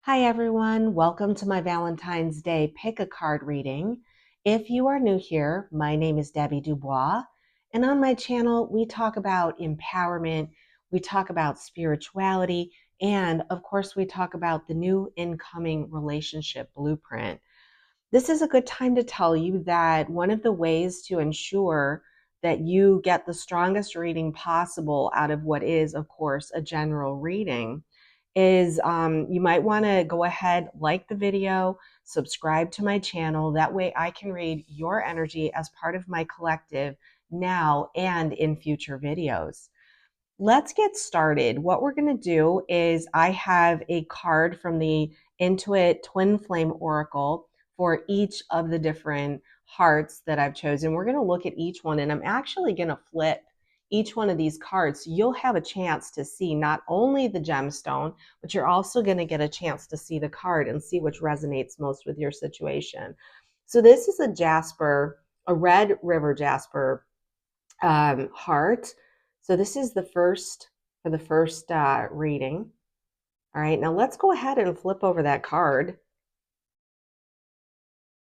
Hi everyone, welcome to my Valentine's Day pick a card reading. If you are new here, my name is Debbie Dubois, and on my channel we talk about empowerment, we talk about spirituality, and of course we talk about the new incoming relationship blueprint. This is a good time to tell you that one of the ways to ensure that you get the strongest reading possible out of what is, of course, a general reading is you might want to go ahead, like the video, subscribe to my channel. That way I can read your energy as part of my collective now and in future videos. Let's get started. What we're going to do is I have a card from the Intuit Twin Flame Oracle for each of the different hearts that I've chosen. We're going to look at each one, and I'm actually going to flip each one of these cards. So you'll have a chance to see not only the gemstone, but you're also going to get a chance to see the card and see which resonates most with your situation. So this is a Jasper, a red river Jasper heart. So this is the first for the first reading. All right, now let's go ahead and flip over that card.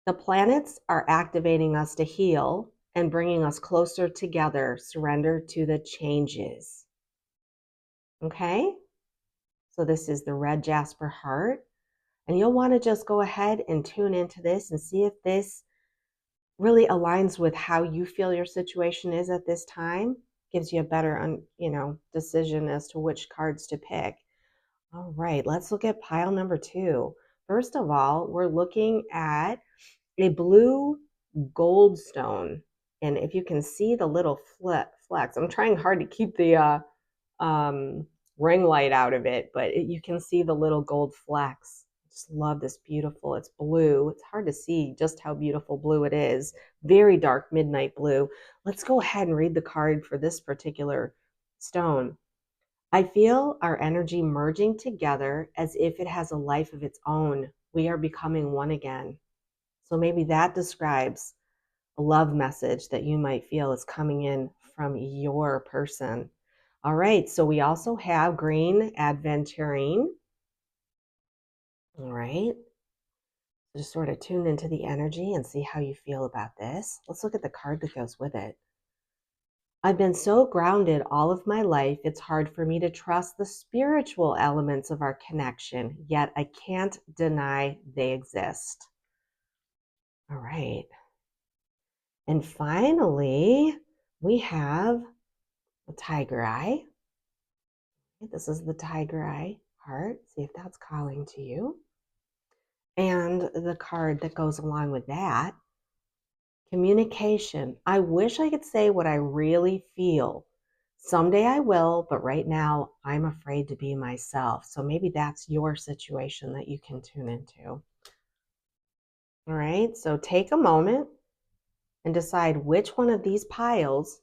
The planets are activating us to heal and bringing us closer together. Surrender to the changes. Okay, so this is the red Jasper heart. And you'll want to just go ahead and tune into this and see if this really aligns with how you feel your situation is at this time. Gives you a better decision as to which cards to pick. All right, let's look at pile number 2. First of all, we're looking at a blue Goldstone, and if you can see the little flecks, I'm trying hard to keep the ring light out of it, but you can see the little gold flecks. Just love this beautiful, it's blue. It's hard to see just how beautiful blue it is. Very dark midnight blue. Let's go ahead and read the card for this particular stone. I feel our energy merging together as if it has a life of its own. We are becoming one again. So maybe that describes a love message that you might feel is coming in from your person. All right, so we also have green Aventurine. All right, just sort of tune into the energy and see how you feel about this. Let's look at the card that goes with it. I've been so grounded all of my life, it's hard for me to trust the spiritual elements of our connection, yet I can't deny they exist. All right. And finally, we have the tiger eye. This is the tiger eye heart. See if that's calling to you. And the card that goes along with that, communication. I wish I could say what I really feel. Someday I will, but right now I'm afraid to be myself. So maybe that's your situation that you can tune into. All right, so take a moment and decide which one of these piles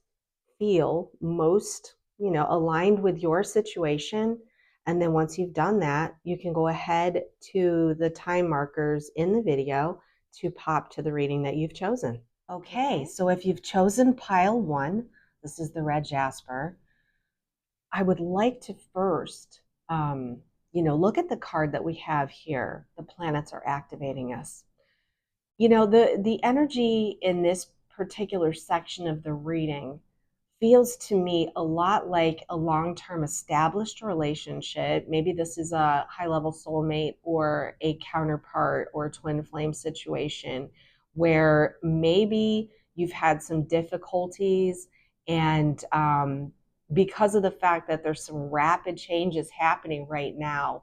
feel most, aligned with your situation. And then once you've done that, you can go ahead to the time markers in the video to pop to the reading that you've chosen. Okay, so if you've chosen pile 1, this is the red Jasper, I would like to first, look at the card that we have here. The planets are activating us. The energy in this particular section of the reading feels to me a lot like a long-term established relationship. Maybe this is a high-level soulmate or a counterpart or a twin flame situation where maybe you've had some difficulties and because of the fact that there's some rapid changes happening right now.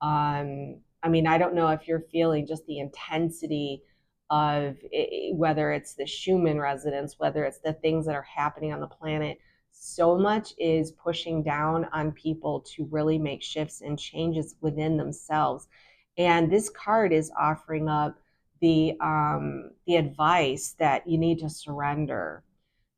I don't know if you're feeling just the intensity of whether it's the Schumann resonance, whether it's the things that are happening on the planet. So much is pushing down on people to really make shifts and changes within themselves. And this card is offering up the advice that you need to surrender.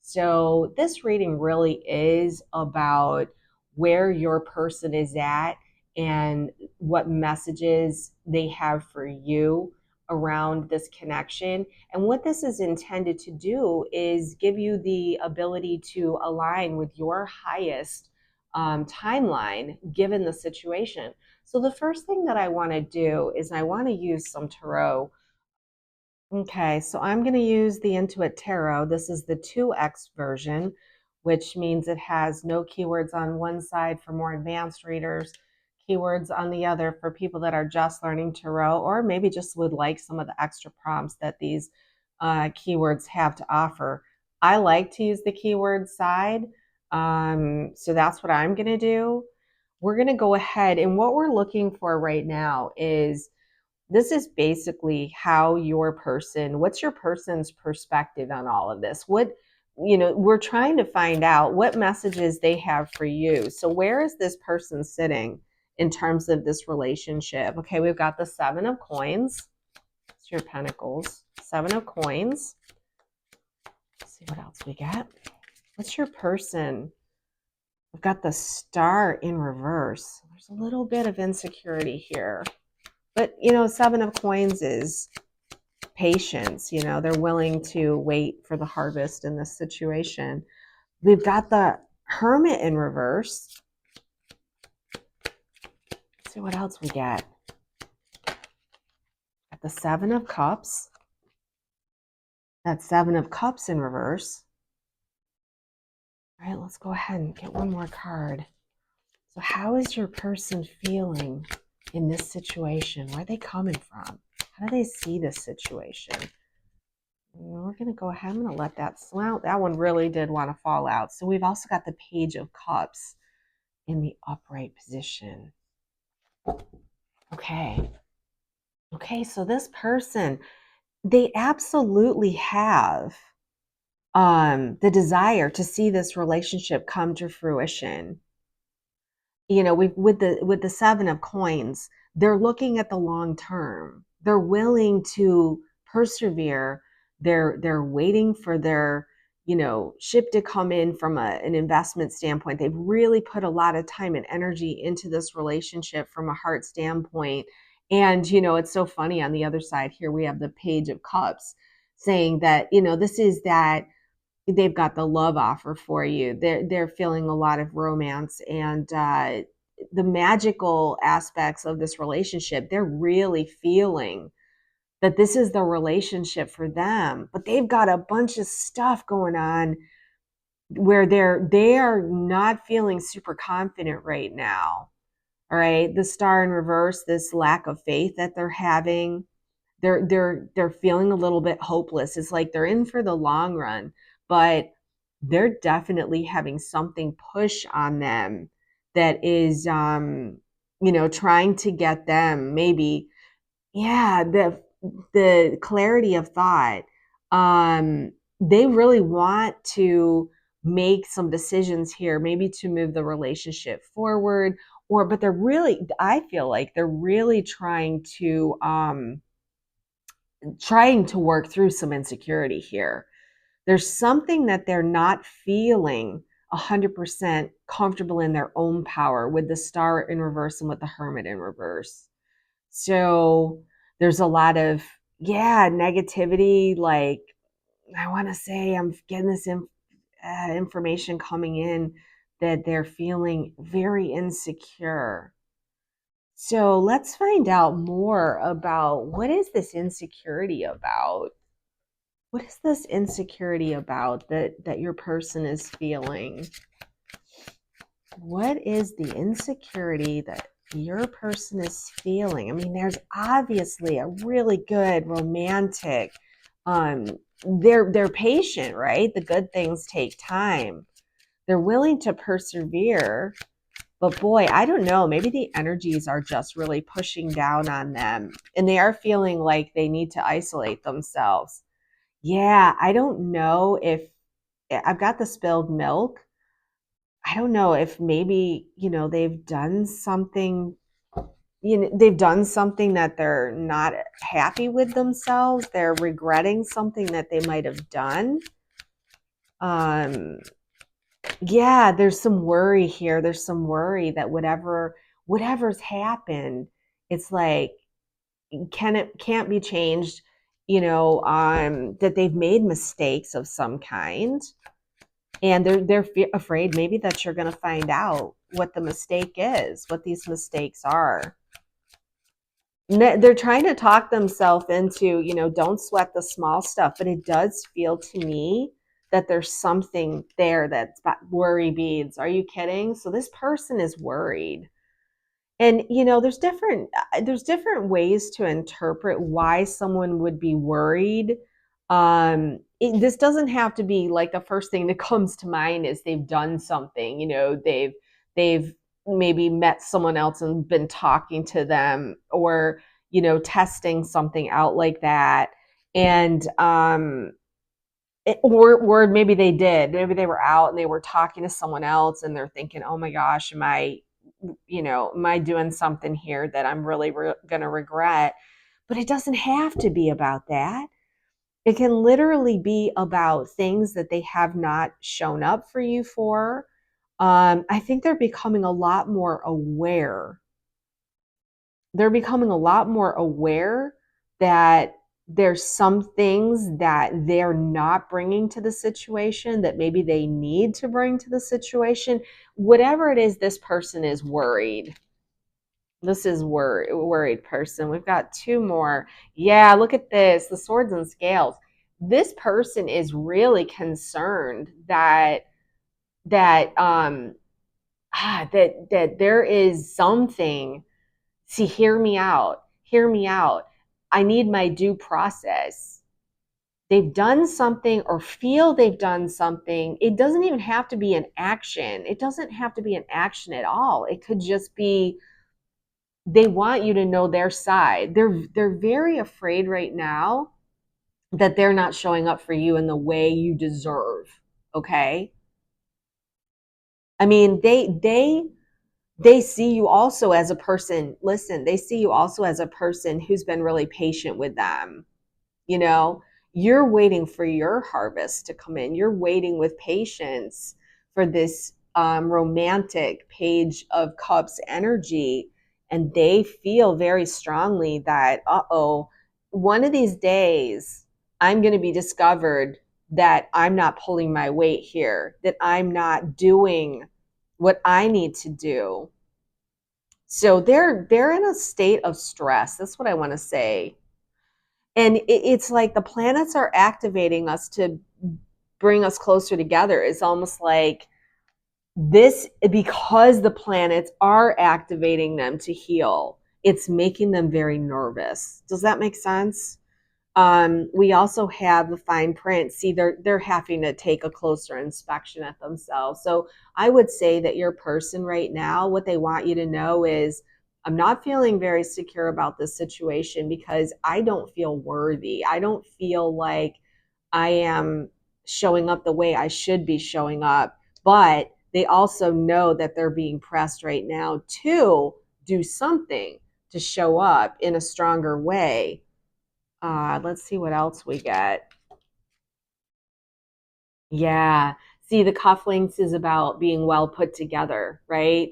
So this reading really is about where your person is at and what messages they have for you around this connection. And what this is intended to do is give you the ability to align with your highest timeline given the situation. So the first thing that I want to do is I want to use some tarot. Okay, so I'm going to use the Intuit Tarot. This is the 2X version, which means it has no keywords on one side for more advanced readers, keywords on the other for people that are just learning tarot, or maybe just would like some of the extra prompts that these keywords have to offer. I like to use the keyword side, so that's what I'm going to do. We're going to go ahead, and what we're looking for right now is this is basically how what's your person's perspective on all of this? We're trying to find out what messages they have for you. So where is this person sitting in terms of this relationship? Okay, we've got the 7 of Coins. It's your Pentacles. 7 of Coins. Let's see what else we got. What's your person? We've got the Star in reverse. There's a little bit of insecurity here. But, 7 of Coins is patience. They're willing to wait for the harvest in this situation. We've got the Hermit in reverse. Let's see what else we get. Got the 7 of Cups. That 7 of Cups in reverse. All right, let's go ahead and get one more card. So how is your person feeling in this situation? Where are they coming from? How do they see this situation? We're going to go ahead. I'm going to let that out. That one really did want to fall out. So we've also got the Page of Cups in the upright position. Okay, so this person, they absolutely have the desire to see this relationship come to fruition. With the 7 of Coins, they're looking at the long term. They're willing to persevere. They're waiting for their ship to come in from an investment standpoint. They've really put a lot of time and energy into this relationship from a heart standpoint. And it's so funny, on the other side here we have the Page of Cups saying that this is that they've got the love offer for you. They're feeling a lot of romance and the magical aspects of this relationship. They're really feeling that this is the relationship for them, but they've got a bunch of stuff going on where they are not feeling super confident right now. All right, the Star in reverse, this lack of faith that they're having, they're feeling a little bit hopeless. It's like they're in for the long run, but they're definitely having something push on them that is trying to get them maybe the clarity of thought. They really want to make some decisions here, maybe to move the relationship forward, but I feel like they're really trying to work through some insecurity here. There's something that they're not feeling 100% comfortable in their own power with the Star in reverse and with the Hermit in reverse. So there's a lot of, negativity. Like, I want to say I'm getting this information coming in that they're feeling very insecure. So let's find out more about what is this insecurity about? What is this insecurity about that your person is feeling? What is the insecurity that your person is feeling? I mean, there's obviously a really good romantic, they're patient, right? The good things take time. They're willing to persevere, but boy, I don't know, maybe the energies are just really pushing down on them and they are feeling like they need to isolate themselves. Yeah, I don't know if I've got the spilled milk. I don't know if maybe, they've done something, that they're not happy with themselves. They're regretting something that they might have done. There's some worry here. There's some worry that whatever's happened, it's like, can't be changed, that they've made mistakes of some kind. And they're afraid maybe that you're going to find out what the mistake is, what these mistakes are. They're trying to talk themselves into, don't sweat the small stuff, but it does feel to me that there's something there that's worry beads. Are you kidding? So this person is worried. And there's different ways to interpret why someone would be worried. This doesn't have to be like the first thing that comes to mind is they've done something. They've maybe met someone else and been talking to them, or testing something out like that. And or maybe they did. Maybe they were out and they were talking to someone else, and they're thinking, "Oh my gosh, am I doing something here that I'm really going to regret?" But it doesn't have to be about that. It can literally be about things that they have not shown up for you for. I think they're becoming a lot more aware. They're becoming a lot more aware that there's some things that they're not bringing to the situation that maybe they need to bring to the situation. Whatever it is, this person is worried. This is worried person. We've got two more. Yeah, look at this. The swords and scales. This person is really concerned that there is something. See, hear me out. Hear me out. I need my due process. They've done something or feel they've done something. It doesn't even have to be an action. It doesn't have to be an action at all. It could just be they want you to know their side. They're very afraid right now that they're not showing up for you in the way you deserve. Okay? I mean, they see you also as a person. Listen, they see you also as a person who's been really patient with them. You know, you're waiting for your harvest to come in. You're waiting with patience for this romantic page of cups energy. And they feel very strongly that, one of these days I'm going to be discovered that I'm not pulling my weight here, that I'm not doing what I need to do. So they're in a state of stress. That's what I want to say. And it's like the planets are activating us to bring us closer together. It's almost like this, because the planets are activating them to heal, it's making them very nervous. Does that make sense? We also have the fine print. See, they're having to take a closer inspection at themselves. So I would say that your person right now, what they want you to know is, I'm not feeling very secure about this situation because I don't feel worthy. I don't feel like I am showing up the way I should be showing up. But they also know that they're being pressed right now to do something to show up in a stronger way. Let's see what else we get. Yeah. See, the cufflinks is about being well put together, right?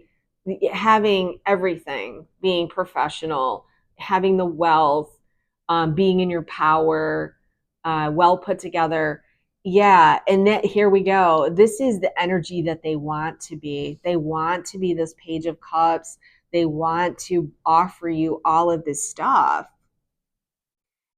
Having everything, being professional, having the wealth, being in your power, well put together. Yeah. And that, here we go. This is the energy that they want to be. They want to be this page of cups. They want to offer you all of this stuff.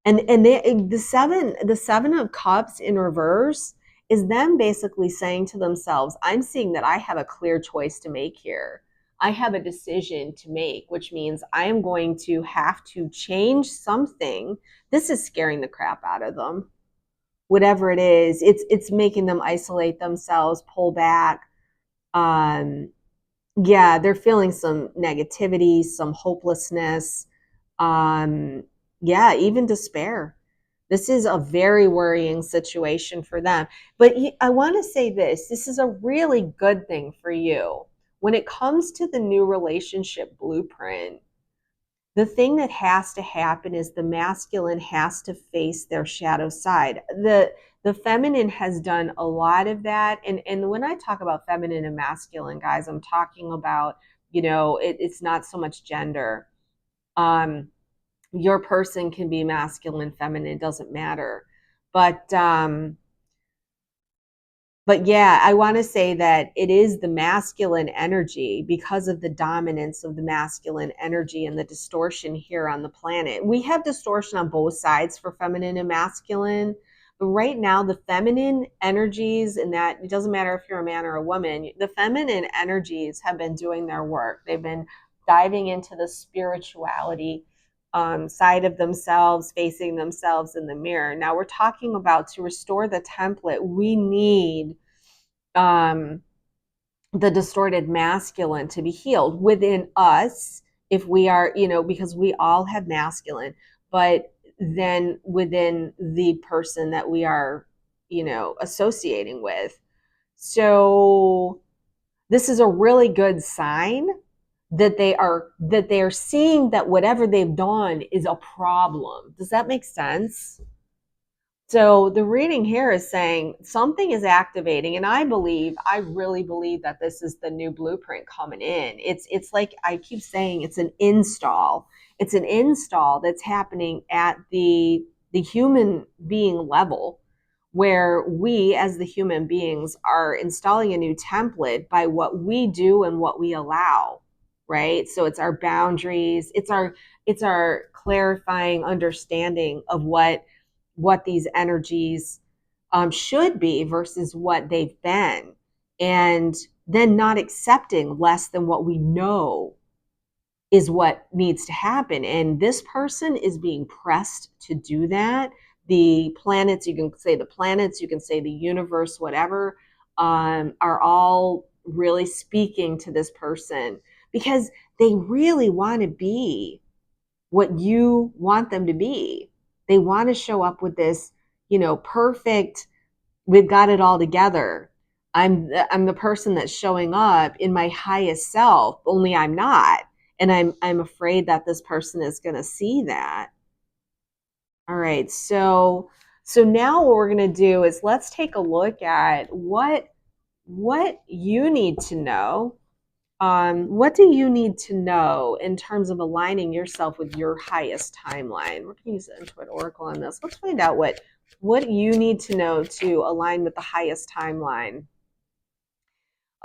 And the seven of cups in reverse is them basically saying to themselves, I'm seeing that I have a clear choice to make here. I have a decision to make, which means I am going to have to change something. This is scaring the crap out of them. Whatever it is, it's making them isolate themselves, pull back. um yeah, they're feeling some negativity, some hopelessness, um yeah, even despair. This is a very worrying situation for them. But I want to say this is a really good thing for you. When it comes to the new relationship blueprint, the thing that has to happen is the masculine has to face their shadow side. The feminine has done a lot of that. And when I talk about feminine and masculine, guys, I'm talking about, it's not so much gender. Um, your person can be masculine, feminine, it doesn't matter. But But yeah, I want to say that it is the masculine energy because of the dominance of the masculine energy and the distortion here on the planet. We have distortion on both sides for feminine and masculine. But right now, the feminine energies, and that it doesn't matter if you're a man or a woman, the feminine energies have been doing their work. They've been diving into the spirituality side of themselves, facing themselves in the mirror. Now we're talking about to restore the template, we need um, the distorted masculine to be healed within us if we are, because we all have masculine, but then within the person that we are, associating with. So this is a really good sign that they are seeing that whatever they've done is a problem. Does that make sense? So the reading here is saying something is activating, and I really believe that this is the new blueprint coming in. It's like I keep saying, it's an install. It's an install that's happening at the human being level, where we as the human beings are installing a new template by what we do and what we allow, right? So it's our boundaries, it's our clarifying understanding of what these energies should be versus what they've been, and then not accepting less than what we know is what needs to happen. And this person is being pressed to do that. The planets, you can say the planets, you can say the universe, whatever, are all really speaking to this person because they really want to be what you want them to be. They want to show up with this, perfect, we've got it all together. I'm the person that's showing up in my highest self, only I'm not. And I'm afraid that this person is going to see that. All right. So now what we're going to do is let's take a look at what you need to know. What do you need to know in terms of aligning yourself with your highest timeline? We're going to use the Intuit Oracle on this. Let's find out what you need to know to align with the highest timeline.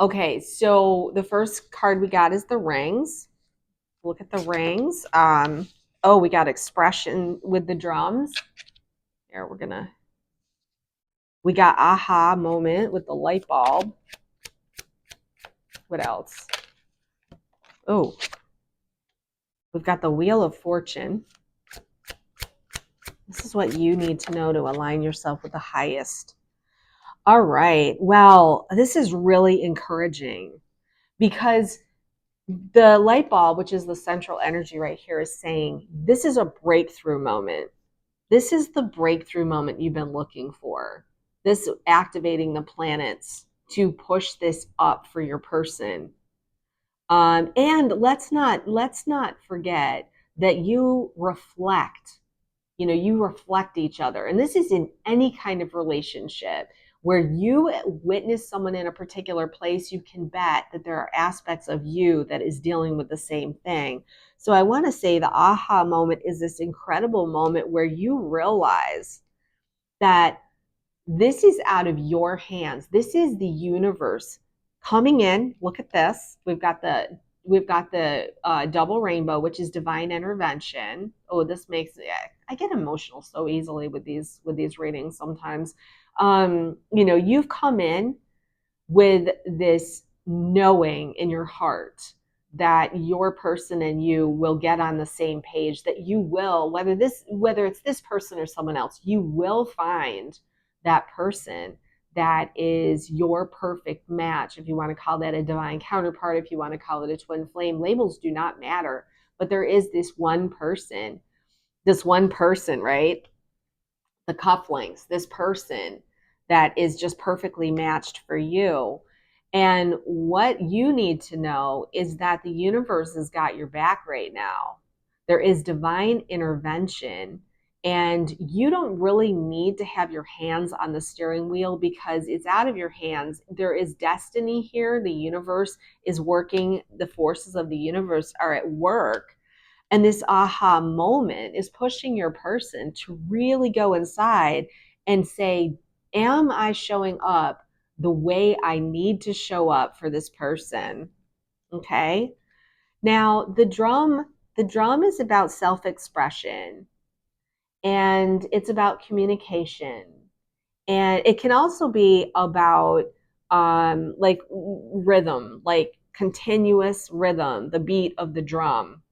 Okay, so the first card we got is the rings. Look at the rings. Oh, we got expression with the drums. Here, we got aha moment with the light bulb. What else? Oh, we've got the Wheel of Fortune. This is what you need to know to align yourself with the highest. All right. Well, this is really encouraging because the light bulb, which is the central energy right here, is saying this is a breakthrough moment. This is the breakthrough moment you've been looking for. This activating the planets to push this up for your person. And let's not forget that you reflect. You reflect each other. And this is in any kind of relationship where you witness someone in a particular place, you can bet that there are aspects of you that is dealing with the same thing. So I want to say the aha moment is this incredible moment where you realize that this is out of your hands. This is the universe coming in. Look at this. We've got the double rainbow, which is divine intervention. Oh, this makes I get emotional so easily with these readings sometimes. You've come in with this knowing in your heart that your person and you will get on the same page, that you will, whether it's this person or someone else, you will find that person that is your perfect match. If you want to call that a divine counterpart, if you want to call it a twin flame, labels do not matter. But there is this one person, right? The cufflinks, this person that is just perfectly matched for you. And what you need to know is that the universe has got your back right now. There is divine intervention, and you don't really need to have your hands on the steering wheel because it's out of your hands. There is destiny here. The universe is working. The forces of the universe are at work. And this aha moment is pushing your person to really go inside and say, am I showing up the way I need to show up for this person. Okay. Now, the drum is about self-expression, and it's about communication. And it can also be about like rhythm, like continuous rhythm, the beat of the drum,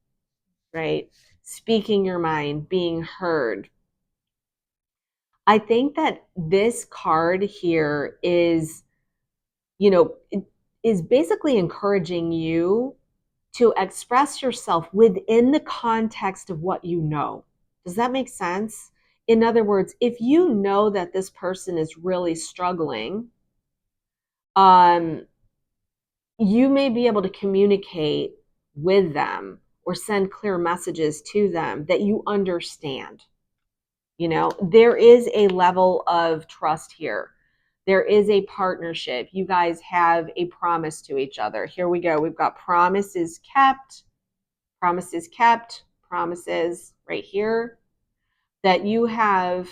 right? Speaking your mind, being heard. I think that this card here you know, is basically encouraging you to express yourself within the context of what you know. Does that make sense? In other words, if you know that this person is really struggling, um, you may be able to communicate with them or send clear messages to them that you understand. There is a level of trust here. There is a partnership. You guys have a promise to each other. Here we go. We've got promises kept, promises kept, promises right here, that you have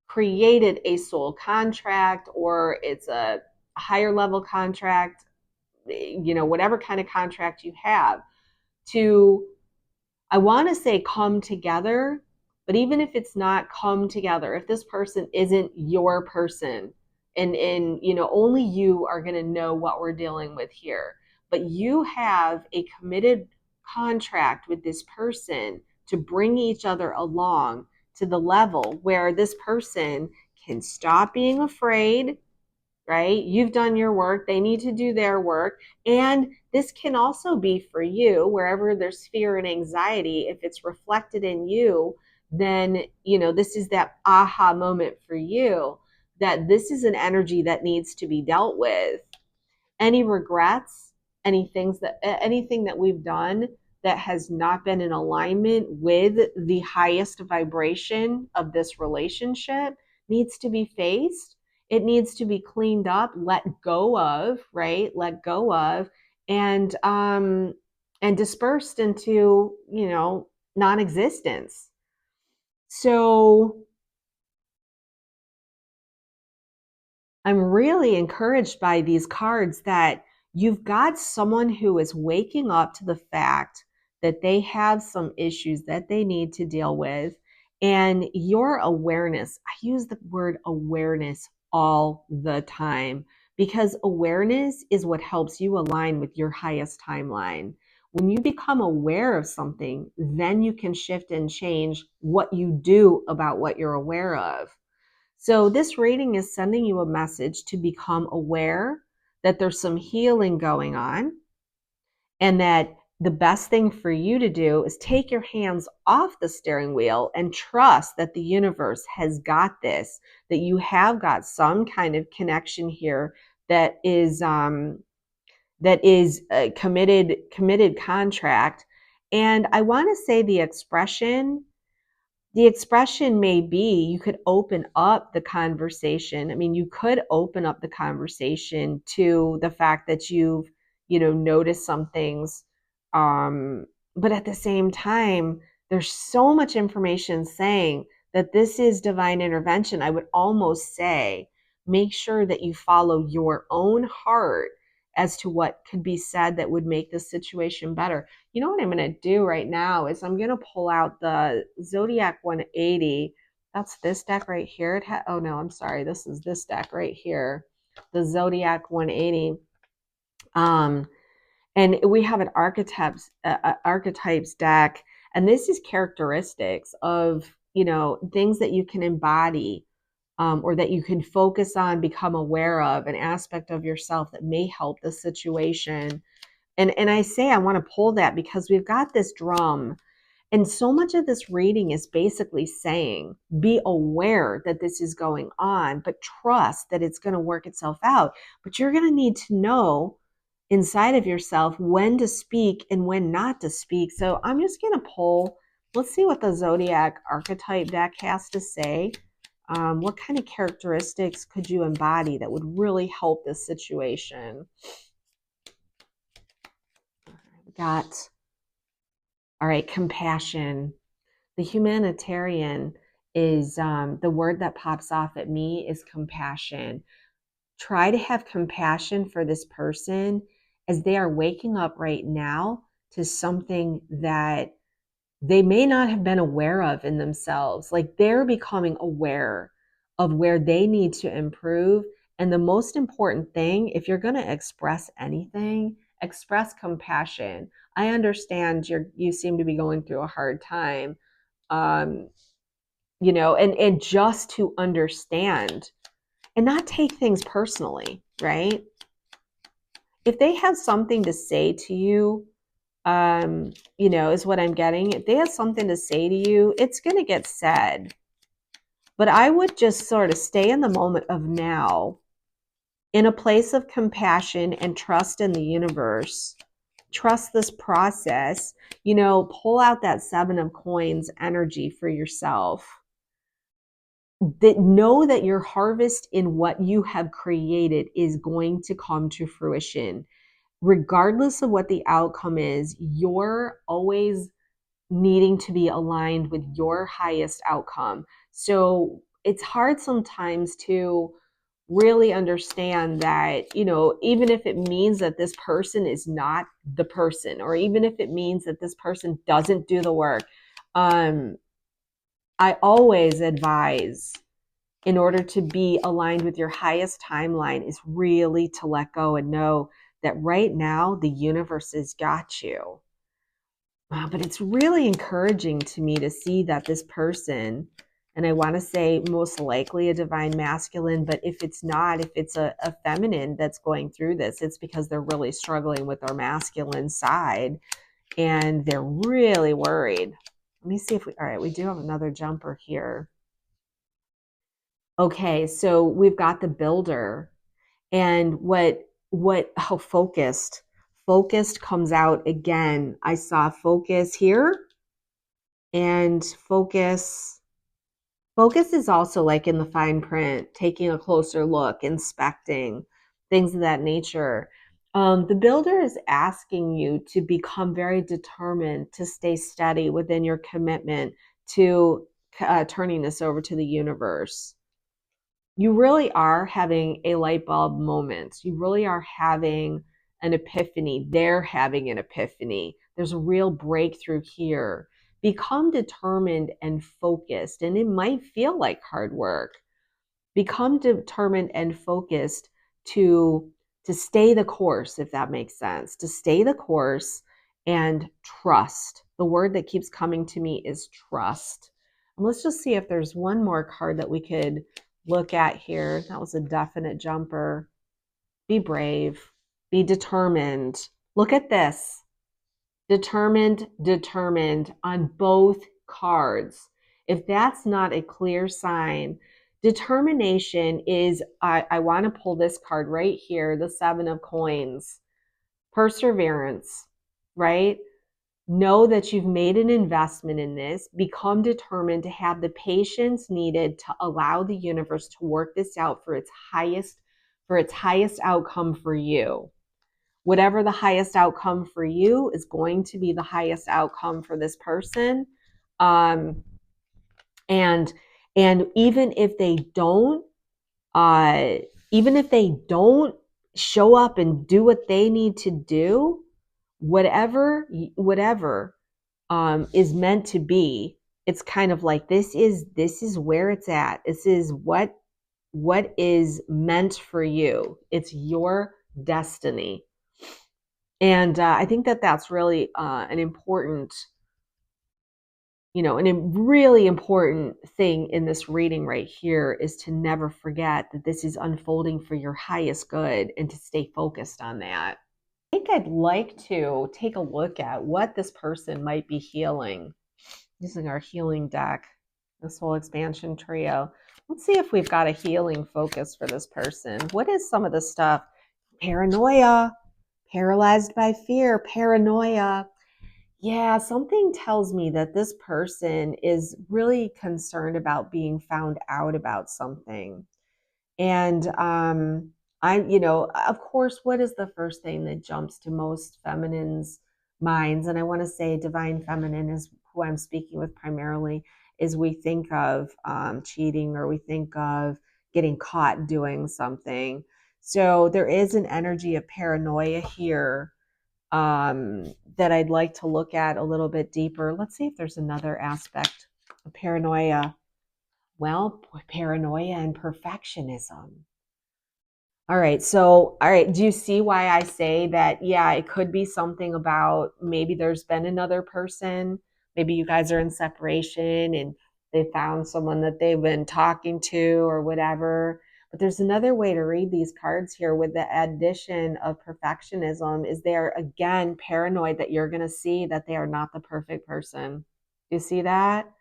created a soul contract, or it's a higher level contract, whatever kind of contract you have, to, I want to say, come together. But even if it's not come together, if this person isn't your person, and only you are going to know what we're dealing with here, but you have a committed contract with this person to bring each other along to the level where this person can stop being afraid, right? You've done your work. They need to do their work. And this can also be for you, wherever there's fear and anxiety, if it's reflected in you, then, this is that aha moment for you, that this is an energy that needs to be dealt with. Any regrets, anything that we've done that has not been in alignment with the highest vibration of this relationship needs to be faced. It needs to be cleaned up, let go of, right? Let go of, and dispersed into, non-existence. So I'm really encouraged by these cards that you've got someone who is waking up to the fact that they have some issues that they need to deal with. And your awareness, I use the word awareness all the time, because awareness is what helps you align with your highest timeline. When you become aware of something, then you can shift and change what you do about what you're aware of. So this reading is sending you a message to become aware that there's some healing going on, and that the best thing for you to do is take your hands off the steering wheel and trust that the universe has got this, that you have got some kind of connection here that is a committed contract. And I want to say the expression may be, you could open up the conversation. I mean, you could open up the conversation to the fact that you've, noticed some things. But at the same time, there's so much information saying that this is divine intervention. I would almost say, make sure that you follow your own heart as to what could be said that would make this situation better. You know what I'm going to do right now is I'm going to pull out the Zodiac 180. That's this deck right here. Oh no, I'm sorry. This is this deck right here, the Zodiac 180. And we have an archetypes deck, and this is characteristics of, things that you can embody, or that you can focus on, become aware of, an aspect of yourself that may help the situation. And I say I want to pull that because we've got this drum. And so much of this reading is basically saying, be aware that this is going on, but trust that it's going to work itself out. But you're going to need to know inside of yourself when to speak and when not to speak. So I'm just going to pull. Let's see what the Zodiac archetype deck has to say. What kind of characteristics could you embody that would really help this situation? Got, all right, compassion. The humanitarian is, the word that pops off at me is compassion. try to have compassion for this person as they are waking up right now to something that they may not have been aware of in themselves. Like they're becoming aware of where they need to improve. And the most important thing, if you're going to express anything, express compassion. I understand you seem to be going through a hard time. Um, and just to understand and not take things personally, right? If they have something to say to you, is what I'm getting. If they have something to say to you, it's going to get said. But I would just sort of stay in the moment of now in a place of compassion and trust in the universe. Trust this process, pull out that 7 of coins energy for yourself. That know that your harvest in what you have created is going to come to fruition. Regardless of what the outcome is, you're always needing to be aligned with your highest outcome. So it's hard sometimes to really understand that, even if it means that this person is not the person, or even if it means that this person doesn't do the work, I always advise, in order to be aligned with your highest timeline, is really to let go and know that right now the universe has got you. But it's really encouraging to me to see that this person, and I want to say most likely a divine masculine, but if it's not, if it's a feminine that's going through this, it's because they're really struggling with their masculine side and they're really worried. Let me see all right, we do have another jumper here. Okay, so we've got the builder, and how focused comes out again. I saw focus here, and focus is also like in the fine print, taking a closer look, inspecting things of that nature. The builder is asking you to become very determined, to stay steady within your commitment to turning this over to the universe. You really are having a light bulb moment. You really are having an epiphany. They're having an epiphany. There's a real breakthrough here. Become determined and focused, and it might feel like hard work. Become determined and focused to stay the course, if that makes sense. To stay the course and trust. The word that keeps coming to me is trust. And let's just see if there's one more card that we could look at here. That was a definite jumper. Be brave. Be determined. Look at this. Determined on both cards. If that's not a clear sign, determination is, I want to pull this card right here, the 7 of coins. Perseverance, right? Know that you've made an investment in this. Become determined to have the patience needed to allow the universe to work this out for its highest outcome for you. Whatever the highest outcome for you is going to be the highest outcome for this person. And even if they don't, show up and do what they need to do, whatever is meant to be, it's kind of like this is where it's at. This is what is meant for you. It's your destiny. And I think that that's really an important, and a really important thing in this reading right here is to never forget that this is unfolding for your highest good and to stay focused on that. I think I'd like to take a look at what this person might be healing using our healing deck, the Soul Expansion Trio. Let's see if we've got a healing focus for this person. What is some of the stuff? Paranoia, paralyzed by fear, paranoia. Yeah, something tells me that this person is really concerned about being found out about something. And of course, what is the first thing that jumps to most feminines' minds? And I want to say divine feminine is who I'm speaking with primarily, is we think of cheating, or we think of getting caught doing something. So there is an energy of paranoia here, that I'd like to look at a little bit deeper. Let's see if there's another aspect of paranoia. Well, paranoia and perfectionism. All right. So, all right. Do you see why I say that? Yeah, it could be something about maybe there's been another person. Maybe you guys are in separation and they found someone that they've been talking to or whatever. But there's another way to read these cards here with the addition of perfectionism is they're again paranoid that you're going to see that they are not the perfect person. Do you see that?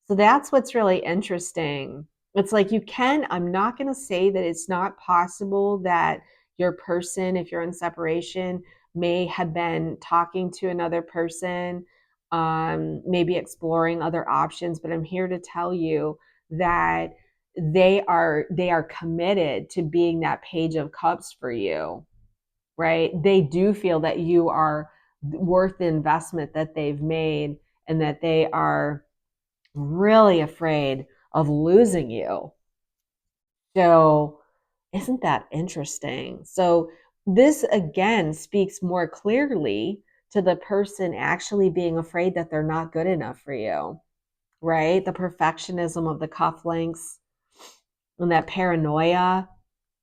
So that's what's really interesting. It's like I'm not going to say that it's not possible that your person, if you're in separation, may have been talking to another person, maybe exploring other options. But I'm here to tell you that they are committed to being that page of cups for you, right? They do feel that you are worth the investment that they've made and that they are really afraid of losing you. So, isn't that interesting? So, this again speaks more clearly to the person actually being afraid that they're not good enough for you, right? The perfectionism of the cufflinks and that paranoia.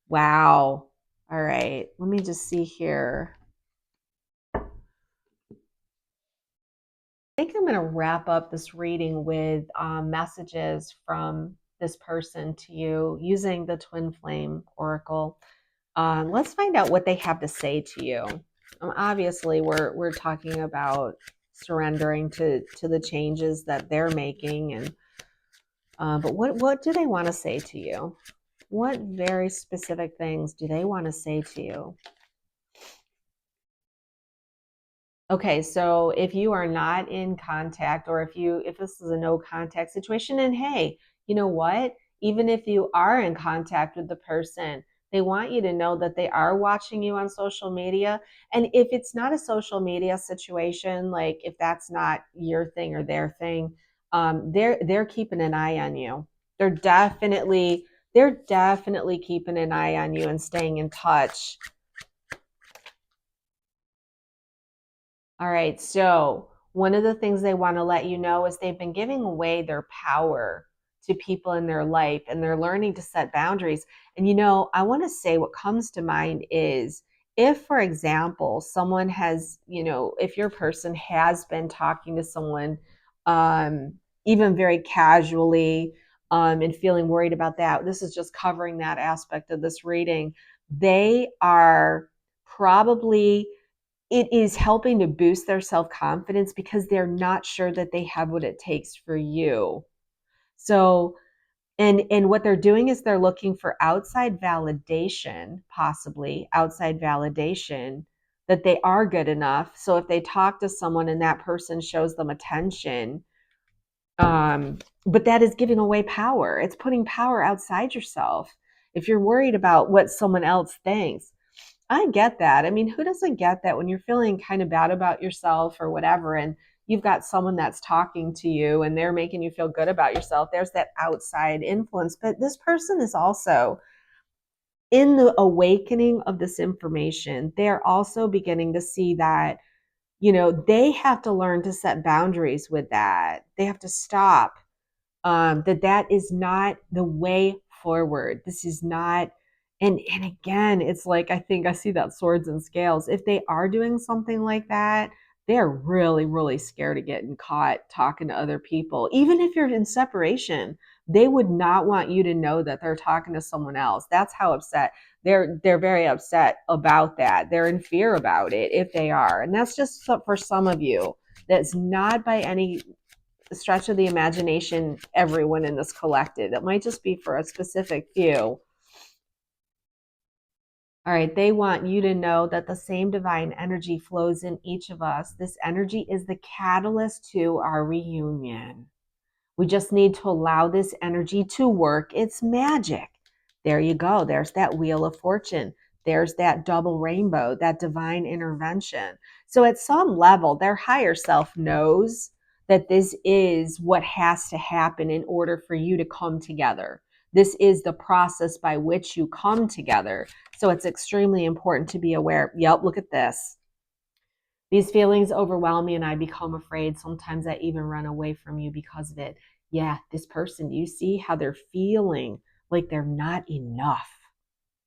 Wow. All right. Let me just see here. I think I'm going to wrap up this reading with messages from this person to you using the Twin Flame Oracle. Let's find out what they have to say to you. Obviously, we're talking about surrendering to the changes that they're making, and but what do they want to say to you? What very specific things do they want to say to you? Okay, so if you are not in contact or if this is a no contact situation, and hey, you know what? Even if you are in contact with the person, they want you to know that they are watching you on social media. And if it's not a social media situation, like if that's not your thing or their thing, they're keeping an eye on you. They're definitely they're definitely keeping an eye on you and staying in touch. All right. So, one of the things they want to let you know is they've been giving away their power to people in their life and they're learning to set boundaries. And, I want to say what comes to mind is if, for example, someone has, if your person has been talking to someone, um, even very casually, and feeling worried about that, this is just covering that aspect of this reading. They are probably it is helping to boost their self-confidence because they're not sure that they have what it takes for you. So, and what they're doing is they're looking for outside validation, possibly outside validation that they are good enough. So if they talk to someone and that person shows them attention, but that is giving away power. It's putting power outside yourself. If you're worried about what someone else thinks, I get that. I mean, who doesn't get that when you're feeling kind of bad about yourself or whatever, and you've got someone that's talking to you and they're making you feel good about yourself? There's that outside influence. But this person is also in the awakening of this information. They're also beginning to see that, they have to learn to set boundaries with that. They have to stop that is not the way forward. This is not, and again, it's like I think I see that swords and scales. If they are doing something like that, they're really, really scared of getting caught talking to other people. Even if you're in separation, they would not want you to know that they're talking to someone else. That's how upset they're very upset about that. They're in fear about it if they are. And that's just for some of you. That's not by any stretch of the imagination everyone in this collective. It might just be for a specific few. All right, they want you to know that the same divine energy flows in each of us. This energy is the catalyst to our reunion. We just need to allow this energy to work its magic. There you go. There's that wheel of fortune. There's that double rainbow, that divine intervention. So, at some level, their higher self knows that this is what has to happen in order for you to come together. This is the process by which you come together. So it's extremely important to be aware. Yep, look at this. These feelings overwhelm me and I become afraid. Sometimes I even run away from you because of it. Yeah, this person, do you see how they're feeling like they're not enough?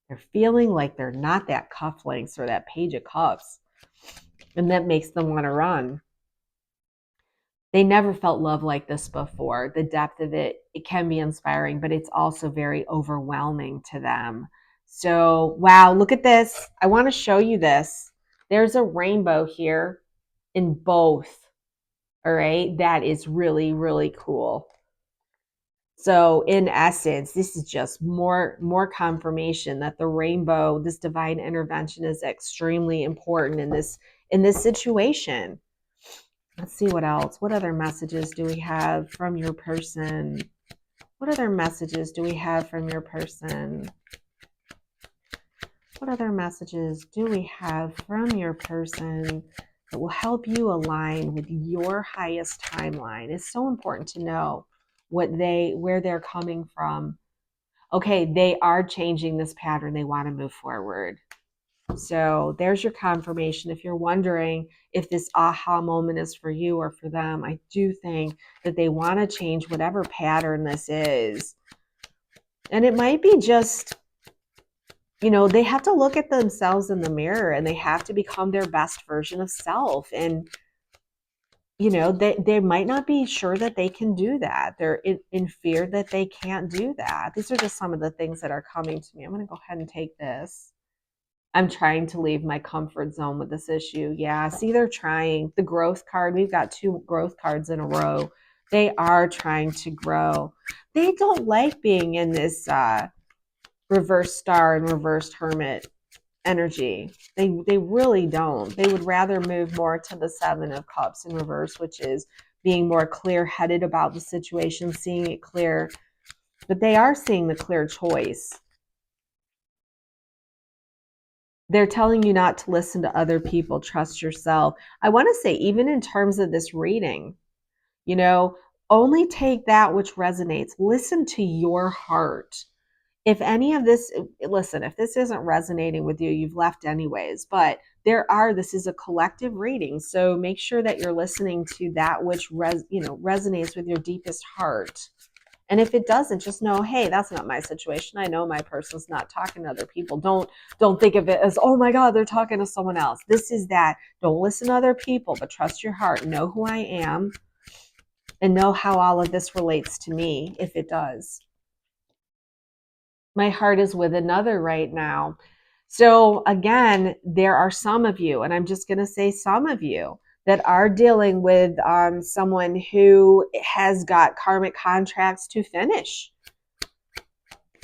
They're feeling like they're not that cufflinks or that page of cups. And that makes them want to run. They never felt love like this before. The depth of it, it can be inspiring, but it's also very overwhelming to them. So, wow, look at this. I want to show you this. There's a rainbow here in both. All right. That is really, really cool. So in essence, this is just more confirmation that the rainbow, this divine intervention, is extremely important in this situation. Let's see what else. What other messages do we have from your person? What other messages do we have from your person? What other messages do we have from your person that will help you align with your highest timeline? It's so important to know where they're coming from. Okay, they are changing this pattern. They want to move forward. So there's your confirmation. If you're wondering if this aha moment is for you or for them, I do think that they want to change whatever pattern this is. And it might be just, they have to look at themselves in the mirror and they have to become their best version of self. And, they might not be sure that they can do that. They're in fear that they can't do that. These are just some of the things that are coming to me. I'm going to go ahead and take this. I'm trying to leave my comfort zone with this issue. Yeah, see, they're trying. The growth card, we've got 2 growth cards in a row. They are trying to grow. They don't like being in this reverse star and reversed hermit energy. They really don't. They would rather move more to the 7 of Cups in reverse, which is being more clear-headed about the situation, seeing it clear. But they are seeing the clear choice. They're telling you not to listen to other people, trust yourself. I want to say, even in terms of this reading, only take that which resonates. Listen to your heart. If any of this, listen, if this isn't resonating with you, you've left anyways. But this is a collective reading. So make sure that you're listening to that which resonates with your deepest heart. And if it doesn't, just know, hey, that's not my situation. I know my person's not talking to other people. Don't think of it as, oh my God, they're talking to someone else. This is that. Don't listen to other people, but trust your heart. Know who I am and know how all of this relates to me, if it does. My heart is with another right now. So again, there are some of you, and I'm just going to say some of you, that are dealing with someone who has got karmic contracts to finish.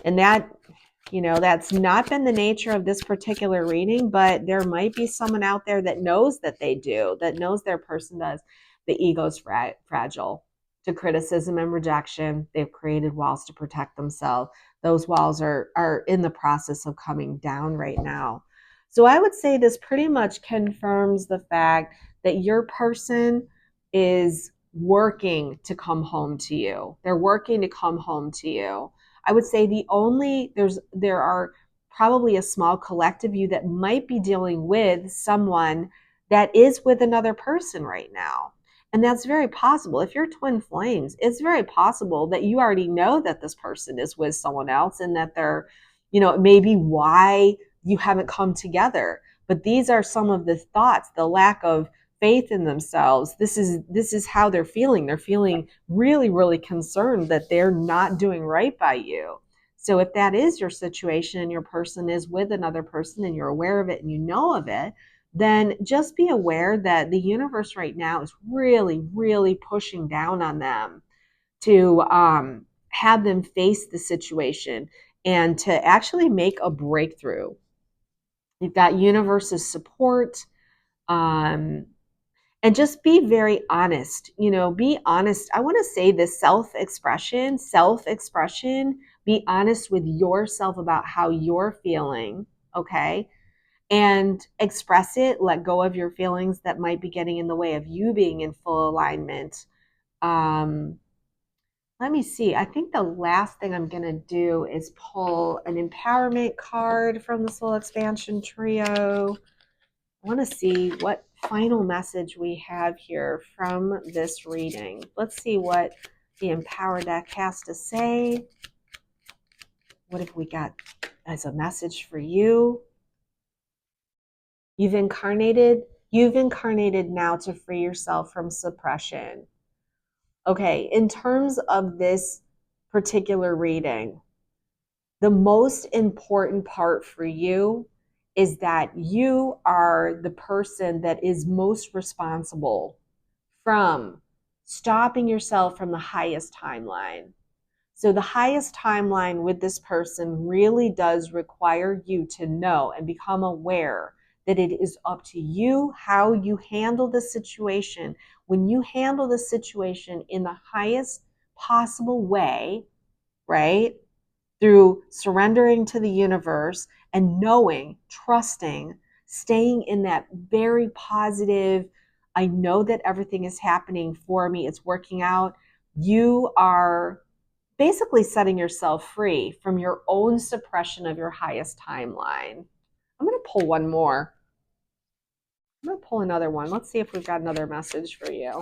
And that's not been the nature of this particular reading, but there might be someone out there that knows that they do, that knows their person does. The ego's fragile to criticism and rejection. They've created walls to protect themselves. Those walls are in the process of coming down right now. So I would say this pretty much confirms the fact that your person is working to come home to you. They're working to come home to you. I would say there are probably a small collective you that might be dealing with someone that is with another person right now. And that's very possible. If you're twin flames, it's very possible that you already know that this person is with someone else and that they're, maybe why you haven't come together. But these are some of the thoughts, the lack of faith in themselves. This is how they're feeling. They're feeling really, really concerned that they're not doing right by you. So if that is your situation and your person is with another person and you're aware of it and you know of it, then just be aware that the universe right now is really, really pushing down on them to have them face the situation and to actually make a breakthrough. You've got universe's support. And just be very honest. Be honest. I want to say this self-expression, be honest with yourself about how you're feeling, okay? And express it, let go of your feelings that might be getting in the way of you being in full alignment. Let me see. I think the last thing I'm going to do is pull an empowerment card from the Soul Expansion Trio. I want to see what final message we have here from this reading. Let's see what the Empower deck has to say. What have we got as a message for you? You've incarnated now to free yourself from suppression. Okay, in terms of this particular reading, the most important part for you is that you are the person that is most responsible from stopping yourself from the highest timeline. So the highest timeline with this person really does require you to know and become aware that it is up to you how you handle the situation. When you handle the situation in the highest possible way, right? Through surrendering to the universe and knowing, trusting, staying in that very positive, I know that everything is happening for me, it's working out. You are basically setting yourself free from your own suppression of your highest timeline. I'm going to pull one more. I'm going to pull another one. Let's see if we've got another message for you.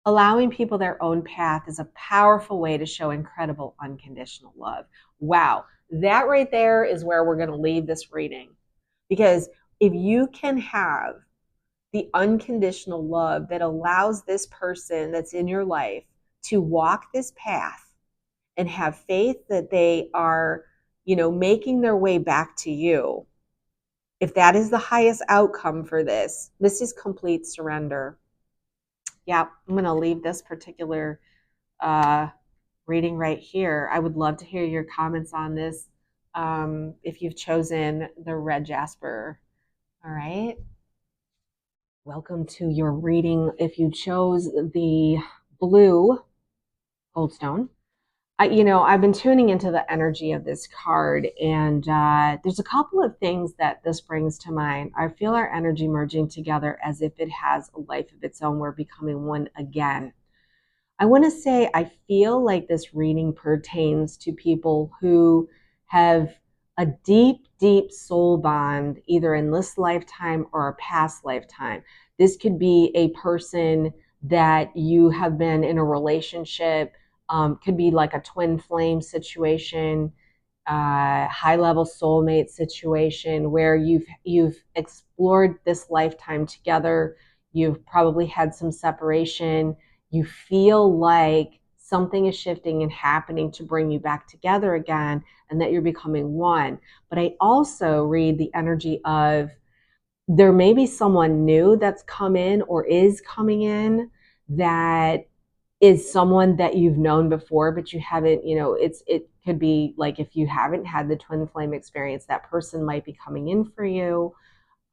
Allowing people their own path is a powerful way to show incredible unconditional love. Wow, that right there is where we're going to leave this reading. Because if you can have the unconditional love that allows this person that's in your life to walk this path and have faith that they are, making their way back to you. If that is the highest outcome for this is complete surrender. Yeah, I'm going to leave this particular reading right here. I would love to hear your comments on this if you've chosen the red Jasper. All right. Welcome to your reading. If you chose the blue Goldstone, I've been tuning into the energy of this card, and there's a couple of things that this brings to mind. I feel our energy merging together as if it has a life of its own. We're becoming one again. I want to say I feel like this reading pertains to people who have a deep, deep soul bond, either in this lifetime or a past lifetime. This could be a person that you have been in a relationship, could be like a twin flame situation, high level soulmate situation where you've explored this lifetime together. You've probably had some separation. You feel like something is shifting and happening to bring you back together again, and that you're becoming one. But I also read the energy of there may be someone new that's come in or is coming in that is someone that you've known before, but you haven't, it could be like if you haven't had the twin flame experience, that person might be coming in for you,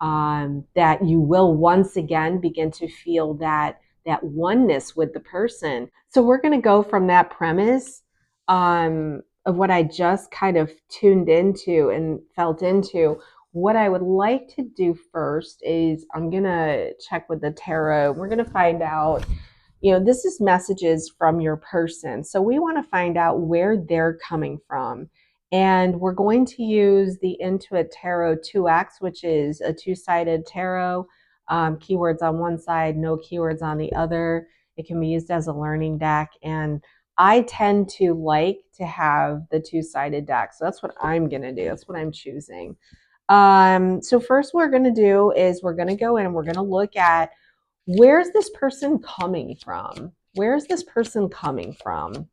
that you will once again begin to feel that oneness with the person. So we're going to go from that premise of what I just kind of tuned into and felt into. What I would like to do first is I'm going to check with the tarot. We're going to find out, this is messages from your person. So we want to find out where they're coming from. And we're going to use the Intuit Tarot 2X, which is a two-sided tarot, keywords on one side, no keywords on the other. It can be used as a learning deck. And I tend to like to have the two-sided deck. So that's what I'm going to do. That's what I'm choosing. So first what we're going to do is we're going to go in and we're going to look at where's this person coming from? Where's this person coming from?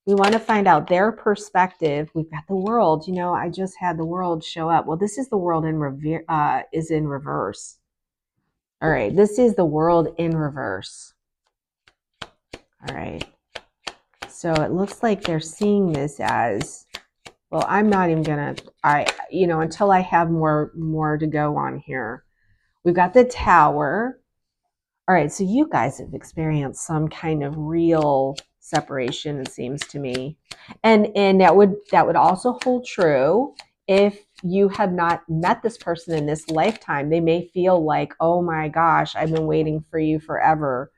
We want to find out their perspective. We've got the world. I just had the world show up. Well, this is the world is in reverse. All right, this is the world in reverse. All right. So it looks like they're seeing this as, well, I'm not even gonna, until I have more to go on here. We've got the Tower. All right, so you guys have experienced some kind of real separation, it seems to me. And that would also hold true if you have not met this person in this lifetime, they may feel like, oh my gosh, I've been waiting for you forever.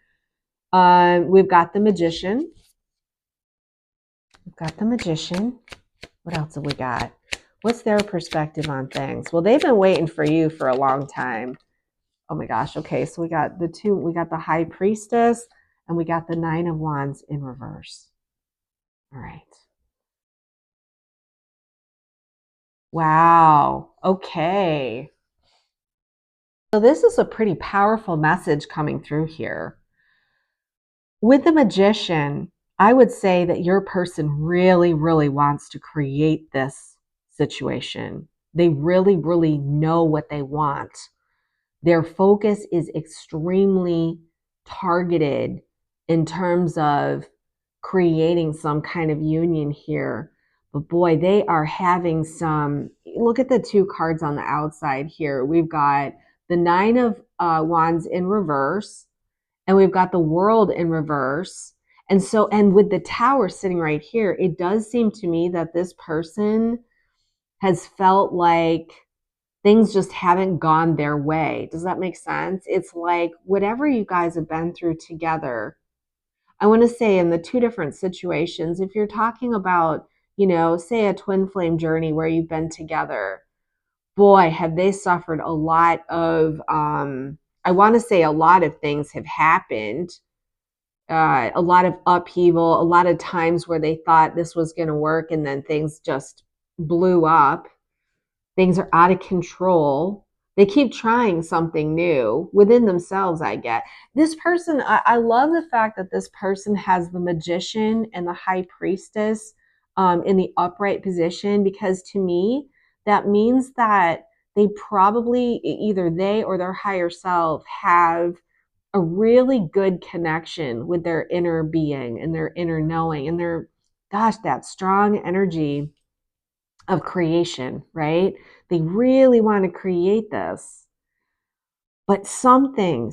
We've got the Magician. We've got the Magician. What else have we got? What's their perspective on things? Well, they've been waiting for you for a long time. Oh my gosh. Okay, so we got the High Priestess, and we got the Nine of Wands in reverse. All right. Wow. Okay. So this is a pretty powerful message coming through here. With the Magician, I would say that your person really, really wants to create this situation. They really, really know what they want. Their focus is extremely targeted in terms of creating some kind of union here. But boy, they are having some. Look at the two cards on the outside here. We've got the Nine of Wands in reverse, and we've got the World in reverse. And with the Tower sitting right here, it does seem to me that this person has felt like things just haven't gone their way. Does that make sense? It's like whatever you guys have been through together. I want to say in the two different situations, if you're talking about, say a twin flame journey where you've been together, boy, have they suffered a lot of, I want to say a lot of things have happened, a lot of upheaval, a lot of times where they thought this was going to work and then things just blew up. Things are out of control. They keep trying something new within themselves, I get. This person, I love the fact that this person has the Magician and the High Priestess in the upright position, because to me, that means that they probably, either they or their higher self, have a really good connection with their inner being and their inner knowing and their, gosh, that strong energy of creation, right? They really want to create this. But something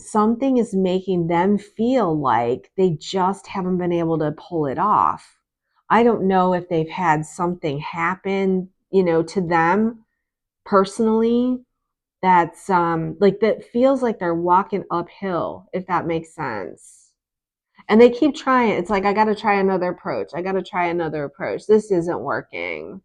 is making them feel like they just haven't been able to pull it off. I don't know if they've had something happen, to them personally that's like that feels like they're walking uphill, if that makes sense. And they keep trying. It's like, I got to try another approach. I got to try another approach. This isn't working.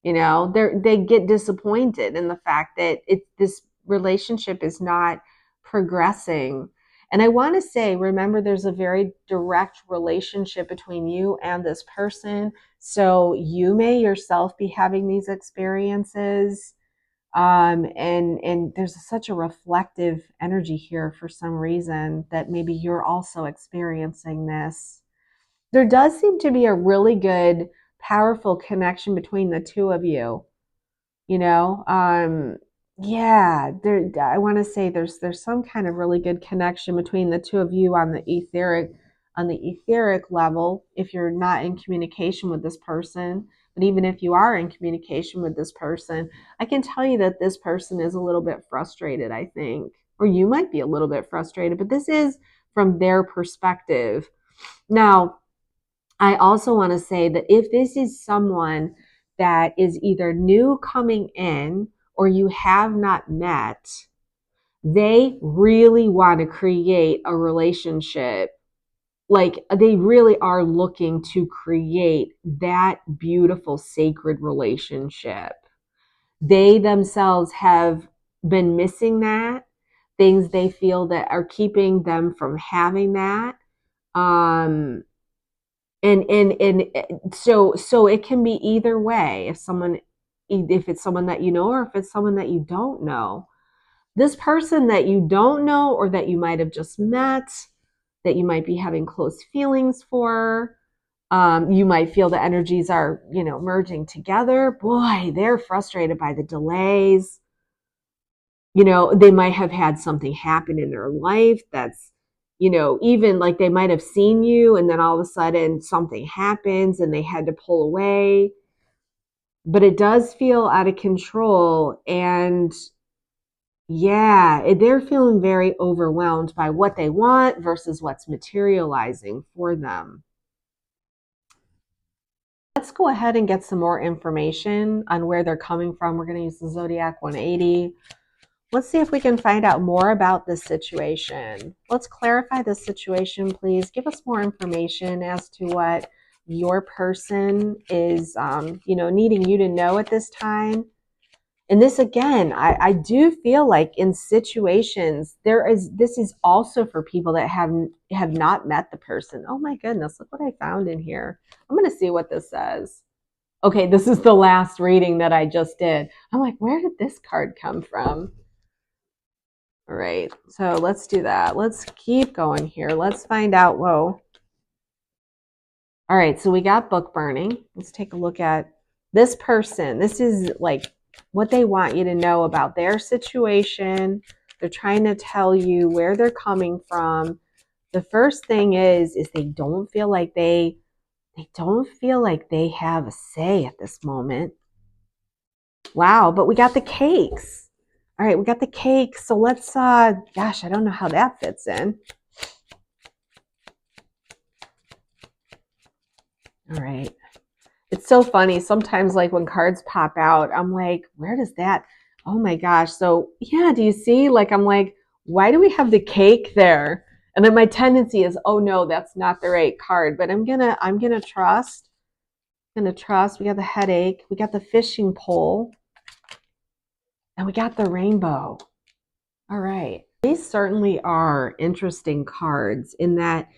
They get disappointed in the fact that this relationship is not progressing. And I want to say, remember, there's a very direct relationship between you and this person. So you may yourself be having these experiences. And there's such a reflective energy here for some reason that maybe you're also experiencing this. There does seem to be a really good, powerful connection between the two of you. You know, yeah, I want to say there's some kind of really good connection between the two of you on the etheric level. If you're not in communication with this person, but even if you are in communication with this person, I can tell you that this person is a little bit frustrated, I think, or you might be a little bit frustrated, but this is from their perspective. Now, I also want to say that if this is someone that is either new coming in or you have not met, they really want to create a relationship. Like they really are looking to create that beautiful, sacred relationship. They themselves have been missing that, things they feel that are keeping them from having that. Um, and so it can be either way. If it's someone that you know or if it's someone that you don't know, this person that you don't know or that you might have just met, that you might be having close feelings for, you might feel the energies are merging together. Boy, they're frustrated by the delays. They might have had something happen in their life that's, even like they might have seen you and then all of a sudden something happens and they had to pull away. But it does feel out of control. And yeah, they're feeling very overwhelmed by what they want versus what's materializing for them. Let's go ahead and get some more information on where they're coming from. We're going to use the Zodiac 180. Let's see if we can find out more about this situation. Let's clarify this situation, please. Give us more information as to what your person is, needing you to know at this time. And this, again, I do feel like in situations, this is also for people that have not met the person. Oh my goodness, look what I found in here. I'm going to see what this says. Okay, this is the last reading that I just did. I'm like, where did this card come from? All right, so let's do that. Let's keep going here. Let's find out. Whoa. All right, so we got book burning. Let's take a look at this person. This is like what they want you to know about their situation. They're trying to tell you where they're coming from. The first thing is they don't feel like they have a say at this moment. Wow, but we got the cakes. All right, we got the cakes. So let's gosh, I don't know how that fits in. All right. It's so funny. Sometimes, like when cards pop out, I'm like, where does that? Oh my gosh. So, yeah, do you see? Like, I'm like, why do we have the cake there? And then my tendency is, oh no, that's not the right card. But I'm gonna trust. I'm gonna trust. We got the headache. We got the fishing pole. And we got the rainbow. All right. These certainly are interesting cards in that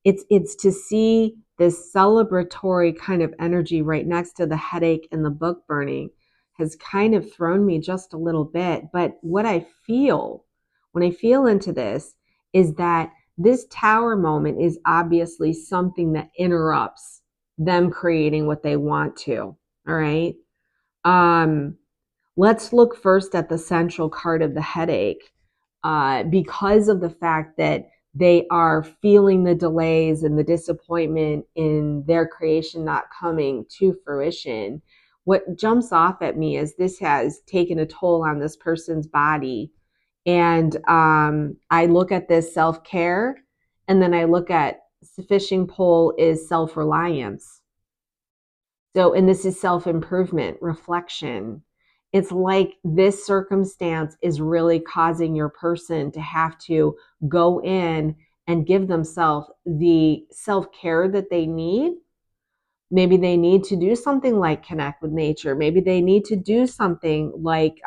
it's to see this celebratory kind of energy right next to the headache and the book burning has kind of thrown me just a little bit. But what I feel when I feel into this is that this tower moment is obviously something that interrupts them creating what they want to. All right. Let's look first at the central card of the headache. Because of the fact that they are feeling the delays and the disappointment in their creation not coming to fruition, what jumps off at me is this has taken a toll on this person's body. And I look at this self-care, and then I look at the fishing pole is self-reliance. So, and this is self-improvement, reflection. It's like this circumstance is really causing your person to have to go in and give themselves the self-care that they need. Maybe they need to do something like connect with nature. Maybe they need to do something like,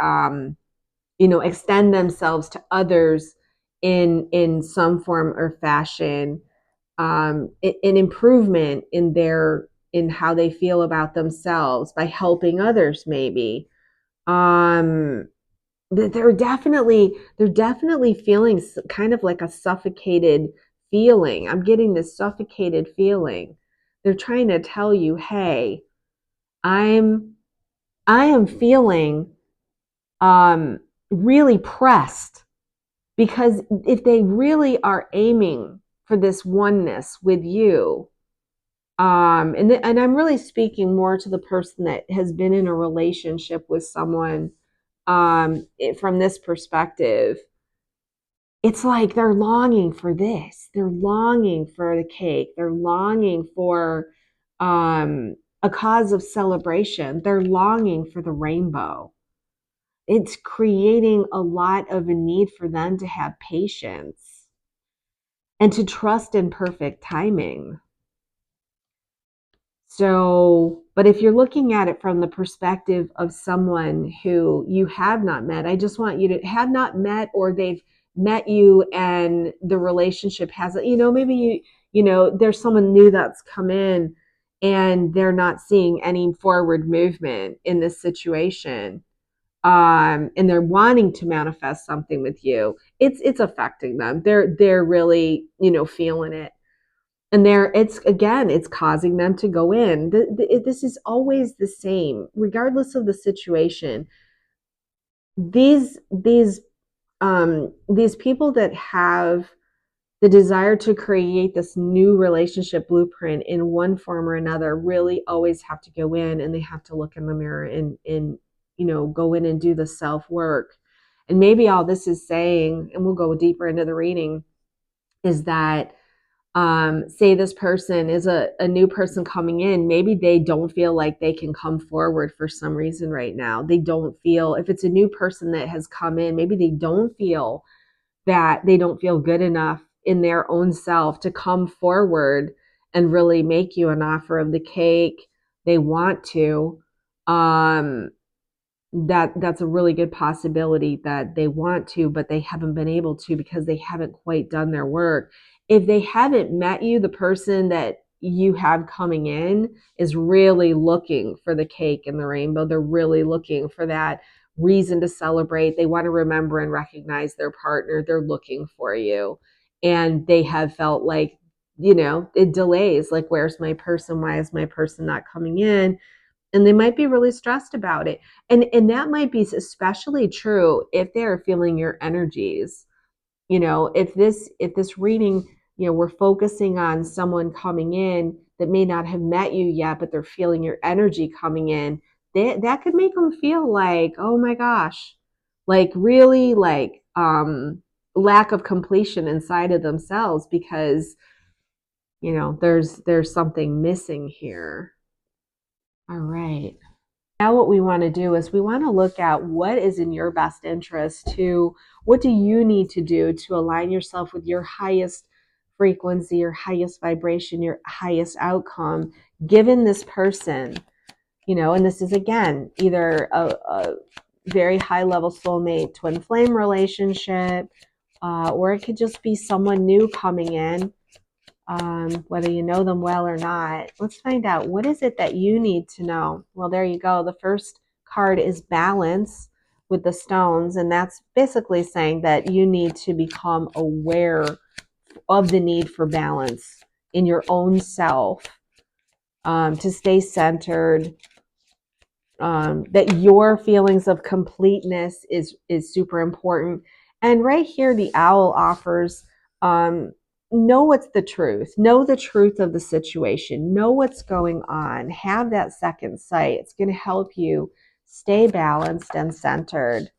extend themselves to others in some form or fashion, an improvement in how they feel about themselves by helping others, maybe. um they're definitely feeling kind of like a suffocated feeling. I'm getting this suffocated feeling. They're trying to tell you, hey, i'm I am feeling really pressed, because if they really are aiming for this oneness with you, and I'm really speaking more to the person that has been in a relationship with someone, from this perspective. It's like they're longing for this. They're longing for the cake. They're longing for a cause of celebration. They're longing for the rainbow. It's creating a lot of a need for them to have patience and to trust in perfect timing. So, but if you're looking at it from the perspective of someone who you have not met, I just want you to have not met, or they've met you and the relationship hasn't, maybe there's someone new that's come in and they're not seeing any forward movement in this situation. And they're wanting to manifest something with you. It's affecting them. They're really, feeling it. And it's causing them to go in. This is always the same, regardless of the situation. These people that have the desire to create this new relationship blueprint in one form or another really always have to go in, and they have to look in the mirror and go in and do the self work. And maybe all this is saying, and we'll go deeper into the reading, is that Say this person is a new person coming in, maybe they don't feel like they can come forward for some reason right now. They don't feel, if it's a new person that has come in, maybe they don't feel good enough in their own self to come forward and really make you an offer of the cake. They want to. Um, that's a really good possibility that they want to, but they haven't been able to because they haven't quite done their work. If they haven't met you, the person that you have coming in is really looking for the cake and the rainbow. They're really looking for that reason to celebrate. They want to remember and recognize their partner. They're looking for you. And they have felt like, it delays. Like, where's my person? Why is my person not coming in? And they might be really stressed about it. And that might be especially true if they're feeling your energies. If this reading, we're focusing on someone coming in that may not have met you yet, but they're feeling your energy coming in, that could make them feel like, oh my gosh, like really like lack of completion inside of themselves because there's something missing here. All right. Now what we want to do is we want to look at what is in your best interest. To what do you need to do to align yourself with your highest frequency, your highest vibration, your highest outcome, given this person. And this is, again, either a very high level soulmate twin flame relationship, or it could just be someone new coming in, whether you know them well or not. Let's find out, what is it that you need to know? Well, there you go. The first card is balance with the stones, and that's basically saying that you need to become aware of the need for balance in your own self, to stay centered, that your feelings of completeness is super important. And right here, the owl offers, know what's the truth. Know the truth of the situation. Know what's going on. Have that second sight. It's going to help you stay balanced and centered.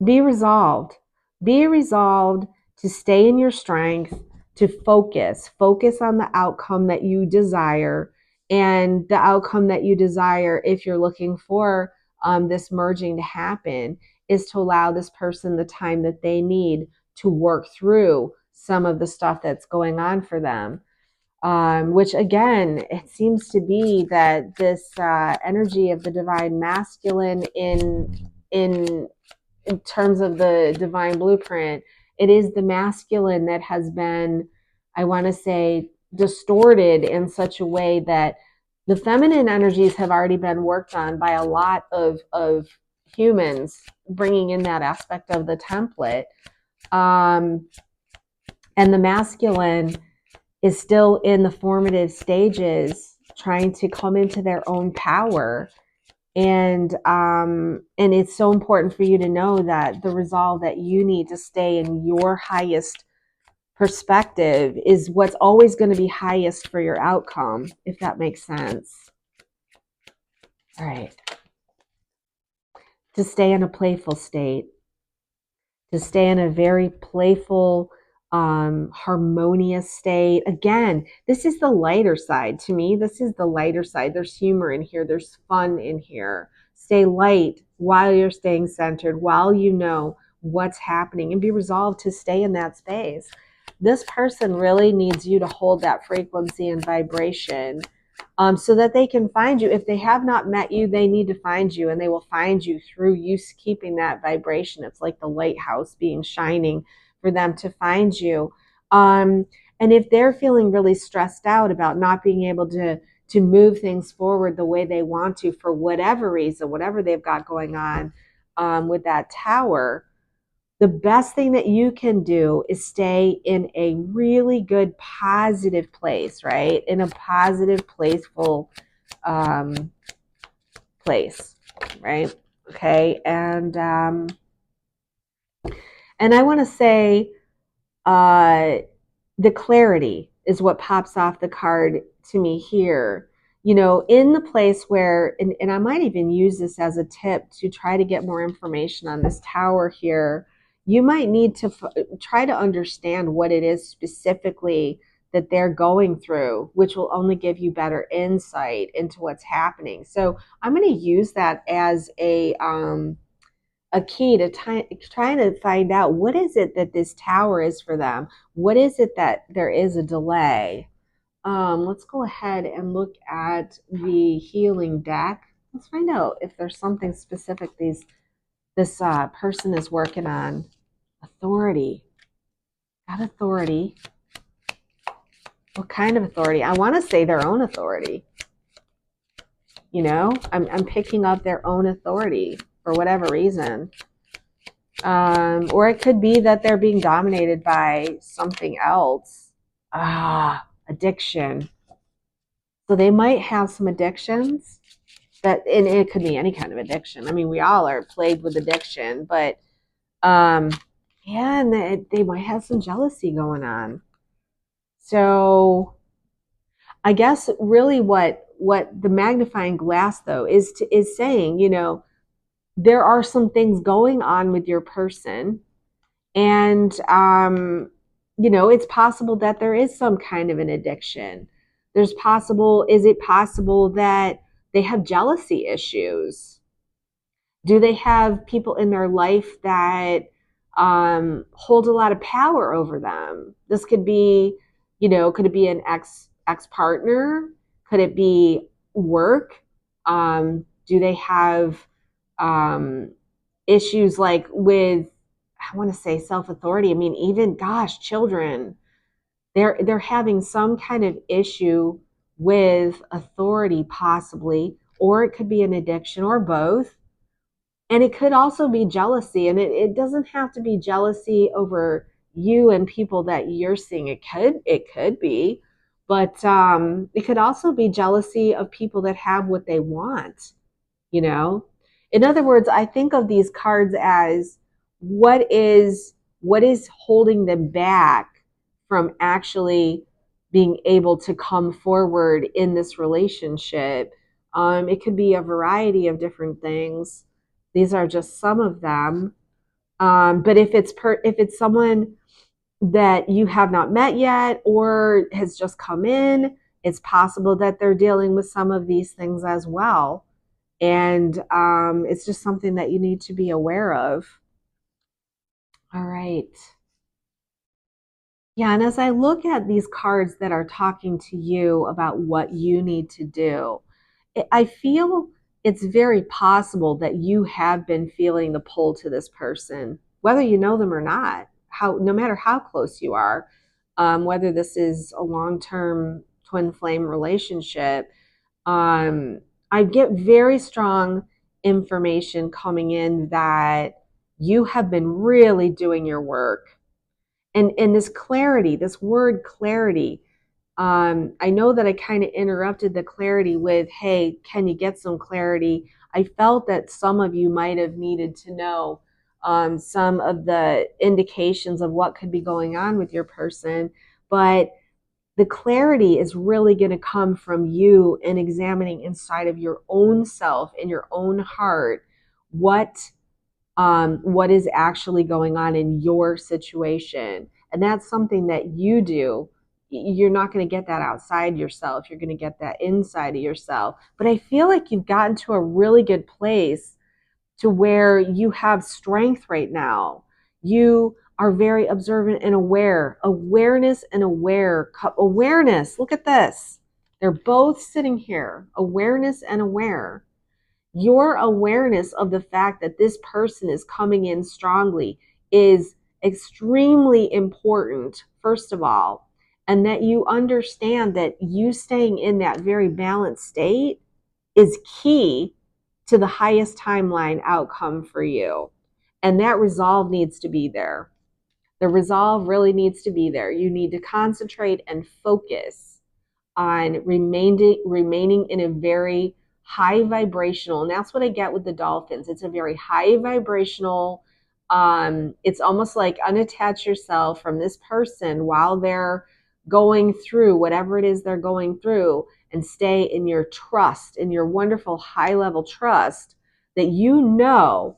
Be resolved. Be resolved to stay in your strength, to focus on the outcome that you desire. And the outcome that you desire, if you're looking for this merging to happen, is to allow this person the time that they need to work through some of the stuff that's going on for them. Which, again, it seems to be that this energy of the divine masculine in terms of the divine blueprint, it is the masculine that has been, I want to say, distorted in such a way that the feminine energies have already been worked on by a lot of humans, bringing in that aspect of the template. And the masculine is still in the formative stages, trying to come into their own power. And it's so important for you to know that the resolve that you need to stay in your highest perspective is what's always going to be highest for your outcome, if that makes sense. All right. To stay in a playful state, to stay in a very playful, harmonious state. Again, this is the lighter side. To me, this is the lighter side. There's humor in here. There's fun in here. Stay light while you're staying centered, while you know what's happening, and be resolved to stay in that space. This person really needs you to hold that frequency and vibration, so that they can find you. If they have not met you, they need to find you, and they will find you through you keeping that vibration. It's like the lighthouse being shining for them to find you. And if they're feeling really stressed out about not being able to move things forward the way they want to, for whatever reason, whatever they've got going on, with that tower, the best thing that you can do is stay in a really good, positive place, right? In a positive, playful place, right? Okay. And I want to say, the clarity is what pops off the card to me here. In the place where, and I might even use this as a tip to try to get more information on this tower here. you might need to try to understand what it is specifically that they're going through, which will only give you better insight into what's happening. So I'm going to use that as a key to trying to find out what is it that this tower is for them. What is it that there is a delay? Let's go ahead and look at the healing deck. Let's find out if there's something specific this person is working on. Authority. Got authority. What kind of authority? I want to say their own authority. You know, I'm picking up their own authority for whatever reason. Or it could be that they're being dominated by something else. Addiction. So they might have some addictions and it could be any kind of addiction. I mean, we all are plagued with addiction, but yeah, and they might have some jealousy going on. So I guess really what the magnifying glass though is saying, you know, there are some things going on with your person, and you know, it's possible that there is some kind of an addiction. Is it possible that they have jealousy issues? Do they have people in their life that hold a lot of power over them? This could be, you know, could it be an ex partner? Could it be work? Do they have um, issues like with, I want to say, self authority? I mean, even gosh, children, they're having some kind of issue with authority, possibly, or it could be an addiction, or both. And it could also be jealousy, and it doesn't have to be jealousy over you and people that you're seeing. It could be, but it could also be jealousy of people that have what they want, you know. In other words, I think of these cards as what is holding them back from actually being able to come forward in this relationship. It could be a variety of different things. These are just some of them. But if it's someone that you have not met yet or has just come in, it's possible that they're dealing with some of these things as well. And it's just something that you need to be aware of. All right. Yeah, and as I look at these cards that are talking to you about what you need to do, I feel it's very possible that you have been feeling the pull to this person, whether you know them or not. No matter how close you are, whether this is a long-term twin flame relationship, um, I get very strong information coming in that you have been really doing your work, and this clarity, this word clarity, I know that I kind of interrupted the clarity with, hey, can you get some clarity? I felt that some of you might have needed to know some of the indications of what could be going on with your person, but the clarity is really going to come from you and examining inside of your own self, in your own heart, what is actually going on in your situation. And that's something that you do. You're not going to get that outside yourself. You're going to get that inside of yourself. But I feel like you've gotten to a really good place to where you have strength right now. You are very observant and aware. Awareness and awareness. Look at this. They're both sitting here. Awareness and aware. Your awareness of the fact that this person is coming in strongly is extremely important, first of all, and that you understand that you staying in that very balanced state is key to the highest timeline outcome for you. And that resolve needs to be there. The resolve really needs to be there. You need to concentrate and focus on remaining in a very high vibrational, and that's what I get with the dolphins. It's a very high vibrational, it's almost like unattach yourself from this person while they're going through whatever it is they're going through, and stay in your trust, in your wonderful high level trust that you know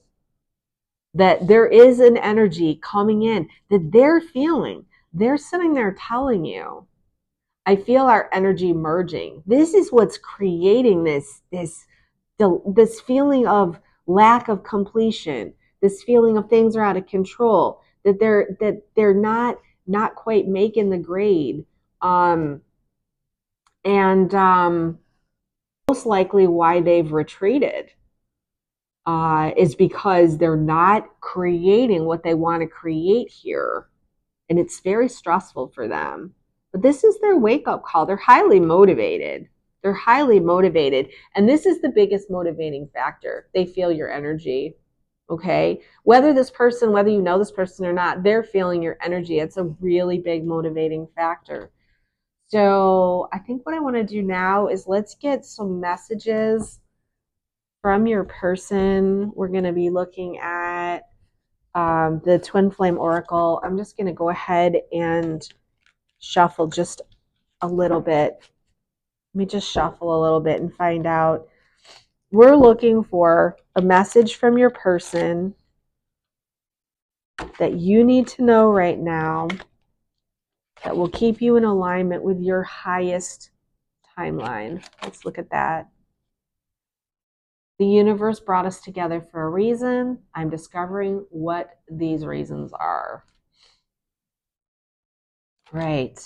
that there is an energy coming in that they're feeling. They're sitting there telling you, I feel our energy merging. This is what's creating this feeling of lack of completion, this feeling of things are out of control, that they're not quite making the grade. And most likely why they've retreated is because they're not creating what they want to create here. And it's very stressful for them. But this is their wake up call. They're highly motivated. They're highly motivated. And this is the biggest motivating factor. They feel your energy. Okay. Whether you know this person or not, they're feeling your energy. It's a really big motivating factor. So I think what I want to do now is let's get some messages from your person. We're going to be looking at the Twin Flame Oracle. I'm just going to go ahead and shuffle just a little bit. Let me just shuffle a little bit and find out. We're looking for a message from your person that you need to know right now that will keep you in alignment with your highest timeline. Let's look at that. The universe brought us together for a reason. I'm discovering what these reasons are. Right.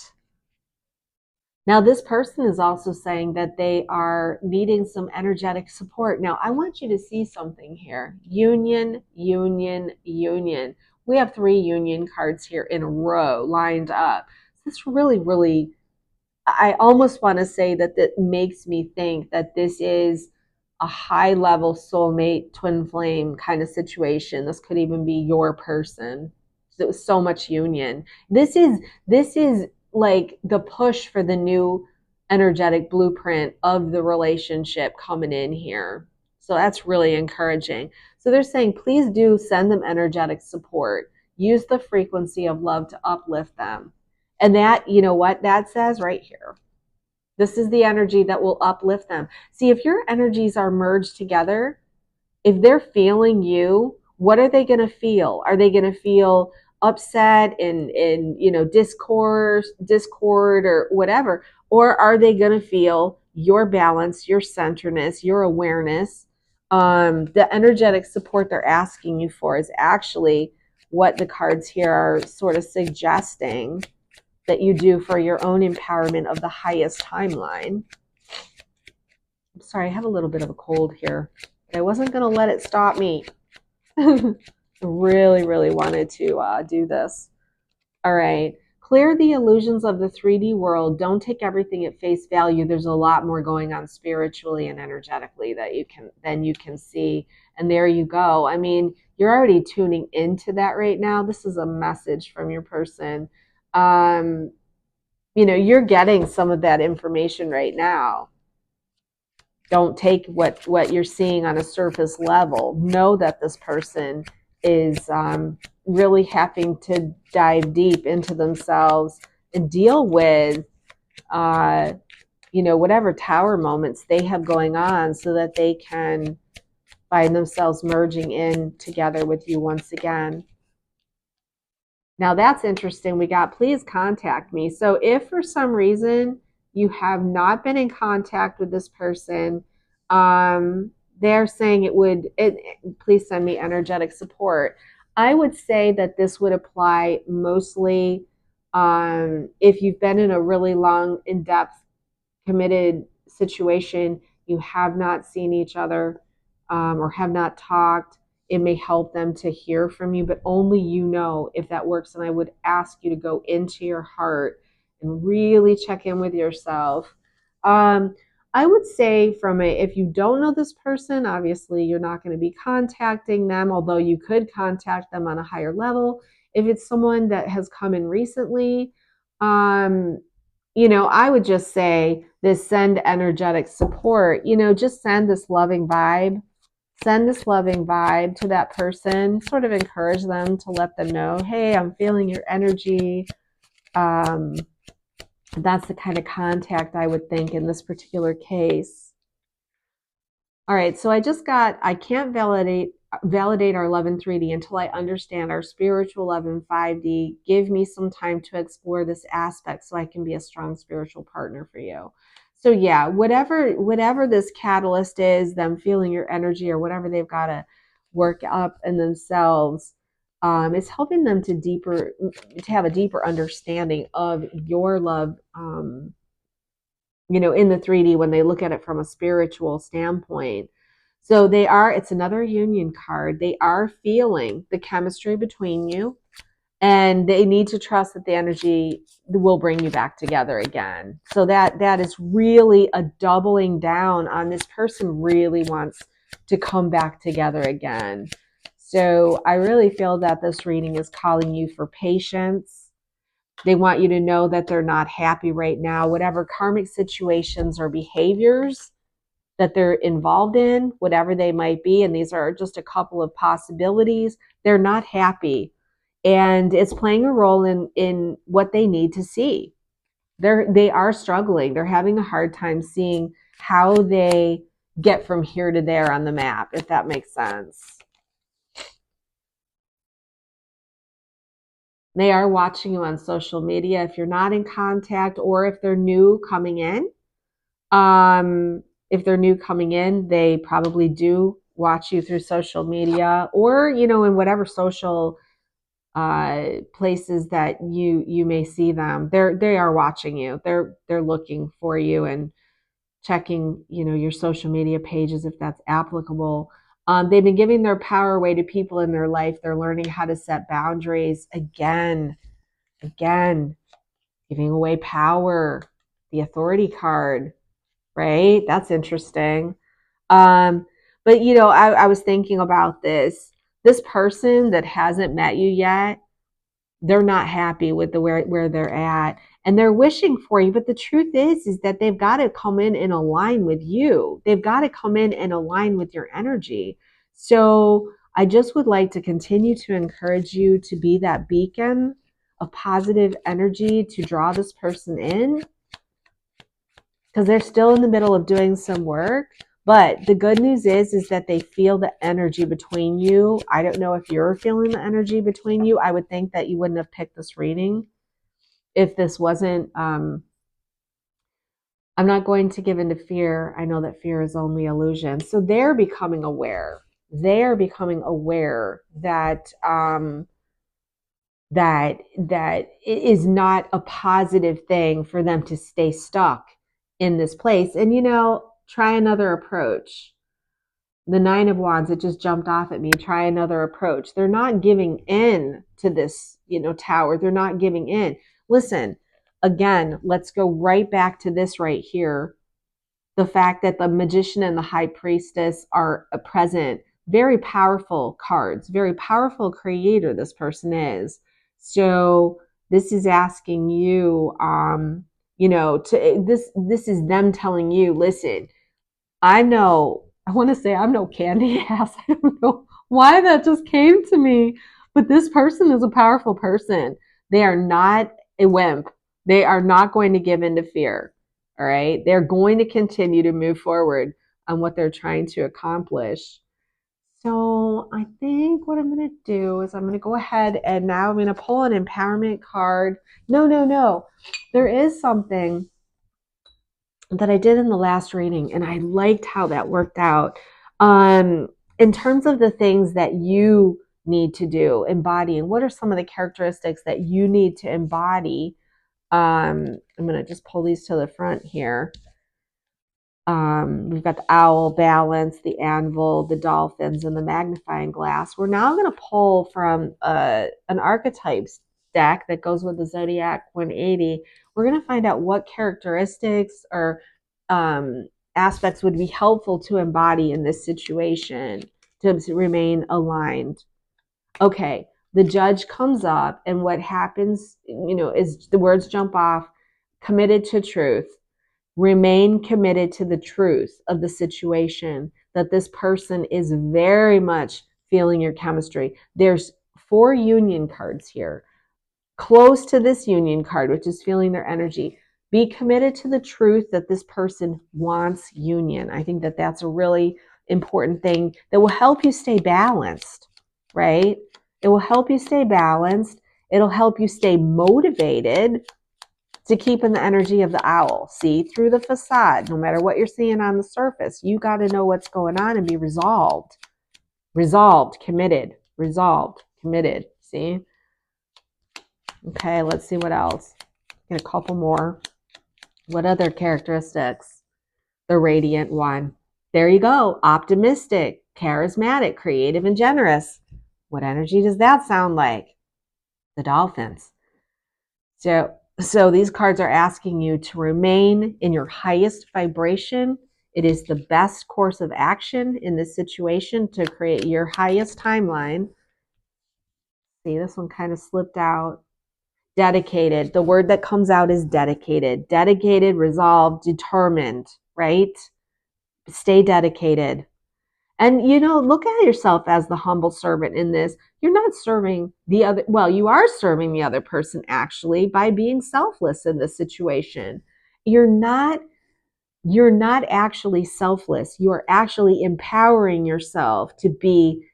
Now, this person is also saying that they are needing some energetic support. Now, I want you to see something here. Union, union, union. We have 3 union cards here in a row lined up. This really, really, I almost want to say that makes me think that this is a high level soulmate twin flame kind of situation. This could even be your person. It was so much union. This is like the push for the new energetic blueprint of the relationship coming in here. So that's really encouraging. So they're saying, please do send them energetic support. Use the frequency of love to uplift them. And that, you know what that says right here? This is the energy that will uplift them. See, if your energies are merged together, if they're feeling you, what are they going to feel? Are they going to feel upset and discord or whatever? Or are they going to feel your balance, your centeredness, your awareness? The energetic support they're asking you for is actually what the cards here are sort of suggesting that you do for your own empowerment of the highest timeline. I'm sorry, I have a little bit of a cold here, but I wasn't going to let it stop me. Really, really wanted to do this. All right. Clear the illusions of the 3D world. Don't take everything at face value. There's a lot more going on spiritually and energetically that you can see. And there you go. I mean, you're already tuning into that right now. This is a message from your person. You're getting some of that information right now. Don't take what you're seeing on a surface level. Know that this person is really having to dive deep into themselves and deal with, whatever tower moments they have going on so that they can find themselves merging in together with you once again. Now that's interesting. We got, please contact me. So if for some reason you have not been in contact with this person, they're saying please send me energetic support. I would say that this would apply mostly if you've been in a really long, in-depth, committed situation, you have not seen each other or have not talked. It may help them to hear from you, but only you know if that works. And I would ask you to go into your heart and really check in with yourself. I would say if you don't know this person, obviously you're not going to be contacting them, although you could contact them on a higher level. If it's someone that has come in recently, I would just say this: send energetic support, just send this loving vibe. Send this loving vibe to that person, sort of encourage them to let them know, hey, I'm feeling your energy. That's the kind of contact I would think in this particular case. All right, so I can't validate validate our love in 3D until I understand our spiritual love in 5D. Give me some time to explore this aspect so I can be a strong spiritual partner for you. So yeah, whatever this catalyst is, them feeling your energy or whatever they've got to work up in themselves, it's helping them to have a deeper understanding of your love, in the 3D when they look at it from a spiritual standpoint. So it's another union card. They are feeling the chemistry between you, and they need to trust that the energy will bring you back together again. So that is really a doubling down on this person really wants to come back together again. So I really feel that this reading is calling you for patience. They want you to know that they're not happy right now. Whatever karmic situations or behaviors that they're involved in, whatever they might be, and these are just a couple of possibilities, they're not happy. And it's playing a role in what they need to see. They are struggling. They're having a hard time seeing how they get from here to there on the map, if that makes sense. They are watching you on social media if you're not in contact, or if they're new coming in. If they're new coming in, they probably do watch you through social media, or in whatever social places that you may see them. They are watching you. They're looking for you and checking your social media pages if that's applicable. They've been giving their power away to people in their life. They're learning how to set boundaries again, giving away power. The authority card, right? That's interesting. But I was thinking about this person that hasn't met you yet. They're not happy with where they're at, and they're wishing for you. But the truth is that they've got to come in and align with you. They've got to come in and align with your energy. So I just would like to continue to encourage you to be that beacon of positive energy to draw this person in, because they're still in the middle of doing some work. But the good news is that they feel the energy between you. I don't know if you're feeling the energy between you. I would think that you wouldn't have picked this reading if this wasn't. I'm not going to give into fear. I know that fear is only illusion. So they're becoming aware. They are becoming aware that that it is not a positive thing for them to stay stuck in this place. And try another approach. The 9 of Wands, it just jumped off at me. Try another approach. They're not giving in to this, tower. They're not giving in. Listen, again, let's go right back to this right here. The fact that the Magician and the High Priestess are present. Very powerful cards. Very powerful creator this person is. So this is asking you, this is them telling you, listen, I want to say I'm no candy ass. I don't know why that just came to me, but this person is a powerful person. They are not a wimp. They are not going to give in to fear. All right. They're going to continue to move forward on what they're trying to accomplish. So I think what I'm going to do is I'm going to go ahead and now I'm going to pull an empowerment card. No. There is something that I did in the last reading, and I liked how that worked out. In terms of the things that you need to do, embody, and what are some of the characteristics that you need to embody? I'm going to just pull these to the front here. We've got the owl, balance, the anvil, the dolphins, and the magnifying glass. We're now going to pull from an archetypes deck that goes with the Zodiac 180. We're going to find out what characteristics or aspects would be helpful to embody in this situation to remain aligned. Okay, the Judge comes up, and what happens, is the words jump off: committed to truth. Remain committed to the truth of the situation, that this person is very much feeling your chemistry. There's 4 union cards here. Close to this union card, which is feeling their energy. Be committed to the truth that this person wants union. I think that that's a really important thing that will help you stay balanced, right? It will help you stay balanced. It'll help you stay motivated to keep in the energy of the owl. See through the facade, no matter what you're seeing on the surface. You got to know what's going on and be resolved. Resolved, committed, resolved, committed. See? Okay, let's see what else. Get a couple more. What other characteristics? The radiant one. There you go. Optimistic, charismatic, creative, and generous. What energy does that sound like? The dolphins. So these cards are asking you to remain in your highest vibration. It is the best course of action in this situation to create your highest timeline. See, this one kind of slipped out. Dedicated. The word that comes out is dedicated. Dedicated, resolved, determined, right? Stay dedicated. And, look at yourself as the humble servant in this. You're not serving the other, well, you are serving the other person actually by being selfless in this situation. You're not actually selfless. You're actually empowering yourself to be,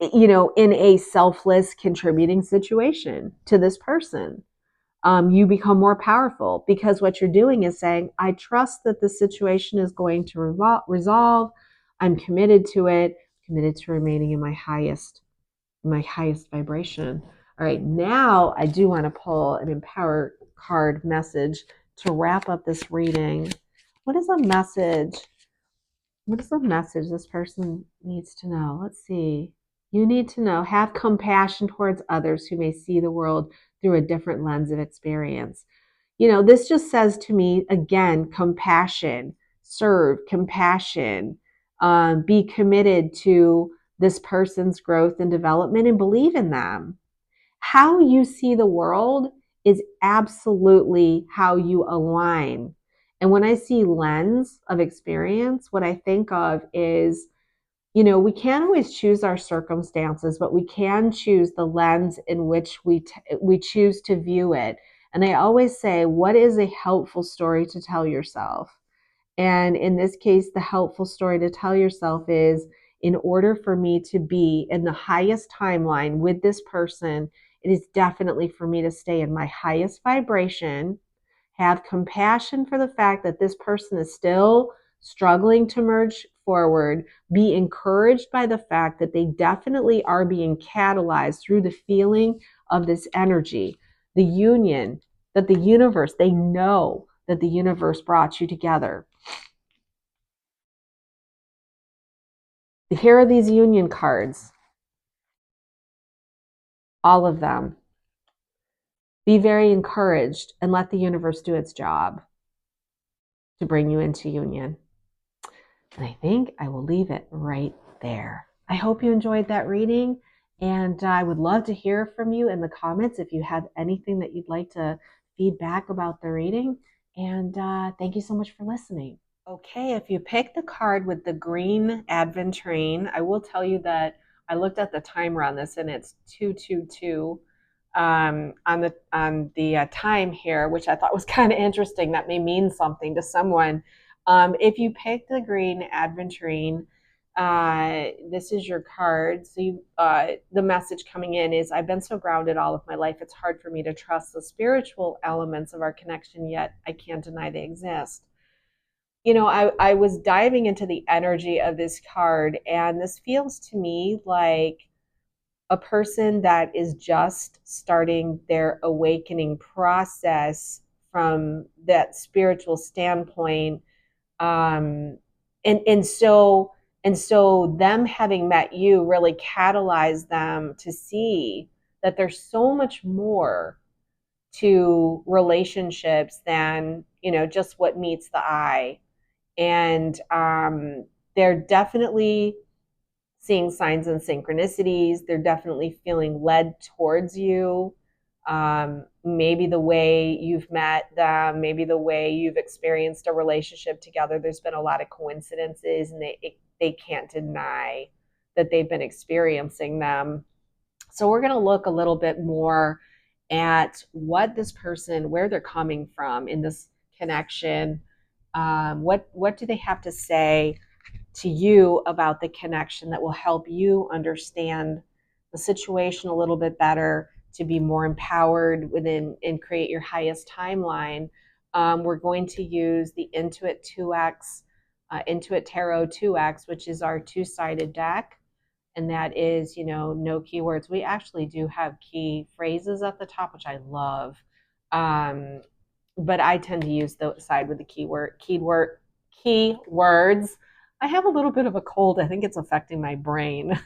in a selfless contributing situation to this person. You become more powerful because what you're doing is saying, I trust that the situation is going to resolve. I'm committed to it, committed to remaining in my highest vibration. All right, now I do want to pull an empower card message to wrap up this reading. What is a message? What is the message this person needs to know? Let's see. You need to know, have compassion towards others who may see the world through a different lens of experience. This just says to me, again, compassion, serve, compassion, be committed to this person's growth and development and believe in them. How you see the world is absolutely how you align. And when I see lens of experience, what I think of is, we can't always choose our circumstances, but we can choose the lens in which we choose to view it. And I always say, what is a helpful story to tell yourself? And in this case, the helpful story to tell yourself is, in order for me to be in the highest timeline with this person, it is definitely for me to stay in my highest vibration, have compassion for the fact that this person is still struggling to merge forward, be encouraged by the fact that they definitely are being catalyzed through the feeling of this energy, the union, that the universe, they know that the universe brought you together. Here are these union cards, all of them. Be very encouraged and let the universe do its job to bring you into union. And I think I will leave it right there. I hope you enjoyed that reading, and I would love to hear from you in the comments if you have anything that you'd like to feedback about the reading. And thank you so much for listening. Okay, if you pick the card with the green Aventurine, I will tell you that I looked at the timer on this and it's 2:22 on the time here, which I thought was kind of interesting. That may mean something to someone. If you pick the green Aventurine, this is your card. So the message coming in is, I've been so grounded all of my life, it's hard for me to trust the spiritual elements of our connection, yet I can't deny they exist. I was diving into the energy of this card, and this feels to me like a person that is just starting their awakening process from that spiritual standpoint. And so them having met you really catalyzed them to see that there's so much more to relationships than, just what meets the eye. And they're definitely seeing signs and synchronicities. They're definitely feeling led towards you. Maybe the way you've met them, maybe the way you've experienced a relationship together, there's been a lot of coincidences, and they can't deny that they've been experiencing them. So we're going to look a little bit more at what this person, where they're coming from in this connection. What do they have to say to you about the connection that will help you understand the situation a little bit better, to be more empowered within and create your highest timeline. We're going to use the Intuit 2X, Intuit Tarot 2X, which is our two-sided deck. And that is, no keywords. We actually do have key phrases at the top, which I love. But I tend to use the side with the keywords. I have a little bit of a cold. I think it's affecting my brain.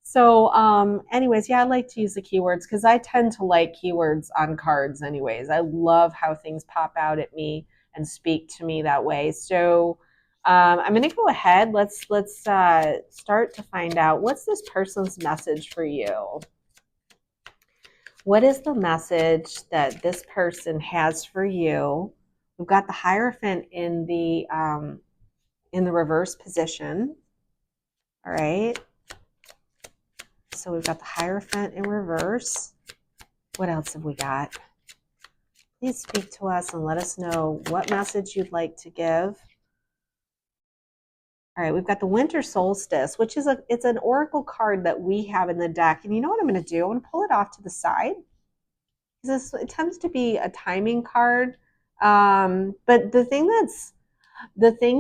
So, anyways, yeah, I like to use the keywords because I tend to like keywords on cards anyways. I love how things pop out at me and speak to me that way. So, I'm going to go ahead. Let's start to find out, what's this person's message for you. What is the message that this person has for you? We've got the Hierophant in the reverse position. All right. So we've got the Hierophant in reverse. What else have we got? Please speak to us and let us know what message you'd like to give. All right, we've got the Winter Solstice, which is it's an oracle card that we have in the deck. And you know what I'm going to do? I'm going to pull it off to the side, because it tends to be a timing card. But the thing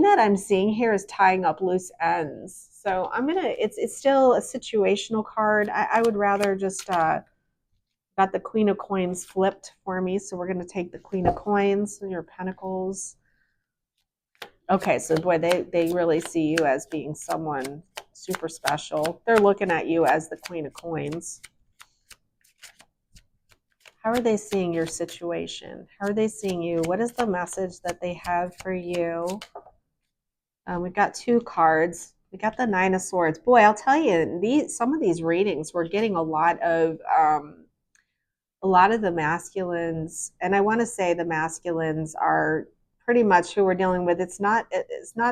that I'm seeing here is tying up loose ends. So it's still a situational card. I would rather just got the Queen of Coins flipped for me. So we're going to take the Queen of Coins, your Pentacles. Okay, so boy, they really see you as being someone super special. They're looking at you as the Queen of Coins. How are they seeing your situation? How are they seeing you? What is the message that they have for you? We've got two cards. We got the Nine of Swords. Boy, I'll tell you, some of these readings, we're getting a lot of the masculines, and I want to say the masculines are pretty much who we're dealing with. It's not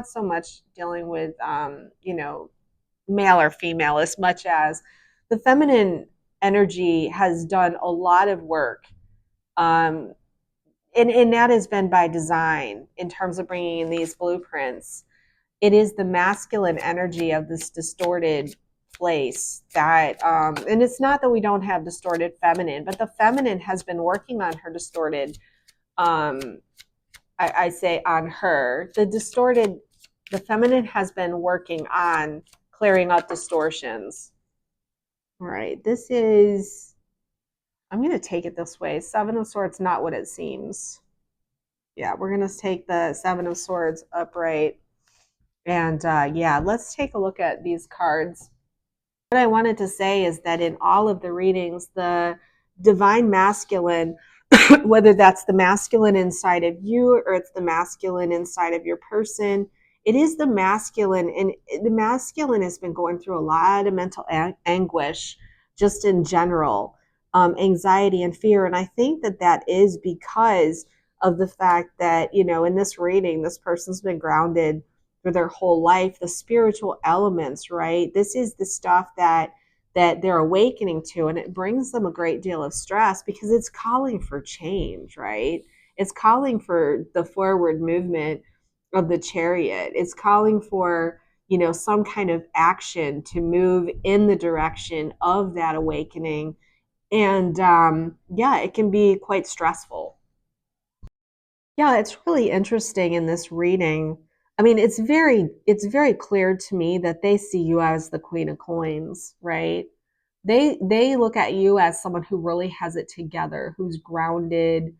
so much dealing with male or female, as much as the feminine energy has done a lot of work, and that has been by design in terms of bringing in these blueprints. It is the masculine energy of this distorted place that, and it's not that we don't have distorted feminine, but the feminine has been working on her distorted, I say on her, the feminine has been working on clearing up distortions. All right, I'm going to take it this way. Seven of Swords, not what it seems. Yeah, we're going to take the Seven of Swords upright. And yeah, let's take a look at these cards. What I wanted to say is that in all of the readings, the divine masculine, whether that's the masculine inside of you or it's the masculine inside of your person, it is the masculine. And the masculine has been going through a lot of mental anguish just in general, anxiety and fear. And I think that is because of the fact that, in this reading, this person's been grounded for their whole life, the spiritual elements, right? This is the stuff that they're awakening to, and it brings them a great deal of stress because it's calling for change, right? It's calling for the forward movement of the Chariot. It's calling for, some kind of action to move in the direction of that awakening. And yeah, it can be quite stressful. Yeah, it's really interesting in this reading. I mean, it's very clear to me that they see you as the Queen of Coins, right? They look at you as someone who really has it together, who's grounded,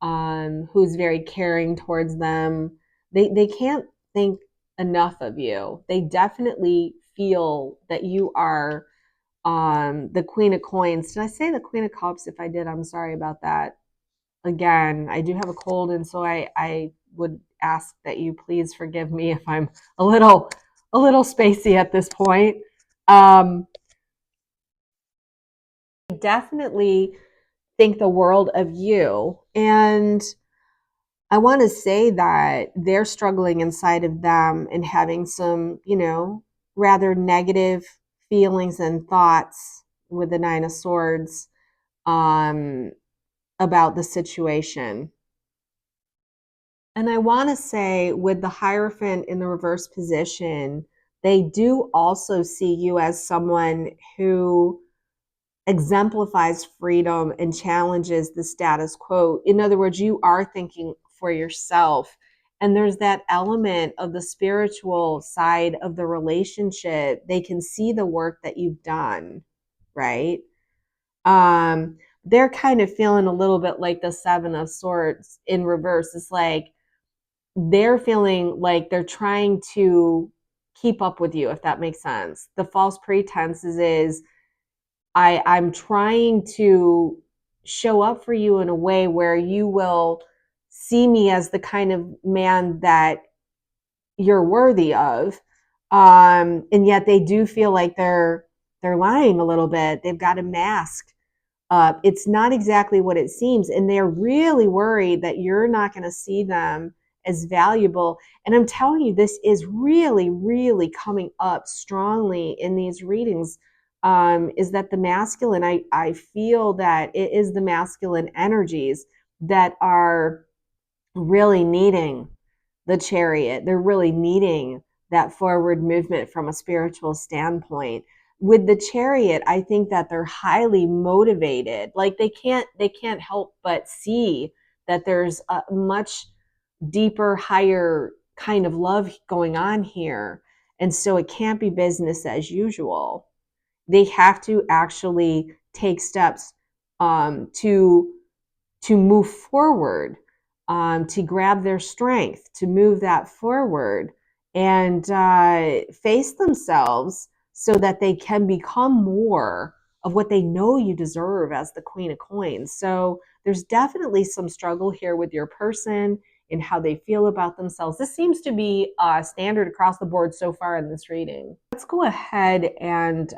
who's very caring towards them. They can't think enough of you. They definitely feel that you are the Queen of Coins. Did I say the Queen of Cups? If I did, I'm sorry about that. Again, I do have a cold, and so I would ask that you please forgive me if I'm a little spacey at this point. Definitely think the world of you, and I want to say that they're struggling inside of them and having some, rather negative feelings and thoughts with the Nine of Swords, about the situation. And I want to say with the Hierophant in the reverse position, they do also see you as someone who exemplifies freedom and challenges the status quo. In other words, you are thinking for yourself. And there's that element of the spiritual side of the relationship. They can see the work that you've done, right? They're kind of feeling a little bit like the Seven of Swords in reverse. It's like they're feeling like they're trying to keep up with you, if that makes sense. The false pretenses is I'm trying to show up for you in a way where you will see me as the kind of man that you're worthy of. And yet they do feel like they're lying a little bit. They've got a mask. It's not exactly what it seems, and they're really worried that you're not going to see them as valuable. And I'm telling you, this is really, really coming up strongly in these readings. Is that the masculine? I feel that it is the masculine energies that are really needing the chariot. They're really needing that forward movement from a spiritual standpoint. With the chariot, I think that they're highly motivated. Like they can't help but see that there's a much deeper, higher kind of love going on here. And so it can't be business as usual. They have to actually take steps to move forward, to grab their strength, to move that forward and face themselves so that they can become more of what they know you deserve as the Queen of Coins. So there's definitely some struggle here with your person and how they feel about themselves. This seems to be standard across the board so far in this reading. Let's go ahead and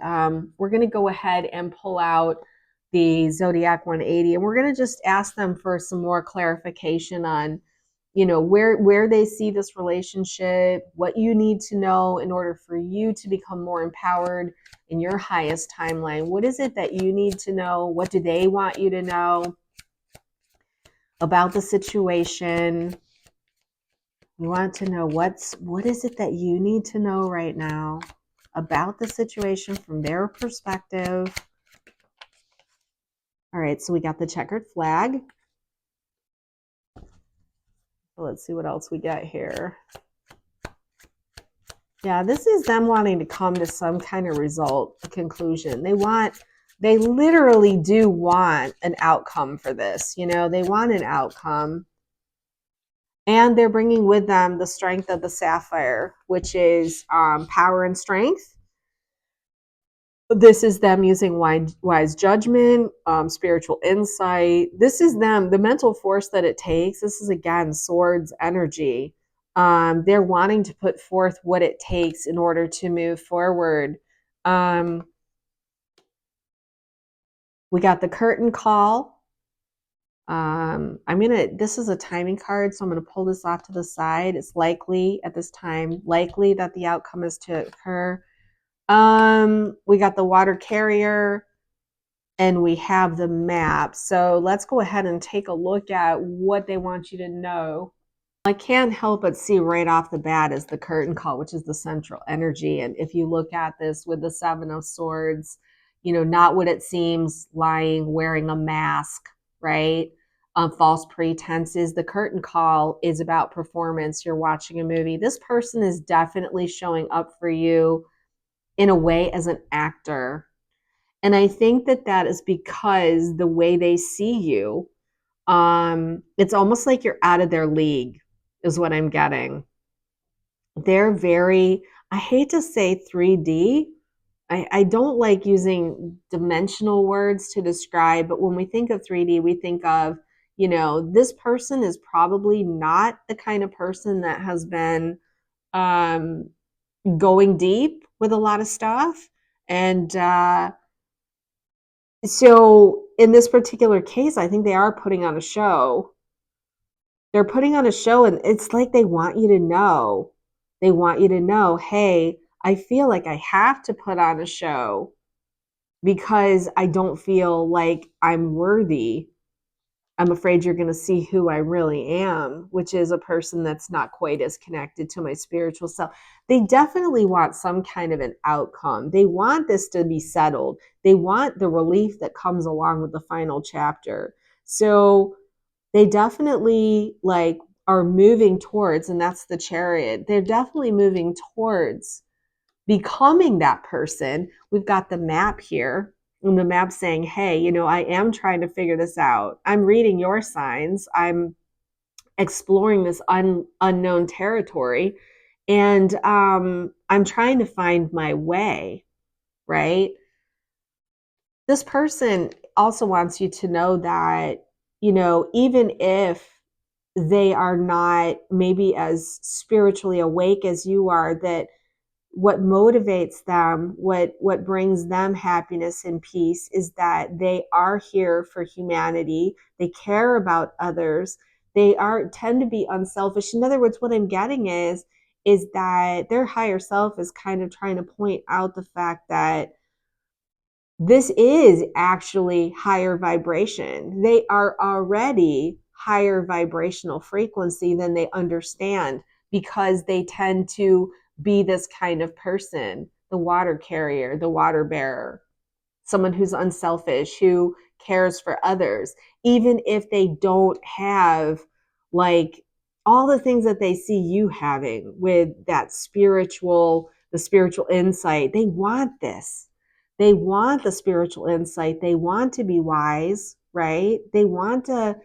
we're going to go ahead and pull out the Zodiac 180, and we're going to just ask them for some more clarification on, where they see this relationship, what you need to know in order for you to become more empowered in your highest timeline. What is it that you need to know? What do they want you to know about the situation? We want to know what is it that you need to know right now about the situation from their perspective. All right, so we got the checkered flag. Let's see what else we got here. Yeah, this is them wanting to come to some kind of result, a conclusion. They literally do want an outcome for this. They want an outcome. And they're bringing with them the strength of the sapphire, which is power and strength. This is them using wise judgment, spiritual insight. This is them, the mental force that it takes. This is, again, swords energy. They're wanting to put forth what it takes in order to move forward. We got the curtain call. This is a timing card, so I'm going to pull this off to the side. It's likely at this time, that the outcome is to occur. We got the water carrier and we have the map. So let's go ahead and take a look at what they want you to know. I can't help but see right off the bat is the curtain call, which is the central energy. And if you look at this with the Seven of Swords, not what it seems, lying, wearing a mask, right? False pretenses. The curtain call is about performance. You're watching a movie. This person is definitely showing up for you in a way as an actor. And I think that is because the way they see you, it's almost like you're out of their league, is what I'm getting. They're very, I hate to say 3D. I don't like using dimensional words to describe, but when we think of 3D, we think of, this person is probably not the kind of person that has been going deep with a lot of stuff. And so in this particular case, I think they are putting on a show. They're putting on a show, and it's like they want you to know. They want you to know, hey, I feel like I have to put on a show because I don't feel like I'm worthy I'm afraid you're going to see who I really am, which is a person that's not quite as connected to my spiritual self. They definitely want some kind of an outcome. They want this to be settled. They want the relief that comes along with the final chapter. So they definitely like are moving towards, and that's the Chariot. They're definitely moving towards becoming that person. We've got the map here, and the map saying, hey, I am trying to figure this out. I'm reading your signs. I'm exploring this unknown territory, and I'm trying to find my way, right? This person also wants you to know that, even if they are not maybe as spiritually awake as you are, that what motivates them, what brings them happiness and peace is that they are here for humanity. They care about others. They tend to be unselfish. In other words, what I'm getting is that their higher self is kind of trying to point out the fact that this is actually higher vibration. They are already higher vibrational frequency than they understand, because they tend to be this kind of person, the water carrier, the water bearer, someone who's unselfish, who cares for others, even if they don't have like all the things that they see you having with that the spiritual insight. They want this. They want the spiritual insight. They want to be wise, right? They want to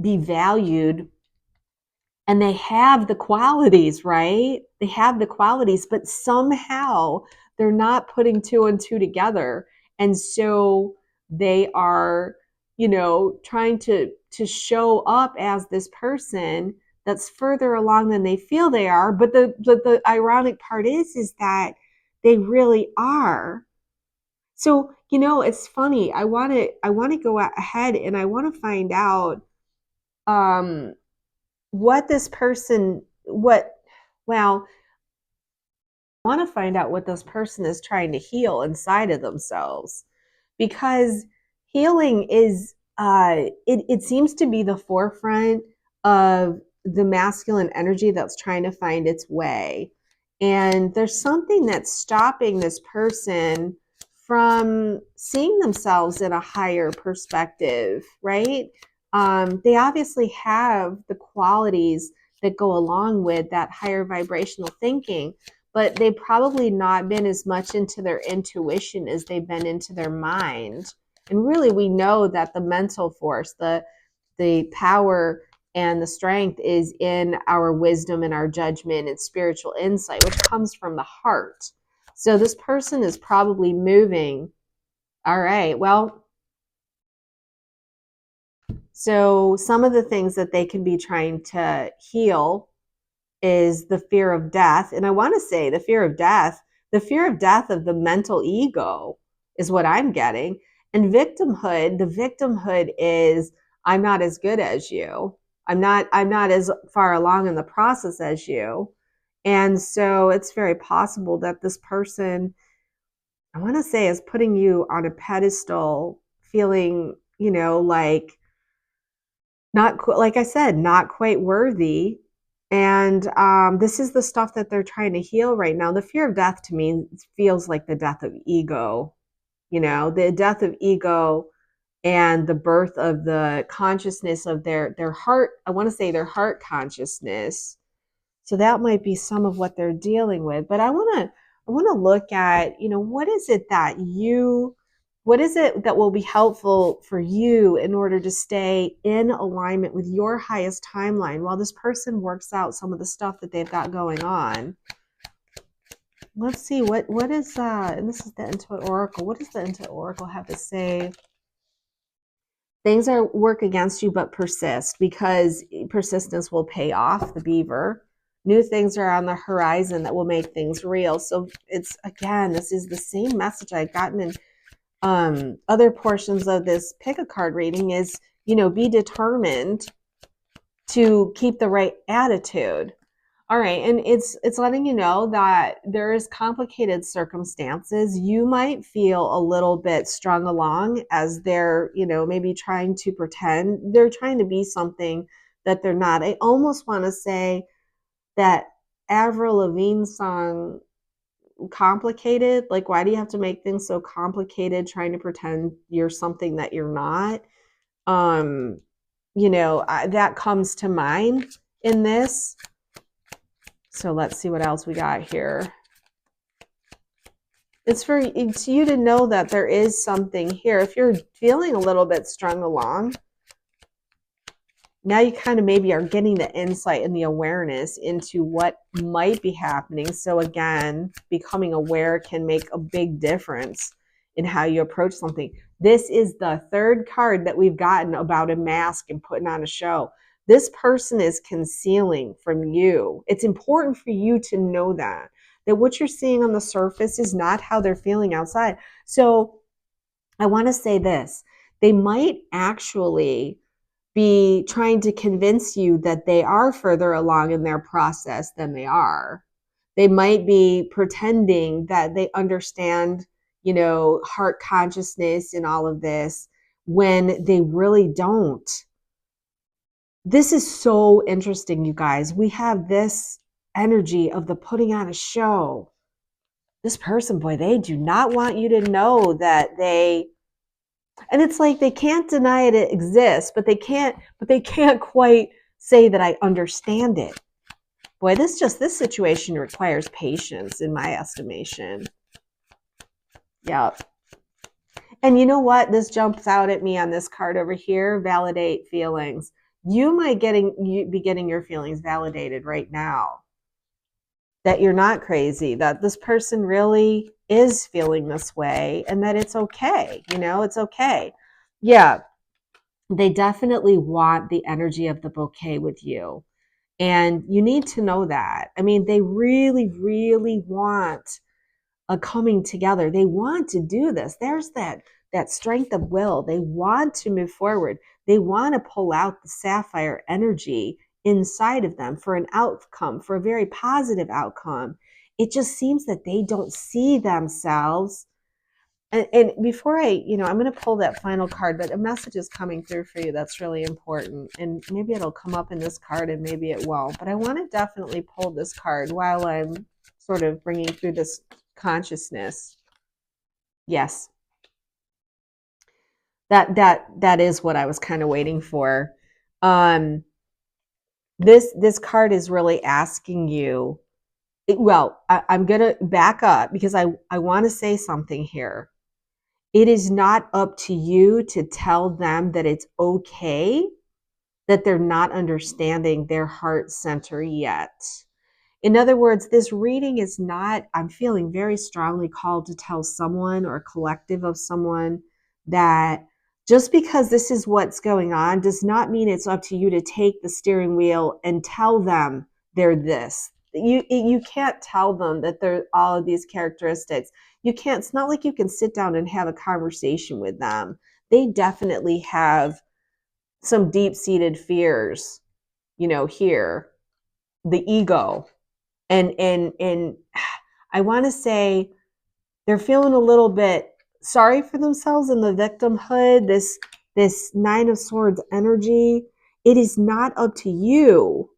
be valued, and they have the qualities, right? They have the qualities, but somehow they're not putting two and two together. And so they are, trying to show up as this person that's further along than they feel they are. But the ironic part is that they really are. So, it's funny. I want to go ahead, and I want to find out um what this person what well I want to find out what this person is trying to heal inside of themselves, because healing is it seems to be the forefront of the masculine energy that's trying to find its way, and there's something that's stopping this person from seeing themselves in a higher perspective, right? They obviously have the qualities that go along with that higher vibrational thinking, but they've probably not been as much into their intuition as they've been into their mind. And really, we know that the mental force, the power and the strength is in our wisdom and our judgment and spiritual insight, which comes from the heart. So this person is probably moving. All right, well, so some of the things that they can be trying to heal is the fear of death. And I want to say the fear of death of the mental ego is what I'm getting. And victimhood, the victimhood is, I'm not as good as you. I'm not as far along in the process as you. And so it's very possible that this person, I want to say, is putting you on a pedestal, feeling, like not, like I said, not quite worthy. And this is the stuff that they're trying to heal right now. The fear of death to me feels like the death of ego, the death of ego and the birth of the consciousness of their heart. I want to say their heart consciousness. So that might be some of what they're dealing with. But I want to look at, what is it that will be helpful for you in order to stay in alignment with your highest timeline while this person works out some of the stuff that they've got going on. Let's see what is and this is the Intuit Oracle. What does the Intuit Oracle have to say? Things are work against you, but persist, because persistence will pay off, the beaver. New things are on the horizon that will make things real. So it's, again, this is the same message I've gotten in other portions of this pick a card reading is, be determined to keep the right attitude. All right, and it's letting you know that there is complicated circumstances. You might feel a little bit strung along as they're, maybe trying to pretend they're trying to be something that they're not. I almost want to say that Avril Lavigne song complicated. Like, why do you have to make things so complicated trying to pretend you're something that you're not? Um, that comes to mind in this. So let's see what else we got here. It's you to know that there is something here. If you're feeling a little bit strung along, now you kind of maybe are getting the insight and the awareness into what might be happening. So again, becoming aware can make a big difference in how you approach something. This is the third card that we've gotten about a mask and putting on a show. This person is concealing from you. It's important for you to know that what you're seeing on the surface is not how they're feeling outside. So I want to say this. They might actually be trying to convince you that they are further along in their process than they are. They might be pretending that they understand, heart consciousness and all of this when they really don't. This is so interesting, you guys. We have this energy of the putting on a show. This person, boy, they do not want you to know that and it's like they can't deny it exists, but they can't quite say that I understand it. Boy, this situation requires patience in my estimation. Yeah. And you know what? This jumps out at me on this card over here, validate feelings. You might be getting your feelings validated right now. That you're not crazy, that this person really is feeling this way and that it's okay. It's okay. Yeah. They definitely want the energy of the bouquet with you. And you need to know that. I mean, they really, really want a coming together. They want to do this. There's that strength of will. They want to move forward. They want to pull out the sapphire energy inside of them for an outcome, for a very positive outcome. It just seems that they don't see themselves. And before I'm going to pull that final card, but a message is coming through for you that's really important. And maybe it'll come up in this card and maybe it won't. But I want to definitely pull this card while I'm sort of bringing through this consciousness. Yes. That is what I was kind of waiting for. This card is really asking you, I'm going to back up because I want to say something here. It is not up to you to tell them that it's okay that they're not understanding their heart center yet. In other words, this reading is not, I'm feeling very strongly called to tell someone or a collective of someone that just because this is what's going on does not mean it's up to you to take the steering wheel and tell them they're this. You can't tell them that they're all of these characteristics. You can't, it's not like you can sit down and have a conversation with them. They definitely have some deep-seated fears, here, the ego. And I want to say they're feeling a little bit sorry for themselves in the victimhood, this Nine of Swords energy. It is not up to you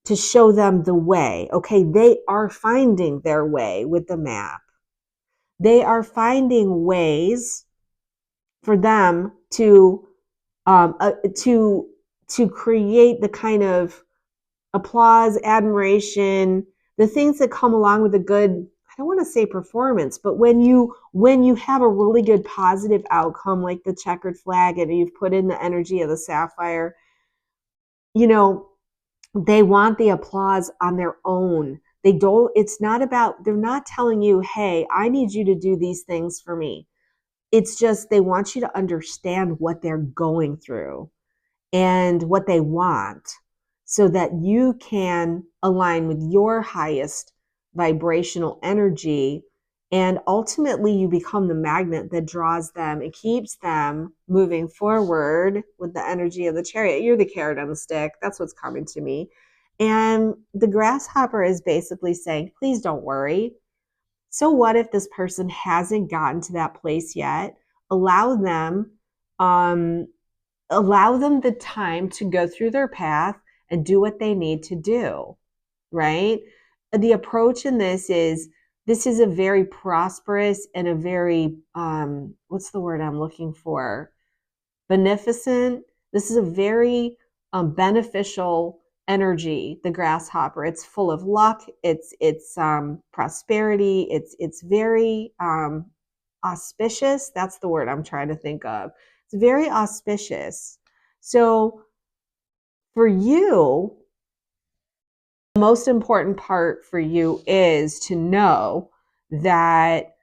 to show them the way. Okay, they are finding their way with the map. They are finding ways for them to create the kind of applause, admiration, the things that come along with a good, I don't want to say performance, but when you have a really good positive outcome like the checkered flag and you've put in the energy of the sapphire, they want the applause on their own. It's not about, they're not telling you, hey, I need you to do these things for me. It's just they want you to understand what they're going through and what they want so that you can align with your highest vibrational energy. And ultimately, you become the magnet that draws them and keeps them moving forward with the energy of the chariot. You're the carrot on the stick. That's what's coming to me. And the grasshopper is basically saying, please don't worry. So what if this person hasn't gotten to that place yet? Allow them, um, allow them the time to go through their path and do what they need to do, right? The approach in this is a very prosperous and a very what's the word I'm looking for? Beneficent. This is a very beneficial energy, the grasshopper. It's full of luck. It's prosperity. It's very auspicious. That's the word I'm trying to think of. It's very auspicious. So for you, the most important part for you is to know that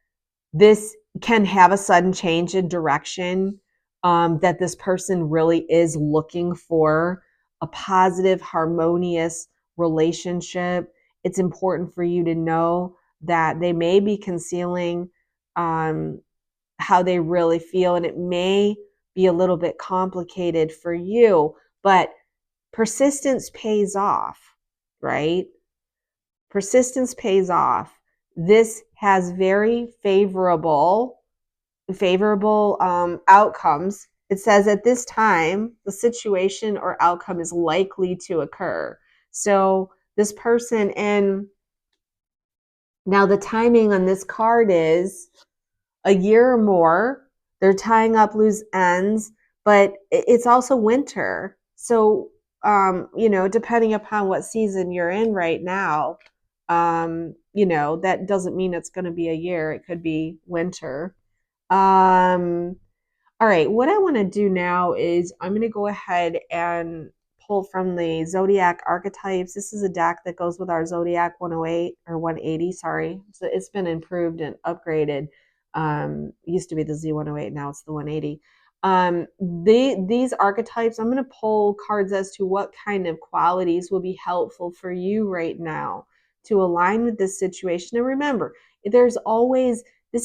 this can have a sudden change in direction, that this person really is looking for a positive, harmonious relationship. It's important for you to know that they may be concealing um, how they really feel, and it may be a little bit complicated for you, but persistence pays off, right? Persistence pays off. This has very favorable outcomes. It says at this time, the situation or outcome is likely to occur. So this person, and now the timing on this card is a year or more. They're tying up loose ends, but it's also winter. So, depending upon what season you're in right now, that doesn't mean it's going to be a year. It could be winter. Um, all right, what I want to do now is I'm going to go ahead and pull from the Zodiac Archetypes. This is a deck that goes with our Zodiac 108 or 180, sorry. So it's been improved and upgraded. It used to be the Z108, now it's the 180. These archetypes, I'm going to pull cards as to what kind of qualities will be helpful for you right now to align with this situation. And remember, this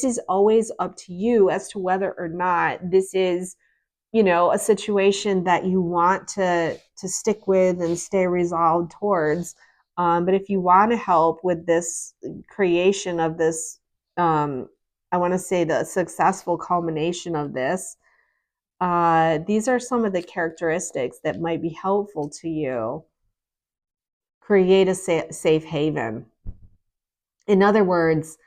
is always up to you as to whether or not this is, a situation that you want to stick with and stay resolved towards. But if you want to help with this creation of this, I want to say the successful culmination of this, these are some of the characteristics that might be helpful to you. Create a safe haven. In other words,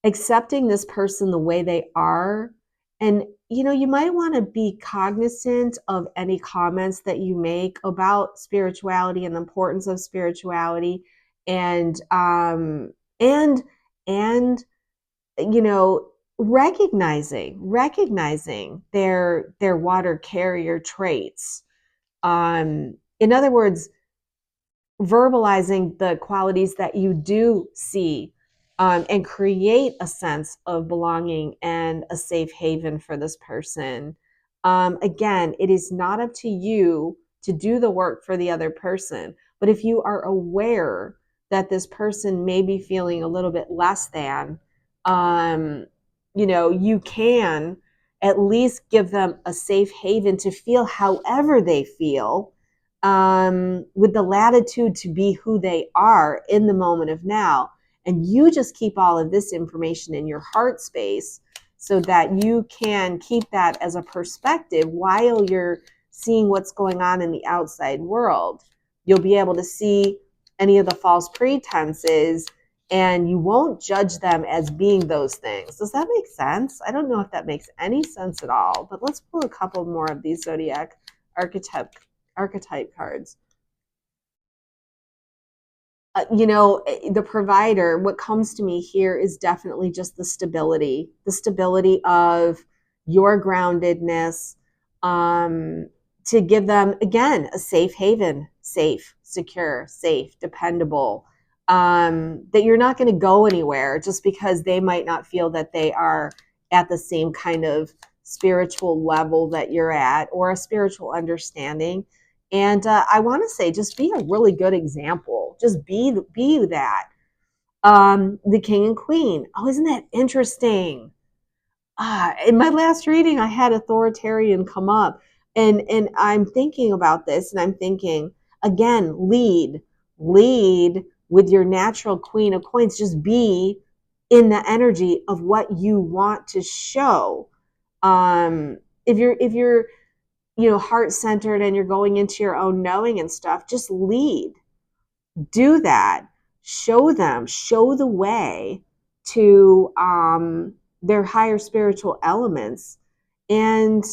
accepting this person the way they are. And, you might want to be cognizant of any comments that you make about spirituality and the importance of spirituality, and, and, and, you know, recognizing their water carrier traits. In other words, verbalizing the qualities that you do see, and create a sense of belonging and a safe haven for this person. Again, it is not up to you to do the work for the other person, but if you are aware that this person may be feeling a little bit less than, you can at least give them a safe haven to feel however they feel, with the latitude to be who they are in the moment of now. And you just keep all of this information in your heart space so that you can keep that as a perspective while you're seeing what's going on in the outside world. You'll be able to see any of the false pretenses, and you won't judge them as being those things. Does that make sense? I don't know if that makes any sense at all, but let's pull a couple more of these Zodiac archetype cards. The provider, what comes to me here is definitely just the stability of your groundedness, to give them, again, a safe haven, safe, secure, safe, dependable, that you're not going to go anywhere just because they might not feel that they are at the same kind of spiritual level that you're at, or a spiritual understanding. And I want to say, just be a really good example. Just be that. The king and queen. Oh, isn't that interesting? In my last reading, I had authoritarian come up, and I'm thinking about this, and I'm thinking again, lead, lead with your natural Queen of Coins. Just be in the energy of what you want to show. If you're heart centered and you're going into your own knowing and stuff, just lead. Do that. Show them. Show the way to their higher spiritual elements. And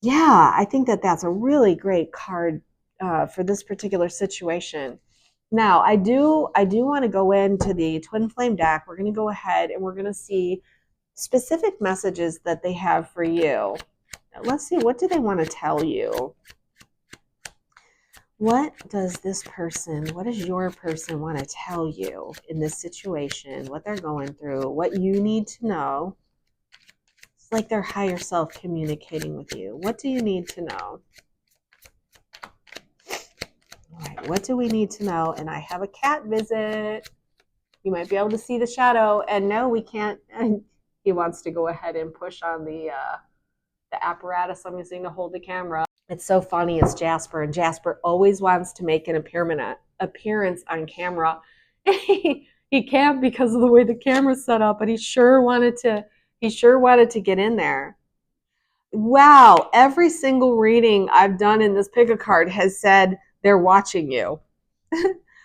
yeah, I think that that's a really great card for this particular situation. Now, I do want to go into the Twin Flame deck. We're going to go ahead and we're going to see specific messages that they have for you. Now, let's see, what do they want to tell you? What does your person want to tell you in this situation, what they're going through, what you need to know? It's like their higher self communicating with you. What do you need to know? All right, what do we need to know? And I have a cat visit. You might be able to see the shadow. And no, we can't. He wants to go ahead and push on the apparatus I'm using to hold the camera. It's so funny. It's Jasper, and Jasper always wants to make an appearance on camera. He can't because of the way the camera's set up, but he sure wanted to get in there. Wow, every single reading I've done in this pick a card has said they're watching you.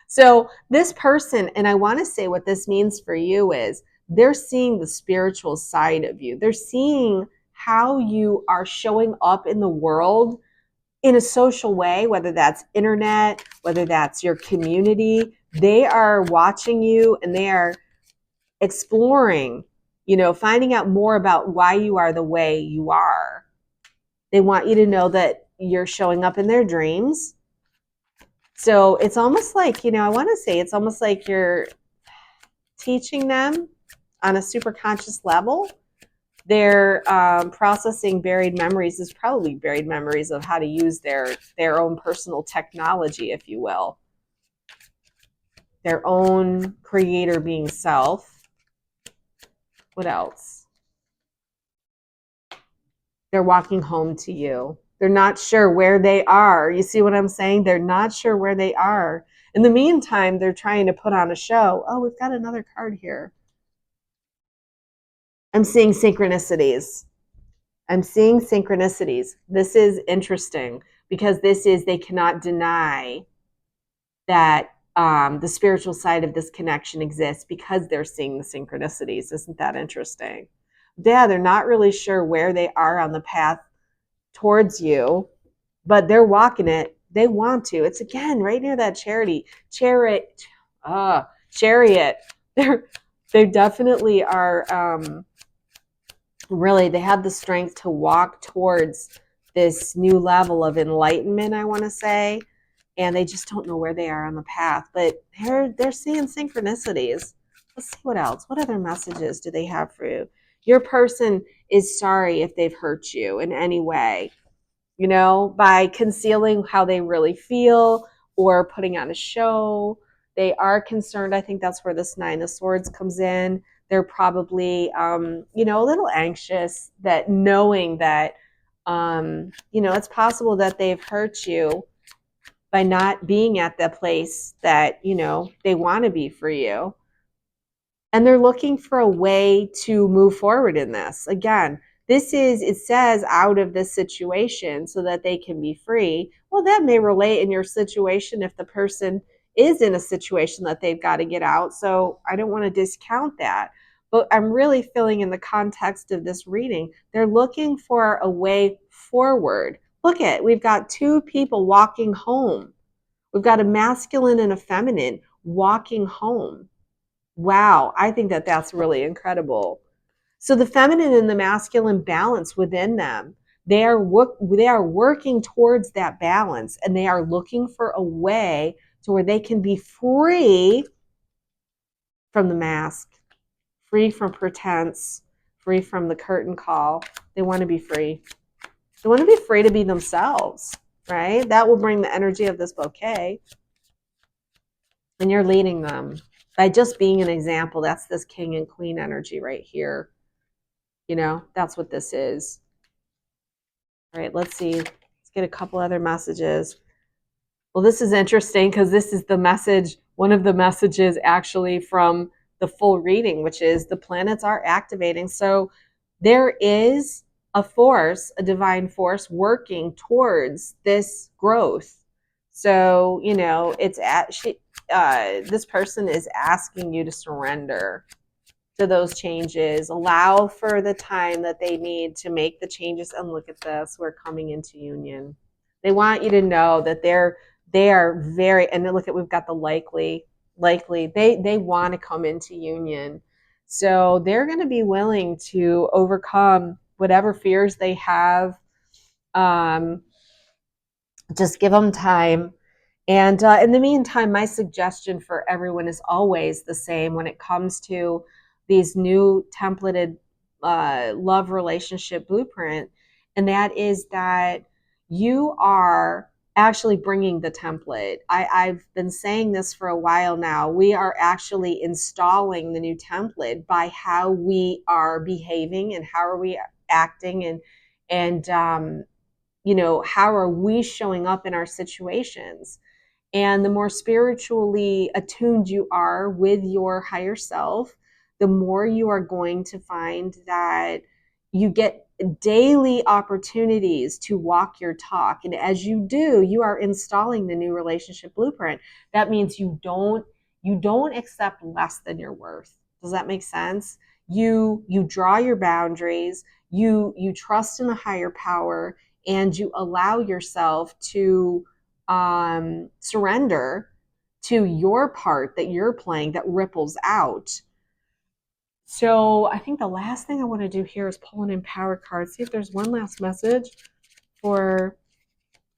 So this person, and I want to say what this means for you is they're seeing the spiritual side of you. They're seeing how you are showing up in the world in a social way, whether that's internet, whether that's your community. They are watching you and they are exploring, finding out more about why you are the way you are. They want you to know that you're showing up in their dreams. So it's almost like, I want to say it's almost like you're teaching them on a super conscious level. They're processing buried memories. Is probably buried memories of how to use their own personal technology, if you will. Their own creator being self. What else? They're walking home to you. They're not sure where they are. You see what I'm saying? They're not sure where they are. In the meantime, they're trying to put on a show. Oh, we've got another card here. I'm seeing synchronicities. This is interesting because they cannot deny that the spiritual side of this connection exists because they're seeing the synchronicities. Isn't that interesting? Yeah, they're not really sure where they are on the path towards you, but they're walking it. They want to. It's again right near that chariot. They definitely are. Really, they have the strength to walk towards this new level of enlightenment, I want to say, and they just don't know where they are on the path, but they're seeing synchronicities. Let's see what else. What other messages do they have for you? Your person is sorry if they've hurt you in any way, by concealing how they really feel or putting on a show. They are concerned. I think that's where this Nine of Swords comes in. They're probably, a little anxious that knowing that, it's possible that they've hurt you by not being at the place that, they want to be for you. And they're looking for a way to move forward in this. Again, it says out of this situation so that they can be free. Well, that may relate in your situation if the person is in a situation that they've got to get out. So I don't want to discount that. But I'm really feeling in the context of this reading, they're looking for a way forward. We've got two people walking home. We've got a masculine and a feminine walking home. Wow, I think that that's really incredible. So the feminine and the masculine balance within them, they are working towards that balance, and they are looking for a way to where they can be free from the mask, free from pretense, free from the curtain call. They want to be free. They want to be free to be themselves, right? That will bring the energy of this bouquet. And you're leading them by just being an example. That's this king and queen energy right here. That's what this is. All right, let's see. Let's get a couple other messages. Well, this is interesting because this is the message, one of the messages actually from the full reading, which is the planets are activating. So there is a force, a divine force working towards this growth. So, it's this person is asking you to surrender to those changes, allow for the time that they need to make the changes. And look at this, we're coming into union. They want you to know that they are very, and then look at, we've got the likely, they want to come into union. So they're going to be willing to overcome whatever fears they have. Um, just give them time. And in the meantime, my suggestion for everyone is always the same when it comes to these new templated love relationship blueprint. And that is that you are actually bringing the template. I've been saying this for a while now. We are actually installing the new template by how we are behaving and how are we acting, and how are we showing up in our situations. And the more spiritually attuned you are with your higher self, the more you are going to find that you get daily opportunities to walk your talk. And as you do, you are installing the new relationship blueprint. That means you don't accept less than your worth. Does that make sense? You draw your boundaries, you trust in a higher power, and you allow yourself to surrender to your part that you're playing that ripples out. So I think the last thing I want to do here is pull an empower card, see if there's one last message for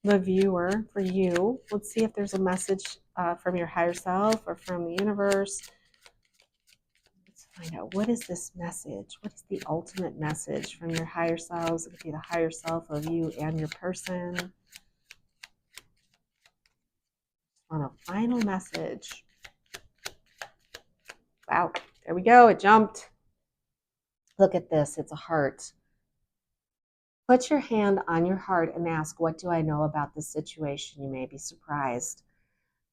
the viewer, for you. Let's see if there's a message from your higher self or from the universe. Let's find out, what is this message? What is the ultimate message from your higher selves? It could be the higher self of you and your person. On a final message. Wow, there we go. It jumped. Look at this. It's a heart. Put your hand on your heart and ask, what do I know about this situation? You may be surprised.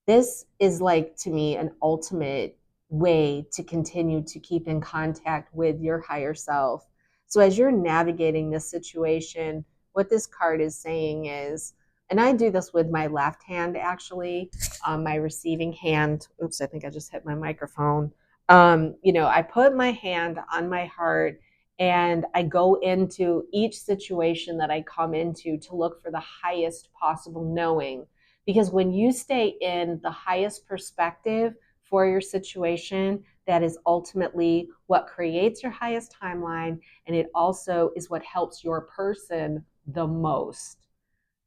This is like, to me, an ultimate way to continue to keep in contact with your higher self. So as you're navigating this situation, what this card is saying is, and I do this with my left hand actually, my receiving hand. Oops, I think I just hit my microphone. I put my hand on my heart and I go into each situation that I come into to look for the highest possible knowing. Because when you stay in the highest perspective for your situation, that is ultimately what creates your highest timeline. And it also is what helps your person the most.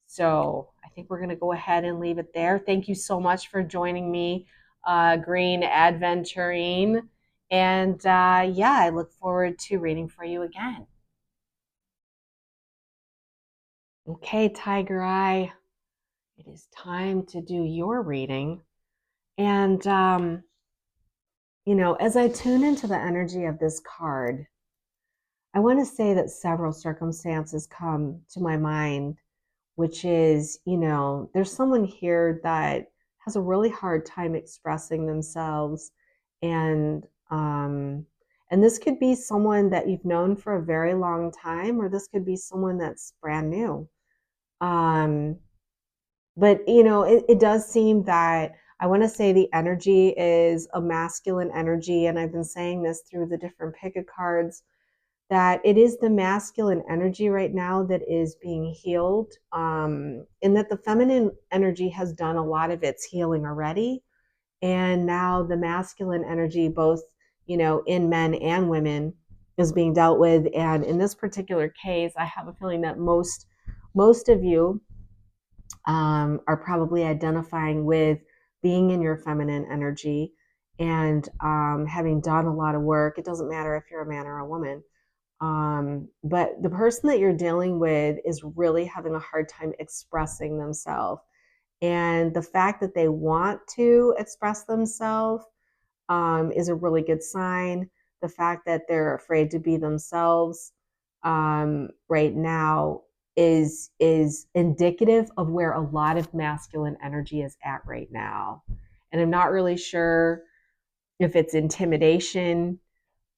So I think we're going to go ahead and leave it there. Thank you so much for joining me, Green Aventurine. And yeah, I look forward to reading for you again. Okay, Tiger Eye, it is time to do your reading. And, as I tune into the energy of this card, I want to say that several circumstances come to my mind, which is, there's someone here that has a really hard time expressing themselves. And, and this could be someone that you've known for a very long time, or this could be someone that's brand new. But it does seem that I want to say the energy is a masculine energy, and I've been saying this through the different pick of cards, that it is the masculine energy right now that is being healed, and that the feminine energy has done a lot of its healing already, and now the masculine energy, both in men and women, is being dealt with. And in this particular case, I have a feeling that most of you are probably identifying with being in your feminine energy and having done a lot of work. It doesn't matter if you're a man or a woman. But the person that you're dealing with is really having a hard time expressing themselves. And the fact that they want to express themselves is a really good sign. The fact that they're afraid to be themselves right now is indicative of where a lot of masculine energy is at right now. And I'm not really sure if it's intimidation.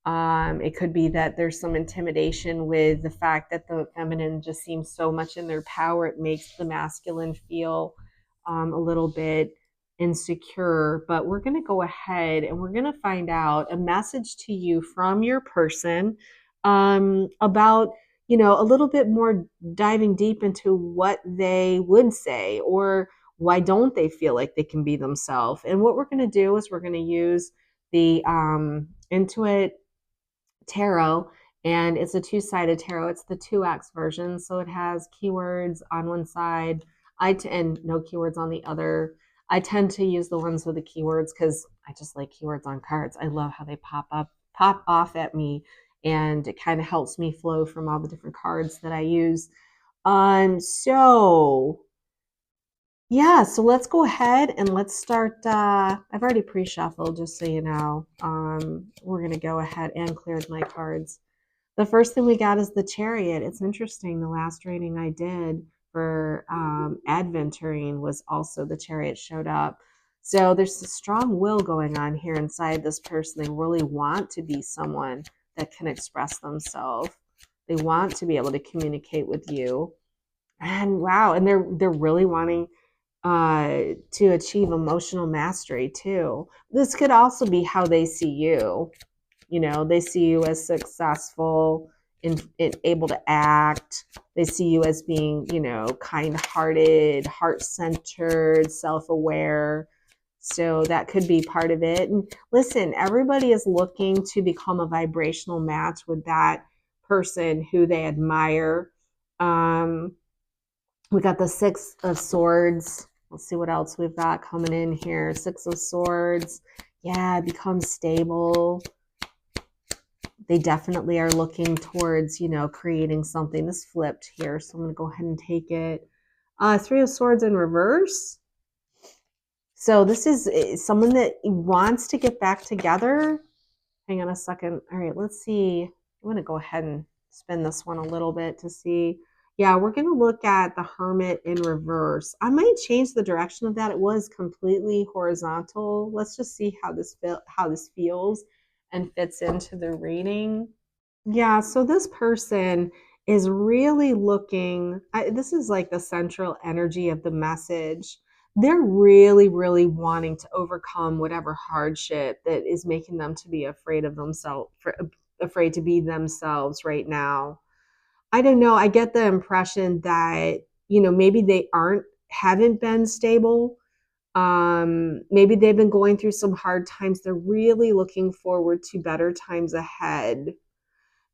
It could be that there's some intimidation with the fact that the feminine just seems so much in their power. It makes the masculine feel a little bit insecure. But we're going to go ahead and we're going to find out a message to you from your person about, a little bit more diving deep into what they would say, or why don't they feel like they can be themselves. And what we're going to do is we're going to use the Intuit tarot, and it's a two-sided tarot. It's the 2x version, so it has keywords on one side and no keywords on the other. I tend to use the ones with the keywords because I just like keywords on cards. I love how they pop off at me, and it kind of helps me flow from all the different cards that I use. So yeah, so let's go ahead and let's start. I've already pre-shuffled, just so you know. We're going to go ahead and cleared my cards. The first thing we got is the Chariot. It's interesting. The last reading I did for Aventurine was also the Chariot showed up. So there's a strong will going on here inside this person. They really want to be someone that can express themselves. They want to be able to communicate with you. And wow, and they're really wanting to achieve emotional mastery too. This could also be how they see you. They see you as successful, able to act. They see you as being, kind-hearted, heart-centered, self-aware. So that could be part of it. And listen, everybody is looking to become a vibrational match with that person who they admire. We got the Six of Swords. Let's see what else we've got coming in here. Six of Swords. Yeah, become stable. They definitely are looking towards, creating something. This flipped here, so I'm going to go ahead and take it. Three of Swords in reverse. So this is someone that wants to get back together. Hang on a second. All right, let's see. I'm going to go ahead and spin this one a little bit to see. Yeah, we're going to look at the Hermit in reverse. I might change the direction of that. It was completely horizontal. Let's just see how this feels and fits into the reading. Yeah, so this person is really looking, this is like the central energy of the message. They're really, really wanting to overcome whatever hardship that is making them to be afraid of themselves, afraid to be themselves right now. I don't know. I get the impression that, maybe they haven't been stable. Maybe they've been going through some hard times. They're really looking forward to better times ahead.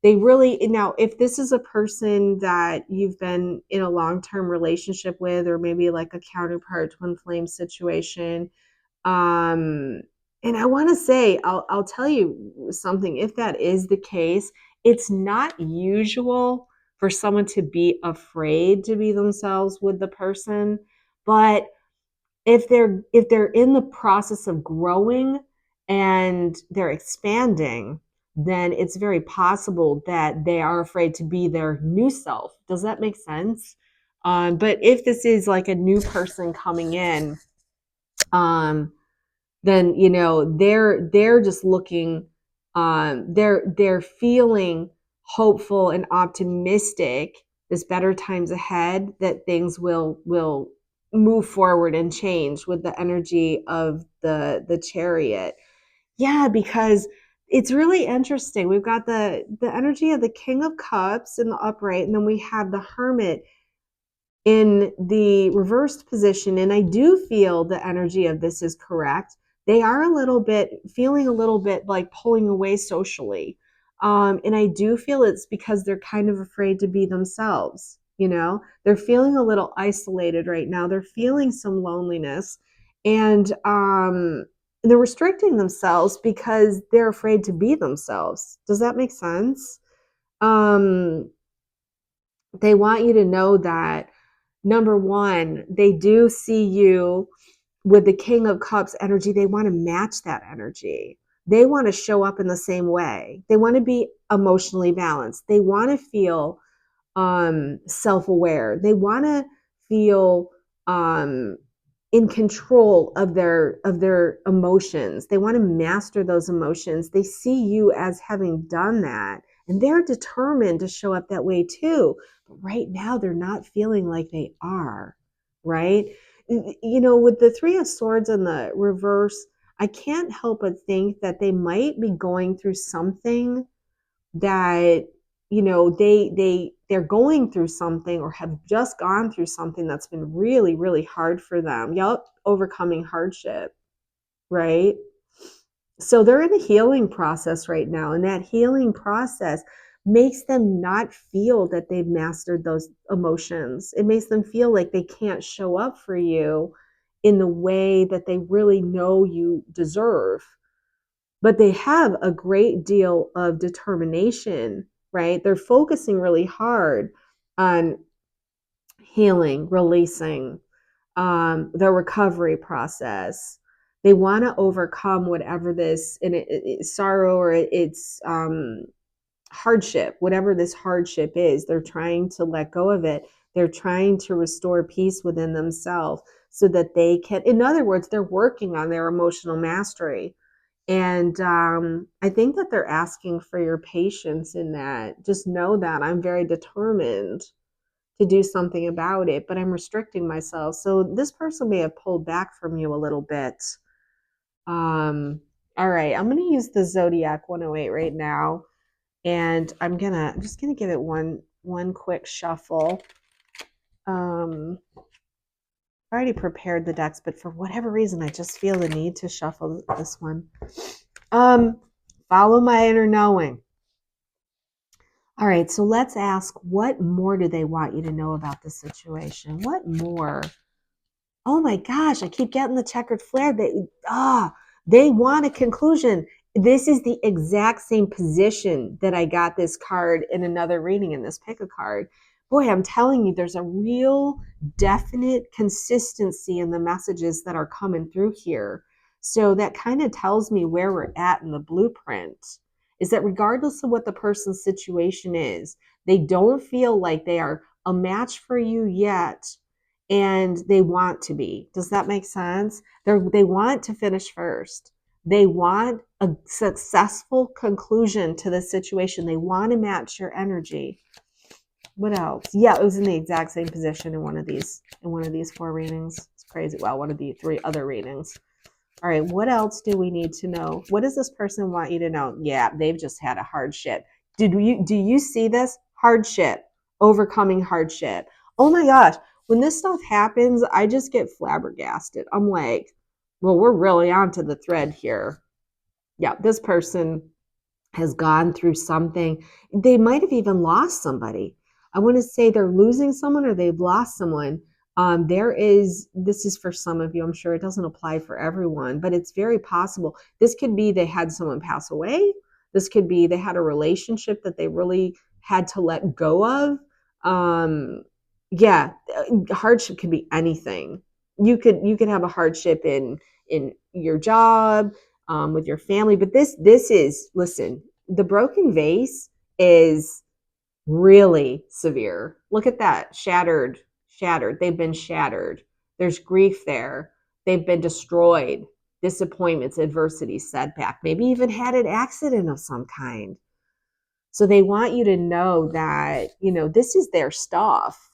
Now, if this is a person that you've been in a long-term relationship with, or maybe like a counterpart twin flame situation, and I want to say, I'll tell you something. If that is the case, it's not usual for someone to be afraid to be themselves with the person, but if they're in the process of growing and they're expanding, then it's very possible that they are afraid to be their new self. Does that make sense? But if this is like a new person coming in, then they're just looking, they're feeling hopeful and optimistic. There's better times ahead, that things will move forward and change with the energy of the Chariot. Yeah, because it's really interesting. We've got the energy of the King of Cups in the upright, and then we have the Hermit in the reversed position. And I do feel the energy of this is correct. They are feeling a little bit like pulling away socially. And I do feel it's because they're kind of afraid to be themselves. They're feeling a little isolated right now. They're feeling some loneliness, and they're restricting themselves because they're afraid to be themselves. Does that make sense? They want you to know that, number one, they do see you with the King of Cups energy. They want to match that energy. They want to show up in the same way. They want to be emotionally balanced. They want to feel self-aware. They want to feel in control of their emotions. They want to master those emotions. They see you as having done that, and they're determined to show up that way too. But right now, they're not feeling like they are, right? With the Three of Swords in the reverse, I can't help but think that they might be going through something that they're going through something or have just gone through something that's been really, really hard for them. Yep, overcoming hardship, right? So they're in a healing process right now, and that healing process makes them not feel that they've mastered those emotions. It makes them feel like they can't show up for you in the way that they really know you deserve. But they have a great deal of determination, right? They're focusing really hard on healing, releasing, the recovery process. They want to overcome whatever this sorrow or it's hardship, whatever this hardship is. They're trying to let go of it. They're trying to restore peace within themselves so that they can, in other words, they're working on their emotional mastery. And I think that they're asking for your patience in that. Just know that I'm very determined to do something about it, but I'm restricting myself. So this person may have pulled back from you a little bit. All right, I'm going to use the Zodiac 108 right now, and I'm just gonna give it one quick shuffle. I already prepared the decks, but for whatever reason, I just feel the need to shuffle this one. Follow my inner knowing. All right, so let's ask, what more do they want you to know about the situation? What more? Oh my gosh, I keep getting the checkered flare. They want a conclusion. This is the exact same position that I got this card in another reading in this pick a card. Boy, I'm telling you, there's a real definite consistency in the messages that are coming through here. So that kind of tells me where we're at in the blueprint, is that regardless of what the person's situation is, they don't feel like they are a match for you yet, and they want to be. Does that make sense? They want to finish first. They want a successful conclusion to the situation. They want to match your energy. What else? Yeah, it was in the exact same position in one of these four readings. It's crazy. Well, one of the three other readings. All right, what else do we need to know? What does this person want you to know? Yeah, they've just had a hardship. Do you see this? Hardship, overcoming hardship. Oh my gosh, when this stuff happens, I just get flabbergasted. I'm like, well, we're really onto the thread here. Yeah, this person has gone through something. They might have even lost somebody. I want to say they're losing someone or they've lost someone. This is for some of you, I'm sure it doesn't apply for everyone, but it's very possible. This could be they had someone pass away. This could be they had a relationship that they really had to let go of. Yeah, hardship could be anything. You could have a hardship in your job, with your family, but this is, listen, the broken vase is really severe. Look at that, shattered. They've been shattered. There's grief there. They've been destroyed. Disappointments, adversity, setback, maybe even had an accident of some kind. So they want you to know that, this is their stuff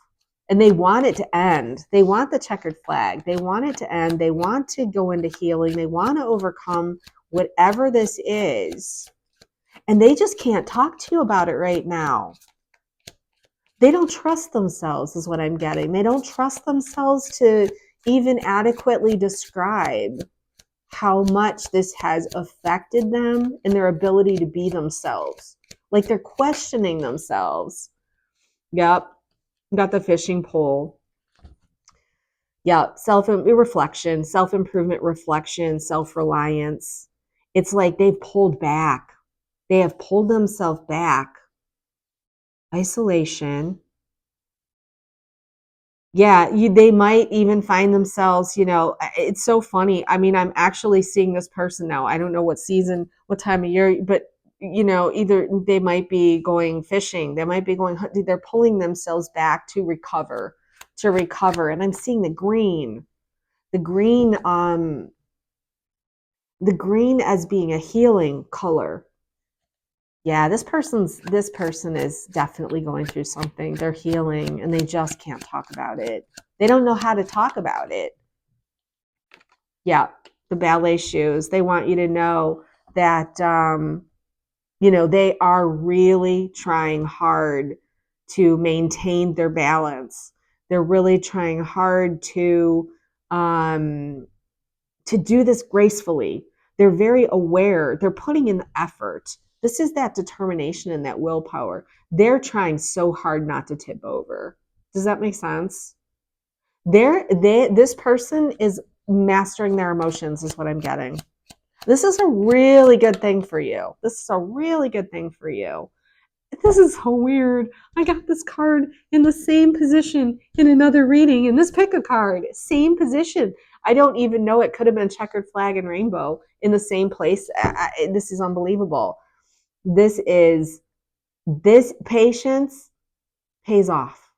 and they want it to end. They want the checkered flag. They want it to end. They want to go into healing. They want to overcome whatever this is. And they just can't talk to you about it right now. They don't trust themselves, is what I'm getting. They don't trust themselves to even adequately describe how much this has affected them and their ability to be themselves. Like they're questioning themselves. Yep. Got the fishing pole. Yeah. Self-reflection, self-improvement, reflection, self-reliance. It's like they've pulled back. They have pulled themselves back. Isolation. Yeah, they might even find themselves, it's so funny. I mean, I'm actually seeing this person now. I don't know what season, what time of year, but either they might be going fishing, they might be going, they're pulling themselves back to recover, And I'm seeing the green, the green as being a healing color. Yeah, this person is definitely going through something. They're healing and they just can't talk about it. They don't know how to talk about it. Yeah, the ballet shoes. They want you to know that they are really trying hard to maintain their balance. They're really trying hard to do this gracefully. They're very aware. They're putting in the effort. This is that determination and that willpower. They're trying so hard not to tip over. Does that make sense? This person is mastering their emotions, is what I'm getting. This is a really good thing for you. This is a really good thing for you. This is so weird. I got this card in the same position in another reading, and this pick a card, same position. I don't even know. It could have been checkered flag and rainbow in the same place. This is unbelievable. This patience pays off.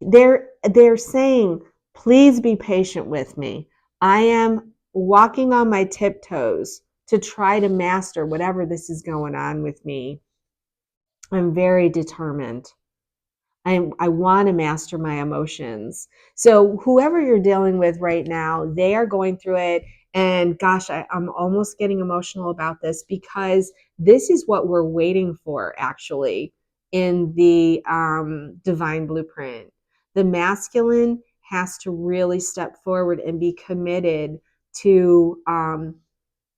They're saying, please be patient with me. I am walking on my tiptoes to try to master whatever this is going on with me. I'm very determined. I want to master my emotions. So whoever you're dealing with right now, they are going through it. And gosh, I'm almost getting emotional about this because this is what we're waiting for, actually, in the divine blueprint. The masculine has to really step forward and be committed to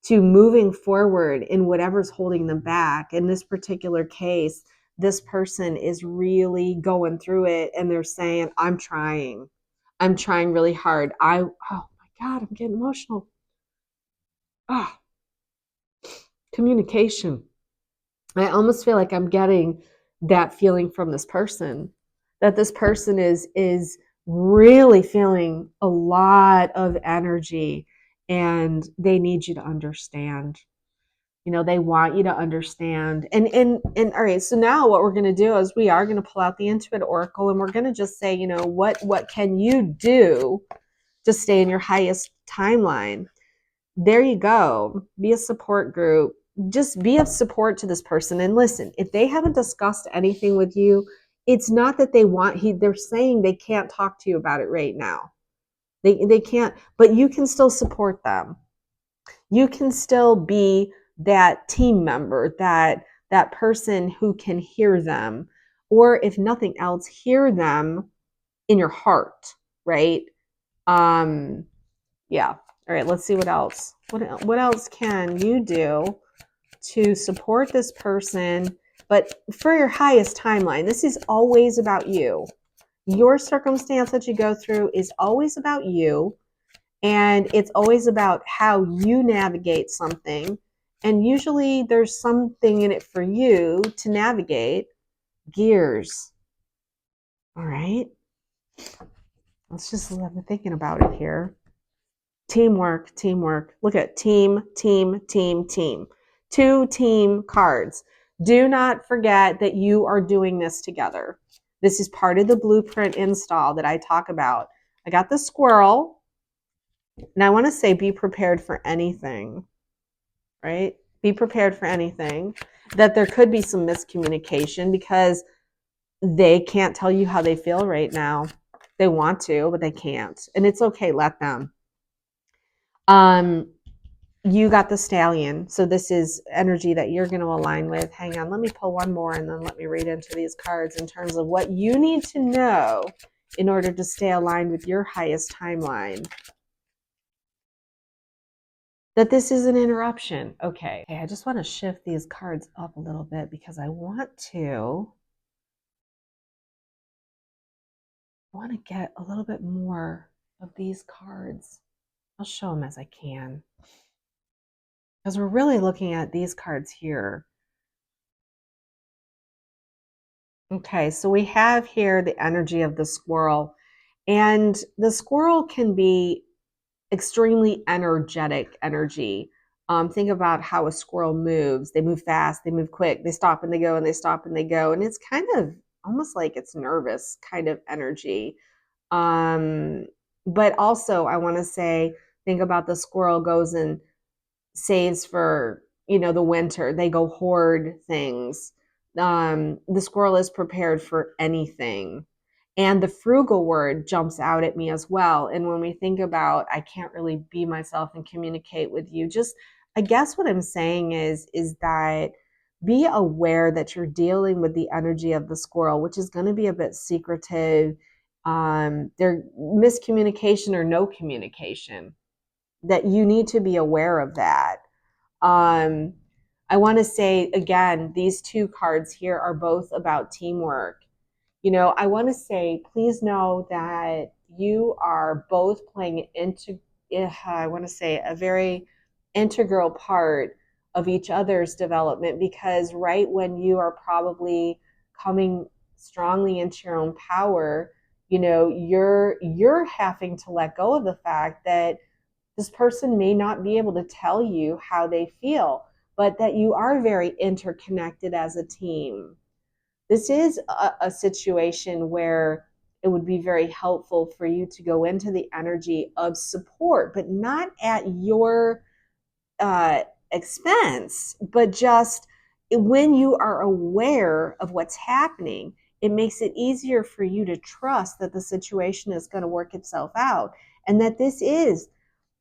moving forward in whatever's holding them back. In this particular case, this person is really going through it and they're saying, I'm trying really hard. Oh my God, I'm getting emotional. Communication. I almost feel like I'm getting that feeling from this person, that this person is really feeling a lot of energy and they need you to understand. They want you to understand. And all right, so now what we're going to do is we are going to pull out the Intuit Oracle and we're going to just say, what can you do to stay in your highest timeline? There you go. Be a support group. Just be of support to this person. And listen, if they haven't discussed anything with you, it's not that they're saying they can't talk to you about it right now. They can't, but you can still support them. You can still be that team member, that person who can hear them, or if nothing else, hear them in your heart, right? Yeah. All right, let's see what else. What else can you do to support this person, but for your highest timeline? This is always about you. Your circumstance that you go through is always about you. And it's always about how you navigate something. And usually there's something in it for you to navigate. Gears. All right. Let's just let me thinking about it here. Teamwork. Look at team. 2 team cards. Do not forget that you are doing this together. This is part of the blueprint install that I talk about. I got the squirrel. And I want to say be prepared for anything, right? Be prepared for anything. That there could be some miscommunication because they can't tell you how they feel right now. They want to, but they can't. And it's okay, let them. You got the stallion. So this is energy that you're going to align with. Hang on, let me pull one more and then let me read into these cards in terms of what you need to know in order to stay aligned with your highest timeline. That this is an interruption. Okay, I just want to shift these cards up a little bit because I want to get a little bit more of these cards. I'll show them as I can. Because we're really looking at these cards here. Okay, so we have here the energy of the squirrel. And the squirrel can be extremely energetic energy. Think about how a squirrel moves. They move fast, they move quick, they stop and they go, and they stop and they go. And it's kind of almost like it's nervous kind of energy. Um, but also, I want to say, think about the squirrel goes and saves for the winter. They go hoard things. The squirrel is prepared for anything. And the frugal word jumps out at me as well. And when we think about I can't really be myself and communicate with you, just I guess what I'm saying is that be aware that you're dealing with the energy of the squirrel, which is going to be a bit secretive. There miscommunication or no communication, that you need to be aware of that. um, I want to say again, these two cards here are both about teamwork. I want to say, please know that you are both playing into, I want to say, a very integral part of each other's development, because right when you are probably coming strongly into your own power, you're having to let go of the fact that this person may not be able to tell you how they feel, but that you are very interconnected as a team. This is a situation where it would be very helpful for you to go into the energy of support, but not at your uh, expense, but just when you are aware of what's happening, it makes it easier for you to trust that the situation is going to work itself out, and that this is,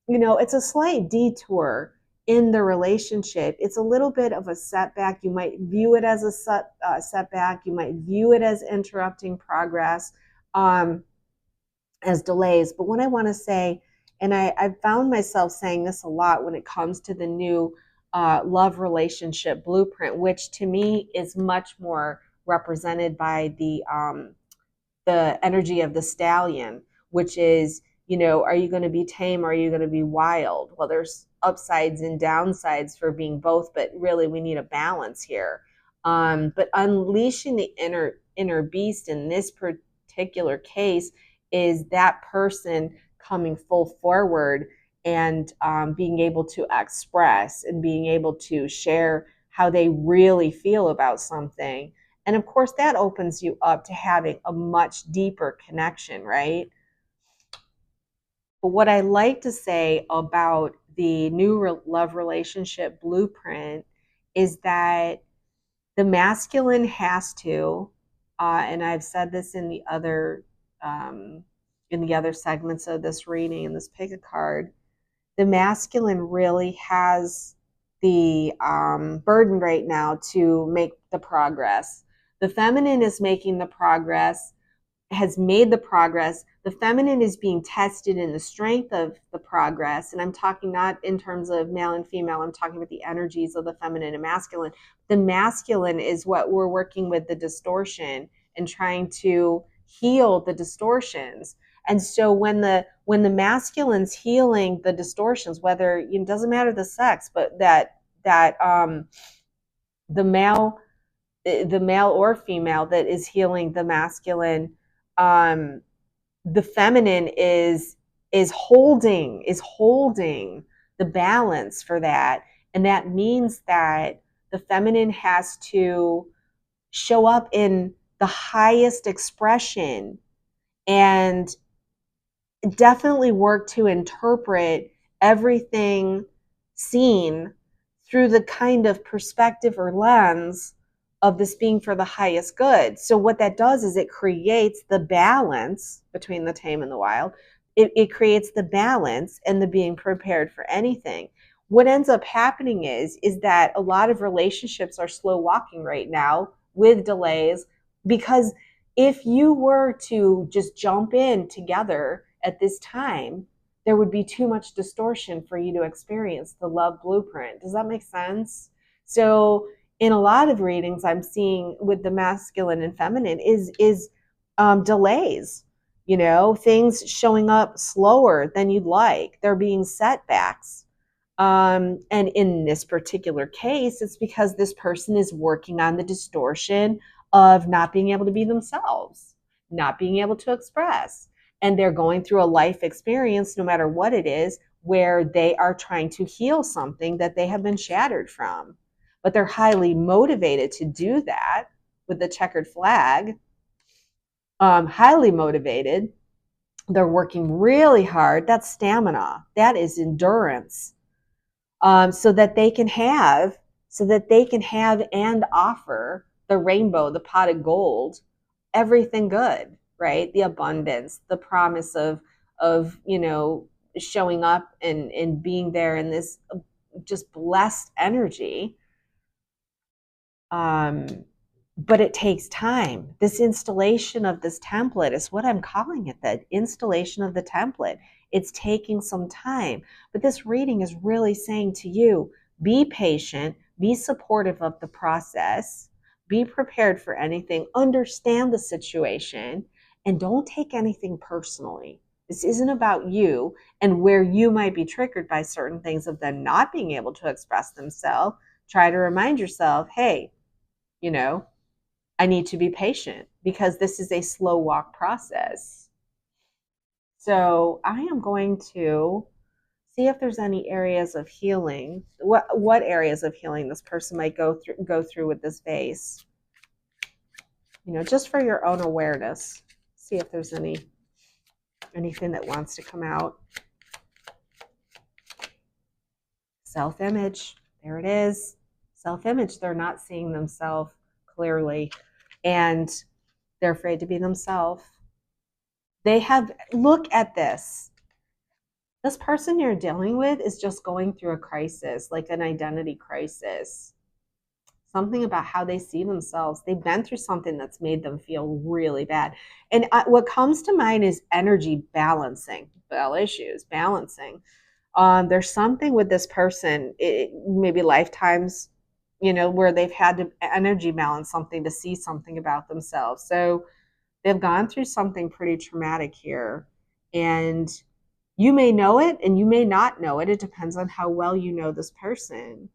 it's a slight detour in the relationship. It's a little bit of a setback. You might view it as a setback. You might view it as interrupting progress, as delays. But what I want to say, and I've found myself saying this a lot when it comes to the new love relationship blueprint, which to me is much more represented by the energy of the stallion, which is, are you going to be tame or are you going to be wild? Well, there's upsides and downsides for being both, but really we need a balance here. But unleashing the inner beast in this particular case is that person coming full forward and being able to express and being able to share how they really feel about something. And of course, that opens you up to having a much deeper connection, right? But what I like to say about the new love relationship blueprint is that the masculine has to, and I've said this um, in the other segments of this reading, in this pick a card, the masculine really has the burden right now to make the progress. The feminine is making the progress, has made the progress. The feminine is being tested in the strength of the progress. And I'm talking not in terms of male and female, I'm talking about the energies of the feminine and masculine. The masculine is what we're working with, the distortion, and trying to heal the distortions. And so when the masculine's healing the distortions, whether it doesn't matter the sex, but that the male the male or female that is healing the masculine, um, the feminine is holding the balance for that, and that means that the feminine has to show up in the highest expression and definitely work to interpret everything seen through the kind of perspective or lens of this being for the highest good. So what that does is it creates the balance between the tame and the wild. It creates the balance and the being prepared for anything. What ends up happening is that a lot of relationships are slow walking right now with delays, because if you were to just jump in together at this time, there would be too much distortion for you to experience the love blueprint. Does that make sense? So in a lot of readings I'm seeing with the masculine and feminine is delays, things showing up slower than you'd like. There being setbacks. And in this particular case, it's because this person is working on the distortion of not being able to be themselves, not being able to express. And they're going through a life experience, no matter what it is, where they are trying to heal something that they have been shattered from. But they're highly motivated to do that with the checkered flag, highly motivated. They're working really hard. That's stamina. That is endurance. So that they can have, and offer the rainbow, the pot of gold, everything good, right? The abundance, the promise of showing up and being there in this just blessed energy. But it takes time. This installation of this template is what I'm calling it, the installation of the template. It's taking some time. But this reading is really saying to you, be patient, be supportive of the process, be prepared for anything, understand the situation, and don't take anything personally. This isn't about you and where you might be triggered by certain things of them not being able to express themselves. Try to remind yourself, hey, I need to be patient because this is a slow walk process. So I am going to see if there's any areas of healing. What areas of healing this person might go through with this vase. Just for your own awareness. See if there's anything that wants to come out. Self-image. There it is. Self-image. They're not seeing themselves clearly, and they're afraid to be themselves. Look at this. This person you're dealing with is just going through a crisis, like an identity crisis. Something about how they see themselves. They've been through something that's made them feel really bad. And what comes to mind is energy balancing, balancing. There's something with this person, maybe lifetimes, where they've had to energy balance something to see something about themselves. So they've gone through something pretty traumatic here. And you may know it and you may not know it. It depends on how well you know this person.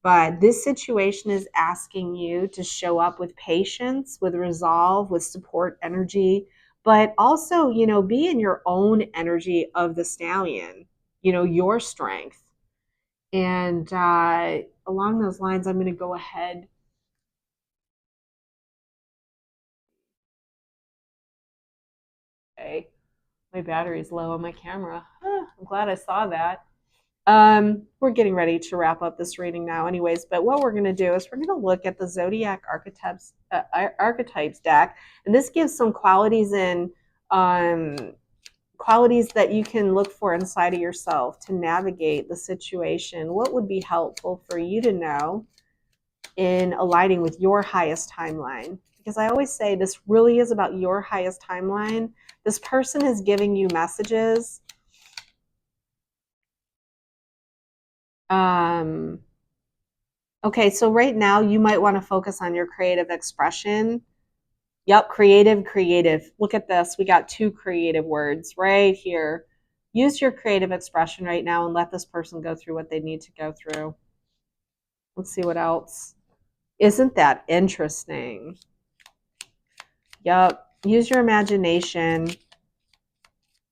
But this situation is asking you to show up with patience, with resolve, with support energy, but also, be in your own energy of the stallion, your strength. And along those lines, I'm going to go ahead. Okay. My battery's low on my camera. I'm glad I saw that. We're getting ready to wrap up this reading now anyways, but what we're going to do is we're going to look at the Zodiac Archetypes deck, and this gives some qualities qualities that you can look for inside of yourself to navigate the situation. What would be helpful for you to know in aligning with your highest timeline? Because I always say this really is about your highest timeline. This person is giving you messages. Okay, so right now you might want to focus on your creative expression. Yep, creative. Look at this. We got 2 creative words right here. Use your creative expression right now and let this person go through what they need to go through. Let's see what else. Isn't that interesting? Yep. Use your imagination.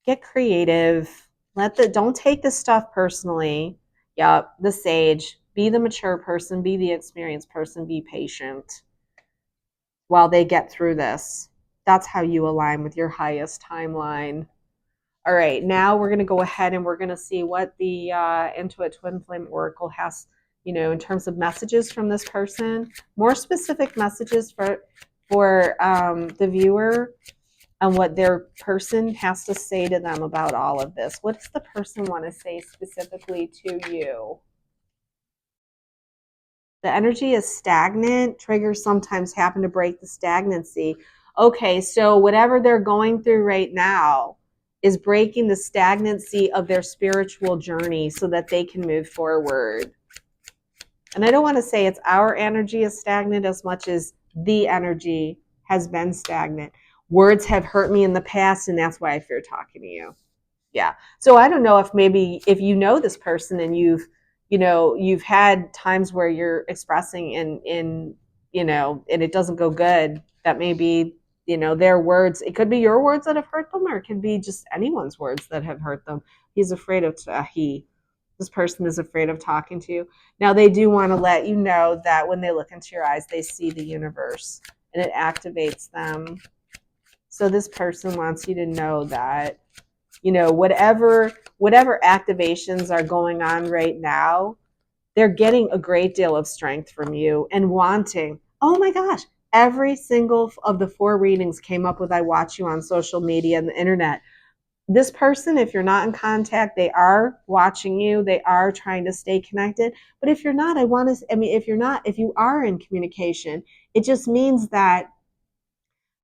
Get creative. Don't take this stuff personally. Yep. The sage. Be the mature person. Be the experienced person. Be patient while they get through this. That's how you align with your highest timeline. All right, now we're going to go ahead and we're going to see what the Intuit Twin Flame Oracle has, in terms of messages from this person. More specific messages for the viewer and what their person has to say to them about all of this. What does the person want to say specifically to you? The energy is stagnant. Triggers sometimes happen to break the stagnancy. Okay, so whatever they're going through right now is breaking the stagnancy of their spiritual journey so that they can move forward. And I don't want to say it's our energy is stagnant as much as the energy has been stagnant. Words have hurt me in the past, and that's why I fear talking to you. Yeah. So I don't know if you know this person and you've had times where you're expressing and it doesn't go good. That maybe their words. It could be your words that have hurt them, or it could be just anyone's words that have hurt them. He's afraid of this person is afraid of talking to you. Now, they do want to let you know that when they look into your eyes, they see the universe and it activates them. So this person wants you to know that, whatever activations are going on right now, they're getting a great deal of strength from you and wanting. Oh my gosh, every single of the 4 readings came up with I watch you on social media and the internet. This person, if you're not in contact, they are watching you. They are trying to stay connected. But if you're not, if you are in communication, it just means that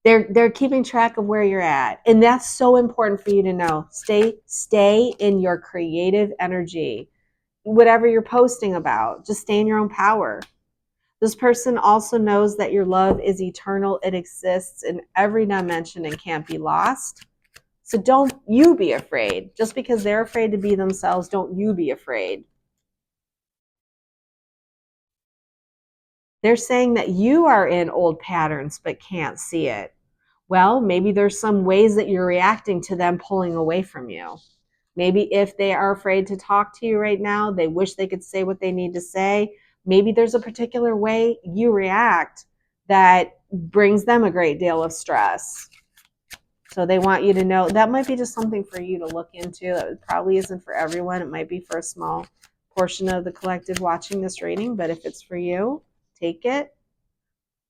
they're keeping track of where you're at. And that's so important for you to know. Stay in your creative energy. Whatever you're posting about, just stay in your own power. This person also knows that your love is eternal. It exists in every dimension and can't be lost. So don't you be afraid. Just because they're afraid to be themselves, don't you be afraid. They're saying that you are in old patterns but can't see it. Well, maybe there's some ways that you're reacting to them pulling away from you. Maybe if they are afraid to talk to you right now, they wish they could say what they need to say. Maybe there's a particular way you react that brings them a great deal of stress. So they want you to know that might be just something for you to look into. That probably isn't for everyone. It might be for a small portion of the collective watching this reading, but if it's for you, take it.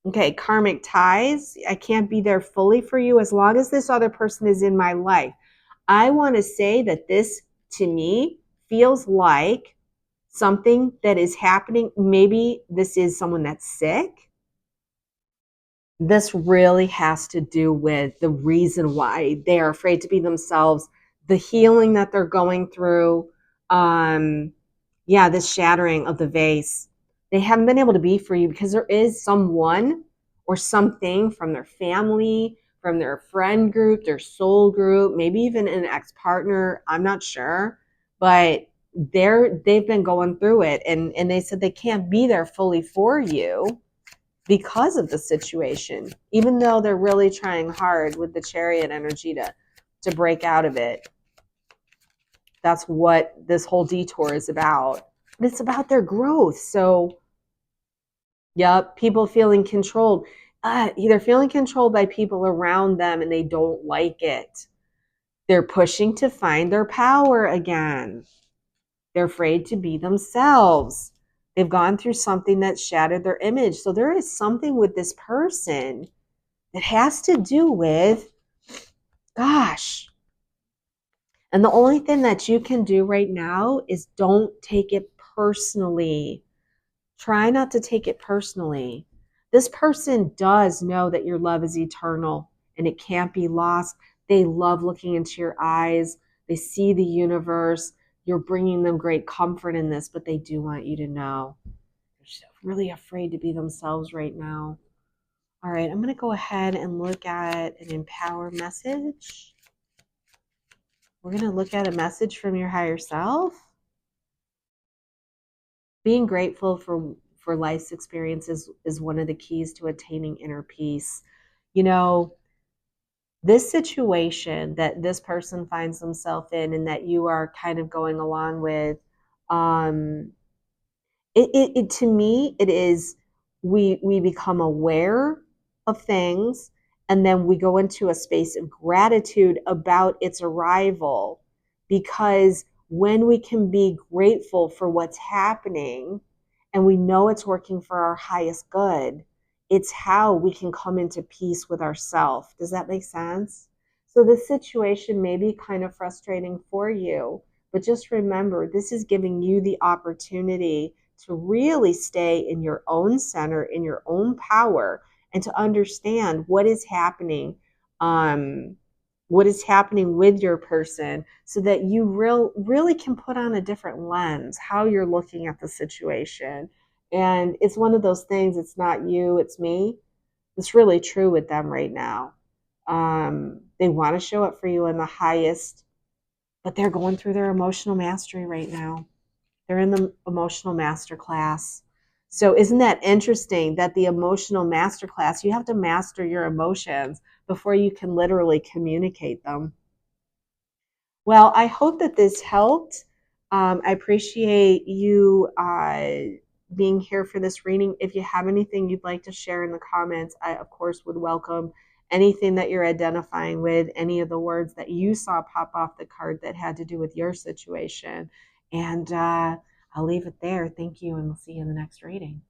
Okay, karmic ties. I can't be there fully for you as long as this other person is in my life. I want to say that this, to me, feels like something that is happening. Maybe this is someone that's sick. This really has to do with the reason why they are afraid to be themselves, the healing that they're going through. This shattering of the vase. They haven't been able to be for you because there is someone or something from their family, from their friend group, their soul group, maybe even an ex-partner. I'm not sure, but they've been going through it, and they said they can't be there fully for you because of the situation, even though they're really trying hard with the Chariot energy to break out of it. That's what this whole detour is about. But it's about their growth. So, yep, people feeling controlled. They're feeling controlled by people around them and they don't like it. They're pushing to find their power again. They're afraid to be themselves. They've gone through something that shattered their image. So there is something with this person that has to do with, gosh. And the only thing that you can do right now is don't take it personally. Try not to take it personally. This person does know that your love is eternal and it can't be lost. They love looking into your eyes. They see the universe. You're bringing them great comfort in this, but they do want you to know. They're really afraid to be themselves right now. All right, I'm going to go ahead and look at an empower message. We're going to look at a message from your higher self. Being grateful for life's experiences is one of the keys to attaining inner peace. This situation that this person finds themselves in and that you are kind of going along with, to me, it is we become aware of things and then we go into a space of gratitude about its arrival, because when we can be grateful for what's happening and we know it's working for our highest good, it's how we can come into peace with ourselves. Does that make sense? So this situation may be kind of frustrating for you, but just remember, this is giving you the opportunity to really stay in your own center, in your own power, and to understand what is happening, with your person, so that you really can put on a different lens, how you're looking at the situation. And it's one of those things, it's not you, it's me. It's really true with them right now. They want to show up for you in the highest, but they're going through their emotional mastery right now. They're in the emotional master class. So isn't that interesting that the emotional masterclass, you have to master your emotions before you can literally communicate them. Well, I hope that this helped. I appreciate you being here for this reading. If you have anything you'd like to share in the comments, I, of course, would welcome anything that you're identifying with, any of the words that you saw pop off the card that had to do with your situation. And I'll leave it there. Thank you, and we'll see you in the next reading.